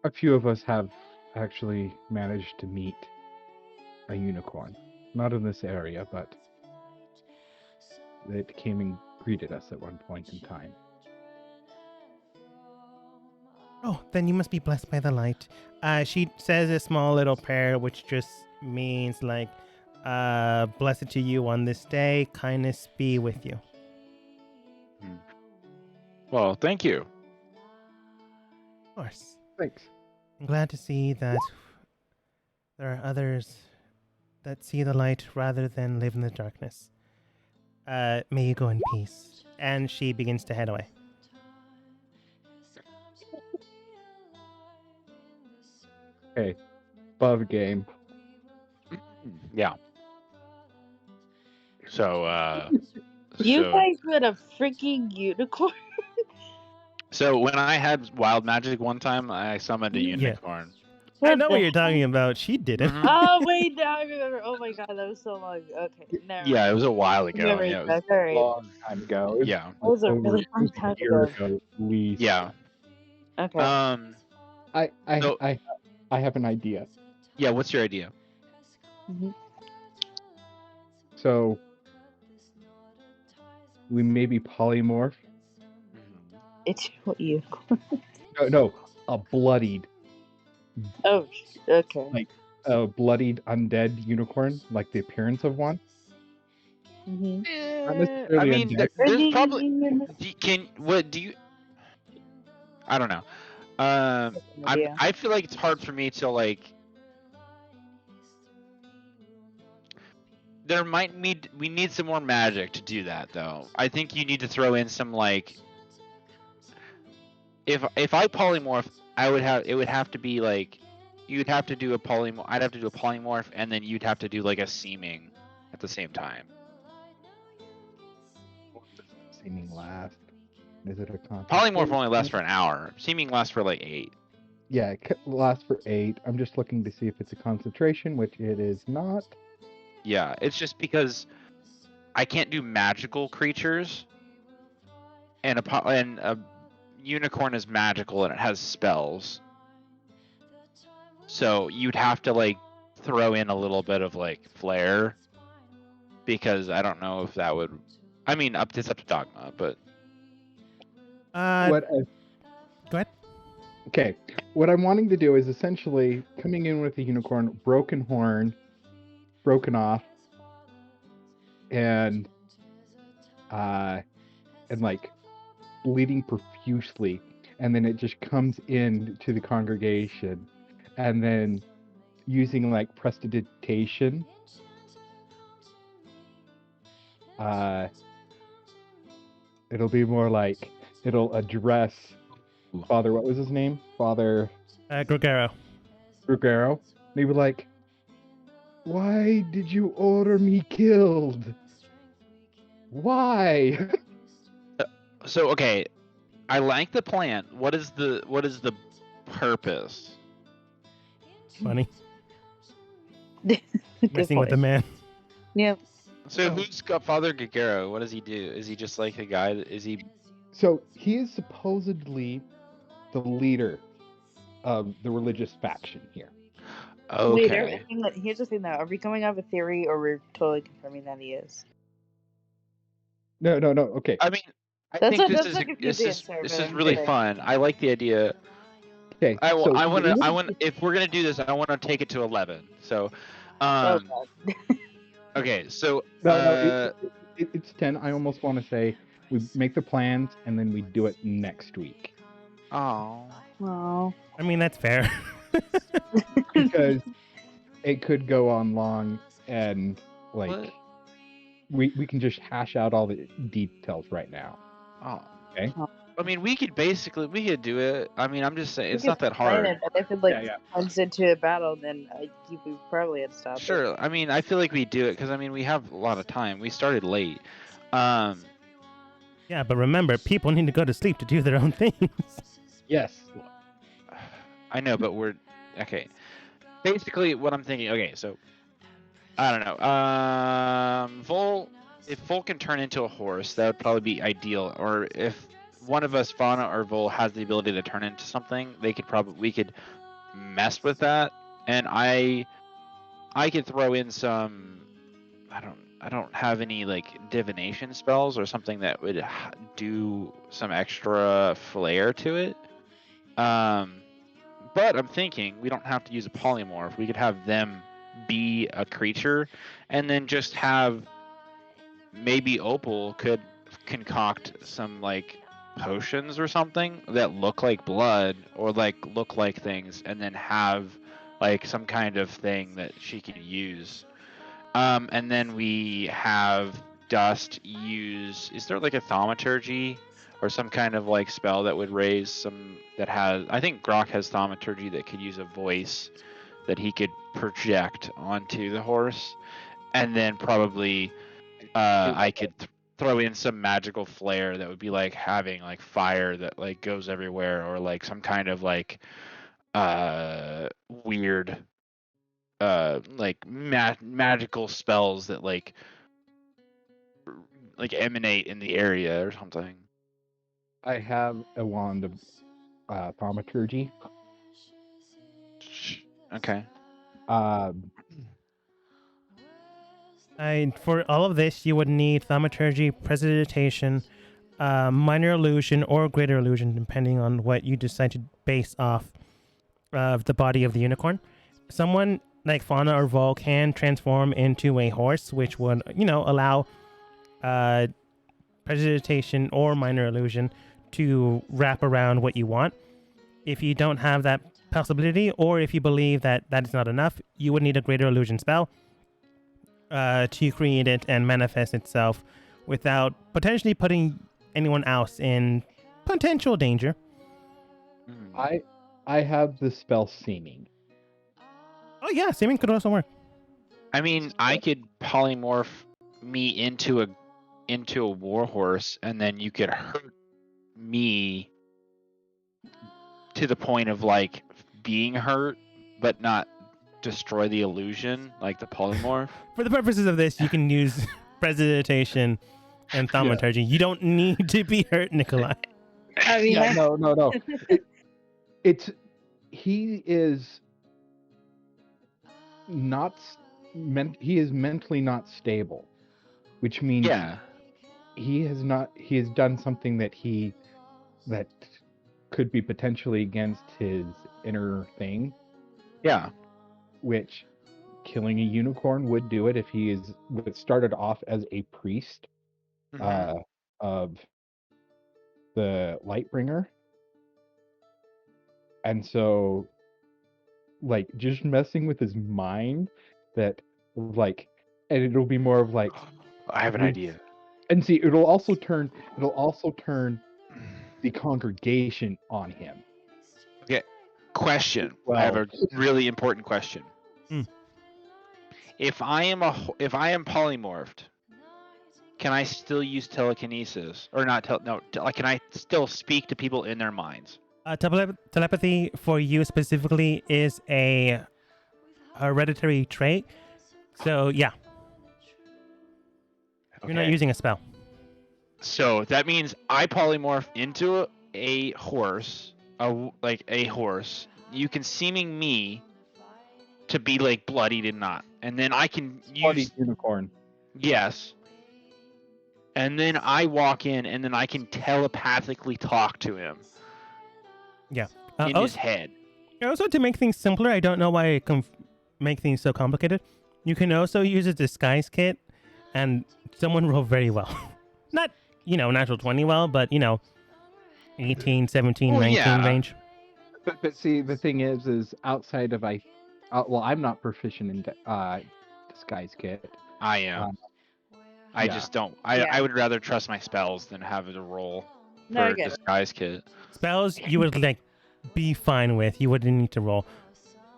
A few of us have actually managed to meet a unicorn. Not in this area, but it came and greeted us at one point in time. Oh, then you must be blessed by the light. She says a small little prayer, which just means like, blessed to you on this day, kindness be with you. Well, thank you. Of course. Thanks. I'm glad to see that there are others that see the light rather than live in the darkness. May you go in peace. And she begins to head away. Okay. Above game. Yeah. So, You so, guys with a freaking unicorn? so when I had wild magic one time, I summoned a Yeah. unicorn. I know what the you're talking about. She did it. Mhm. Oh wait, now I remember. Oh my god, that was so long. Okay, never Yeah, mind. it was a while ago. Memory Yeah, it was, back. All right. Long time ago. It was yeah, That was a over- really it long was a time year ago. at least. yeah. Okay. I So- have an idea. Yeah. What's your idea? Mhm. So we maybe polymorph. It's what you. No, a bloodied Oh, okay. bloodied undead unicorn, like the appearance of one. Mm-hmm. Not I necessarily mean, undead. there's probably. Do you? I don't know. I feel like it's hard for me to like. We need some more magic to do that though. I think you need to throw in some like. If I polymorph, it would have to be like, you'd have to do a polymorph. I'd have to do a polymorph, and then you'd have to do like a seeming at the same time. Seeming last. Is it a contest? Polymorph only lasts for an hour. Seeming lasts for like 8. Yeah, it lasts for 8. I'm just looking to see if it's a concentration, which it is not. Yeah, it's just because I can't do magical creatures, and a unicorn is magical and it has spells. So you'd have to like throw in a little bit of like flair, because I don't know if that would. I mean, it's up to Dogma, but Go ahead. Okay, what I'm wanting to do is essentially coming in with a unicorn, broken horn, broken off, and like bleeding profusely, and then it just comes in to the congregation, and then using like prestidigitation, it'll be more like it'll address Father. What was his name? Father Grogero. Ruggiero. They were like, "Why did you order me killed? Why?" so okay, I like the plan. What is the purpose? Funny. Good Messing with the point. man. Yep. So who's got Father Gagero? What does he do? Is he just like the guy? Is he? So he is supposedly the leader of the religious faction here. Wait, Okay. here's the thing though. Are we coming up with a theory, or we're totally confirming that he is? No. Okay. I mean, I That's think a- this that's is a confusing answer, this but is I'm really kidding. fun. I like the idea. Okay. I so want to. If we're gonna do this, I want to take it to 11. So, Oh, God. okay. So, No, it's 10. I almost want to say we make the plans and then we do it next week oh, Oh. I mean, that's fair. because it could go on long and like What? we can just hash out all the details right now. oh. Okay. I mean, we could do it. I mean, I'm just saying, it's We not could that plan hard. it, but if it Yeah. turns into a battle, then we probably had to stop it. Sure. I mean, I feel like we do it because I mean we have a lot of time. We started late. Um, Yeah, but remember, people need to go to sleep to do their own things. Yes. I know, but we're okay. Basically, what I'm thinking. Okay, so I don't know. If Vol can turn into a horse, that would probably be ideal. Or if one of us, Fauna or Vol, has the ability to turn into something, we could mess with that, and I could throw in some. I don't have any like divination spells or something that would do some extra flair to it. But I'm thinking we don't have to use a polymorph. We could have them be a creature, and then just have maybe Opal could concoct some like potions or something that look like blood or like look like things, and then have like some kind of thing that she could use. And then we have Dust use. Is there like a thaumaturgy or some kind of like spell that would raise some that has? I think Grok has thaumaturgy that could use a voice that he could project onto the horse, and then probably I could throw in some magical flair that would be like having like fire that like goes everywhere, or like some kind of like weird like magical spells that like emanate in the area or something. I have a wand of thaumaturgy. Okay. For all of this, you would need thaumaturgy, prestidigitation, minor illusion, or greater illusion, depending on what you decide to base off of the body of the unicorn. Someone like Fauna or Vol can transform into a horse, which would, allow prestidigitation or minor illusion to wrap around what you want. If you don't have that possibility, or if you believe that that is not enough, you would need a greater illusion spell to create it and manifest itself without potentially putting anyone else in potential danger. I have the spell Seeming. Oh yeah, seeming could also work. I mean, I could polymorph me into a warhorse, and then you could hurt me to the point of like being hurt, but not destroy the illusion, like the polymorph. For the purposes of this, you can use prestidigitation and thaumaturgy. You don't need to be hurt, Nikolai. I mean, Yeah, no. He is not he is mentally not stable, which means he has done something that could be potentially against his inner thing. Yeah. Which killing a unicorn would do it if he started off as a priest of the Lightbringer. And so like just messing with his mind, that like, and it'll be more of like, I have an idea. And see, it'll also turn the congregation on him. Okay. Question. Well, I have a really important question. If I am polymorphed, can I still use telekinesis or not? Can I still speak to people in their minds? Telepathy for you specifically is a hereditary trait. So yeah, you're not using a spell. So that means I polymorph into a horse, a horse. You can seeming me to be like bloodied and not, and then I can use bloodied unicorn. Yes. And then I walk in, and then I can telepathically talk to him. Yeah. In his head. Also, to make things simpler, I don't know why it can make things so complicated. You can also use a disguise kit, and someone roll very well. Not, natural 20 well, but, 18, 17, 19 range. But see, the thing is outside of I'm not proficient in disguise kit. I am. I just don't. I would rather trust my spells than have a roll for disguise kit. Spells you would be fine with. You wouldn't need to roll.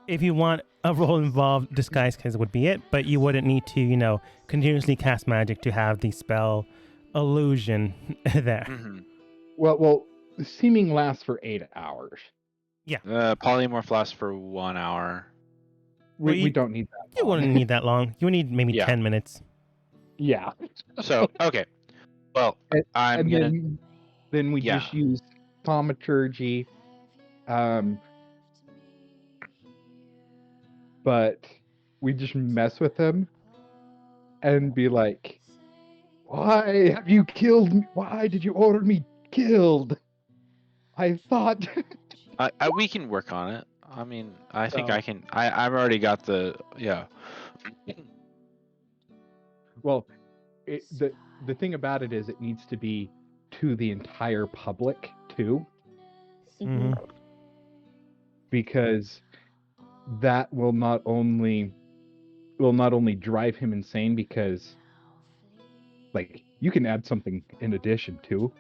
If you want a roll involved, disguise kit would be it, but you wouldn't need to, continuously cast magic to have the spell illusion there. Mm-hmm. Well, seeming lasts for 8 hours. Yeah. Polymorph lasts for 1 hour. We don't need that long. You wouldn't need that long. You would need maybe 10 minutes. Yeah. So, okay. Well, I'm going to... then we Yeah. just use thaumaturgy. But we just mess with him and be like, "Why have you killed me? Why did you order me killed? I thought." We can work on it. I mean, I think So- I can. I've already got the yeah. Well, the thing about it is, it needs to be to the entire public too, Mhm. because that will not only drive him insane, because like you can add something in addition to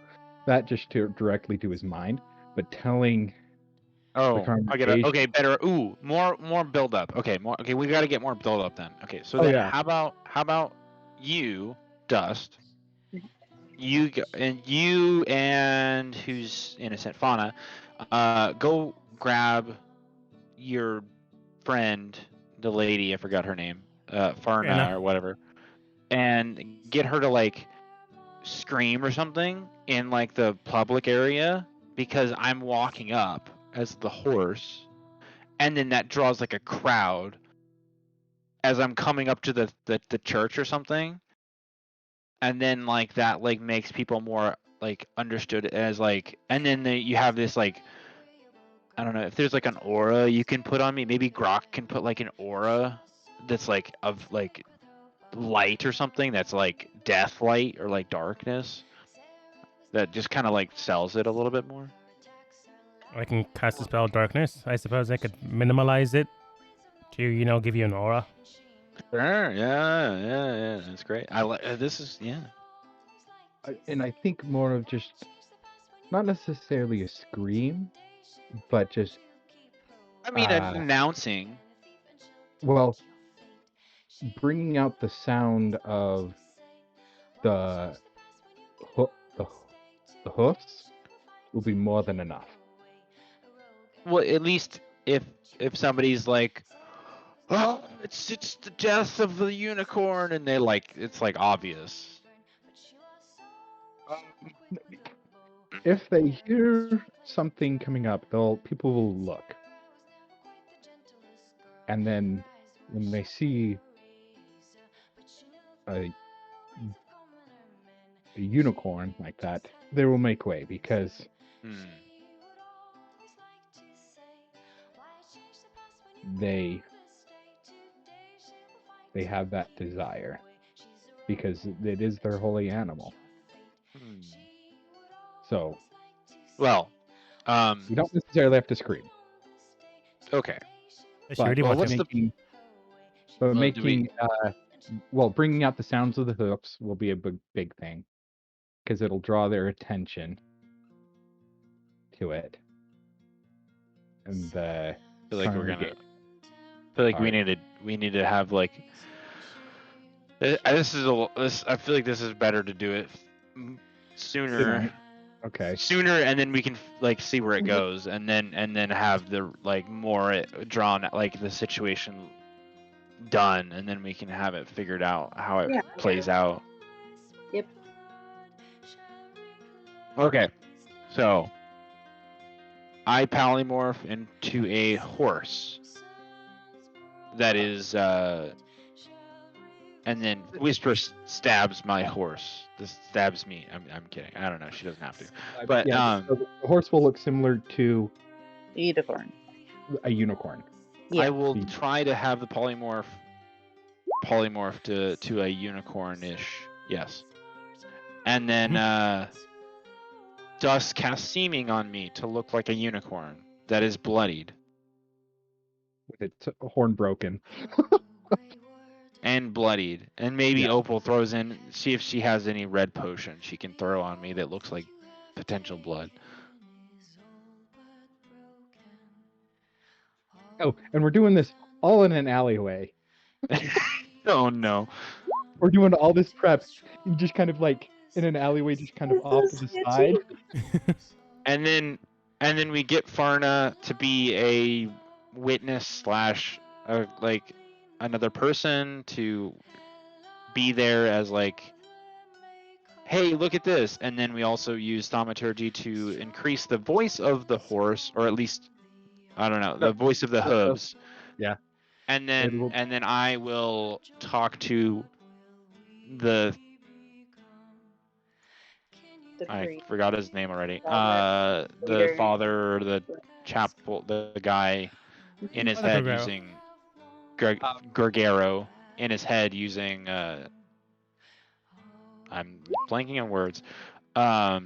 that just to directly to his mind, but telling the Oh, I get it. congregation. Okay, better. Ooh, more build up. Okay, more. Okay, we got to get more build up then. Okay, so Oh, then yeah. how about you, Dust? You and who's innocent, Fauna, go grab your friend, the lady. I forgot her name, Farna Anna. or whatever, and get her to like scream or something in like the public area, because I'm walking up as the horse, and then that draws like a crowd as I'm coming up to the church or something, and then like that like makes people more like understood as like, and then you have this like, I don't know if there's like an aura you can put on me. Maybe Grok can put like an aura that's like of like light or something, that's like death light or like darkness, that just kind of like sells it a little bit more. I can cast a spell darkness. I suppose I could minimalize it to give you an aura. Sure. Yeah. That's great. I like this is yeah. And I think more of just not necessarily a scream, but just I mean, announcing. well, bringing out the sound of the hoo- the, the hoofs will be more than enough. Well, at least if somebody's like, oh, it's the death of the unicorn, and they like, it's like obvious. If they hear something coming up, people will look, and then when they see a unicorn like that, they will make way, because Hmm. they have that desire, because it is their holy animal. Hmm. So Well, you don't necessarily have to scream, okay. Unless you but really Well, want what's to. the but well, do we? making bringing out the sounds of the hoofs will be a big thing, because it'll draw their attention to it, and the Feel like we're gonna. congregation. Feel like Sorry. we need to have like. This is this. I feel like this is better to do it sooner. Okay. Sooner, and then we can like see where it goes, and then have the like more drawn, like the situation done, and then we can have it figured out how it plays out. Yep. Okay, so I polymorph into a horse that is and then Whisper stabs my horse. This stabs me. I'm kidding. I don't know. She doesn't have to. But yeah, so the horse will look similar to Unicorn. a unicorn. Yeah. I will try to have the polymorph to a unicorn-ish. Yes. And then Dust casts seeming on me to look like a unicorn that is bloodied With its horn broken. and bloodied. And maybe Yeah. Opal throws in, see if she has any red potion she can throw on me that looks like potential blood. Oh, and we're doing this all in an alleyway. Oh no. We're doing all this prep, and just kind of like in an alleyway, just kind of off to the side. And then we get Farna to be a witness slash like another person to be there as like, hey, look at this. And then we also use thaumaturgy to increase the voice of the horse, or at least, I don't know, the voice of the hooves. Yeah. And It will- then I will talk to the I priest. forgot his name already. Father. The Leader. father, the chapel, the guy in his Father head Gorgaro. using Gorgaro in his head using I'm blanking on words. Wow.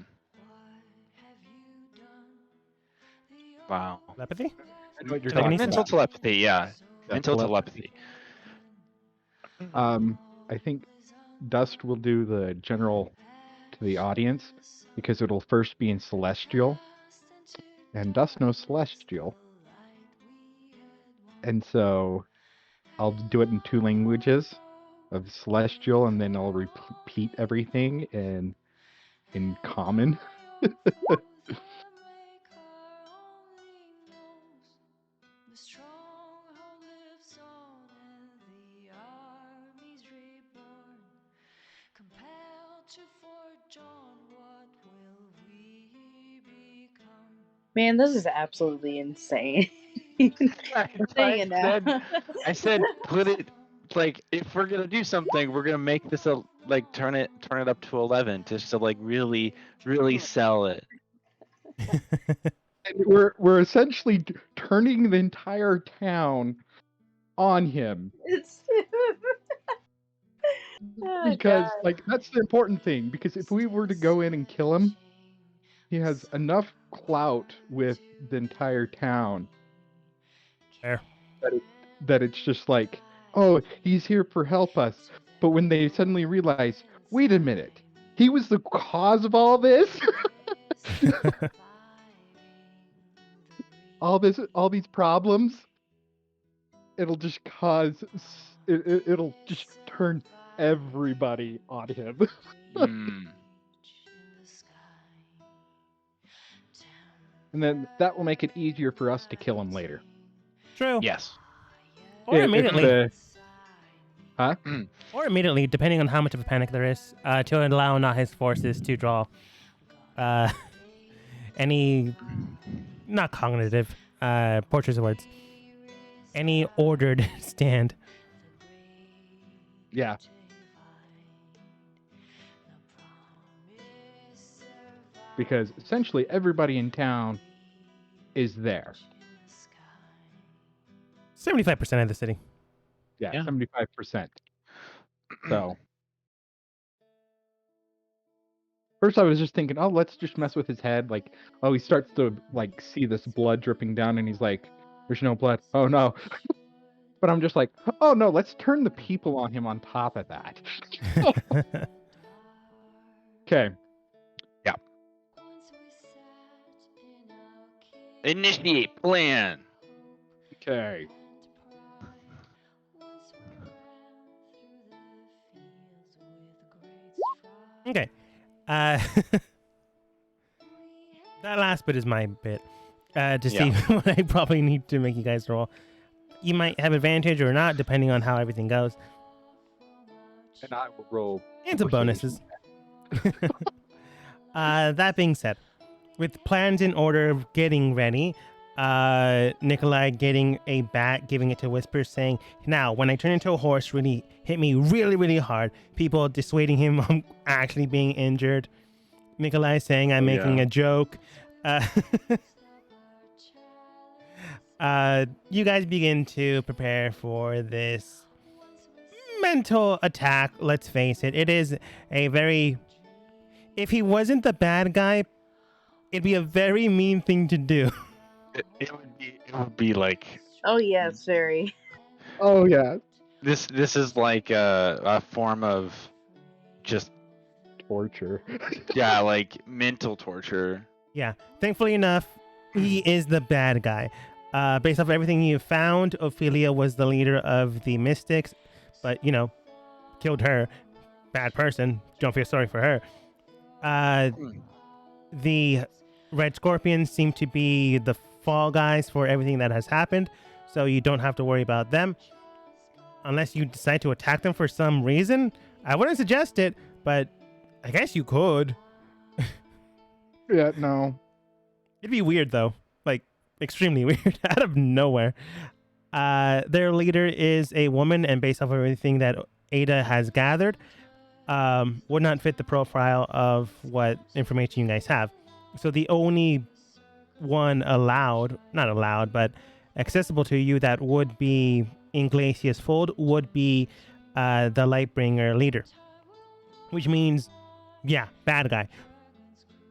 Telepathy? I know what you're Telekinesis? talking Mental about. telepathy, yeah. Yeah, Mental telepathy. I think Dust will do the general to the audience because it'll first be in Celestial, and Dust knows Celestial, and so I'll do it in 2 languages of Celestial, and then I'll repeat everything in Common. Man, this is absolutely insane. Saying it now. I said put it like if we're gonna do something, we're gonna make this like turn it up to 11 just to like really sell it. And we're essentially turning the entire town on him It's Oh, because God. like that's the important thing, because if we were to go in and kill him, he has enough clout with the entire town Fair. that it's just like, oh, he's here for help us. But when they suddenly realize, wait a minute, he was the cause of all this, all these problems, it'll just it'll just turn everybody on him. Mm. And then that will make it easier for us to kill him later. True. Yes. Or If immediately. Huh? Or immediately, depending on how much of a panic there is, to allow not his forces to draw any, not cognitive, portraits of words, any ordered stand. Yeah. Because essentially everybody in town is there. 75% of the city. Yeah, Yeah. 75%. So first I was just thinking, oh, let's just mess with his head. Like, oh, he starts to like see this blood dripping down and he's like, there's no blood. Oh no. But I'm just like, oh no, let's turn the people on him on top of that. Okay. Yeah. Initiate plan. Okay. Okay. That last bit is my bit. To see what I probably need to make you guys roll. You might have advantage or not, depending on how everything goes. And I will roll. And some bonuses. That being said, with plans in order of getting ready, Nikolai getting a bat, giving it to Whisper, saying, now, when I turn into a horse, really hit me really, really hard. People dissuading him from actually being injured. Nikolai saying, I'm making a joke. You guys begin to prepare for this mental attack. Let's face it. It is a very... If he wasn't the bad guy, it'd be a very mean thing to do. It would be like... Oh, yes, very. Oh, yeah. This is like a form of just... Torture. Yeah, like mental torture. Yeah. Thankfully enough, he is the bad guy. Based off everything you found, Ophelia was the leader of the Mystics, but, killed her. Bad person. Don't feel sorry for her. The Red Scorpions seem to be the fall guys for everything that has happened, so you don't have to worry about them. Unless you decide to attack them for some reason. I wouldn't suggest it, but I guess you could. Yeah, no. It'd be weird though, like extremely weird, out of nowhere. Their leader is a woman, and based off of everything that Ada has gathered, would not fit the profile of what information you guys have. So the only one not allowed, but accessible to you that would be in Glacia's fold would be the Lightbringer leader, which means, yeah, bad guy.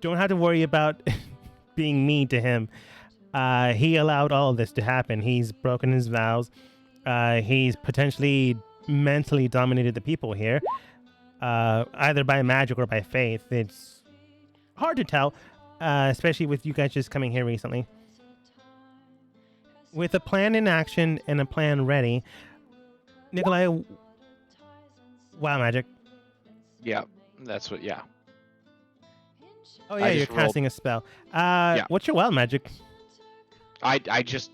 Don't have to worry about being mean to him. He allowed all of this to happen. He's broken his vows. He's potentially mentally dominated the people here, either by magic or by faith. It's hard to tell, especially with you guys just coming here recently. With a plan in action and a plan ready, Nikolai, wow, magic. Yeah, that's what. Yeah. Oh yeah, I you're just rolled- casting a spell. Yeah. What's your wild magic? I just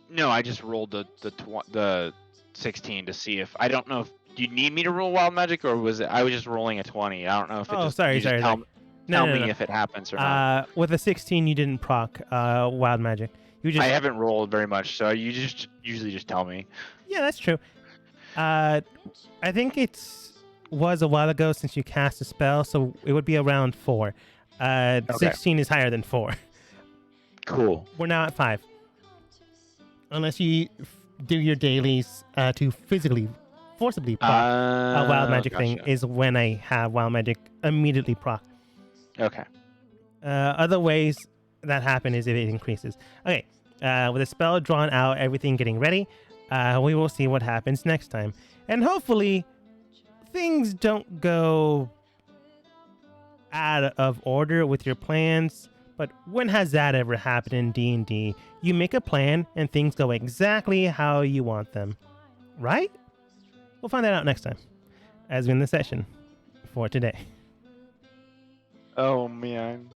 rolled the 16 to see if I don't know if do you need me to roll wild magic or was it I was just rolling a 20. I don't know if it Oh, just sorry, you just sorry, tell, sorry. tell No, me no. if it happens or not. With a 16, you didn't proc wild magic. You just I haven't rolled very much, so you just usually just tell me. Yeah, that's true. I think was a while ago since you cast a spell, so it would be around 4. 16 is higher than 4. Cool. We're now at 5. Unless you do your dailies to forcibly proc a wild magic thing gotcha. is when I have wild magic immediately proc. Okay. Other ways that happen is if it increases. Okay, with the spell drawn out, everything getting ready, we will see what happens next time. And hopefully, things don't go out of order with your plans. But when has that ever happened in D&D? You make a plan and things go exactly how you want them. Right? We'll find that out next time, as we end the session for today. Oh man.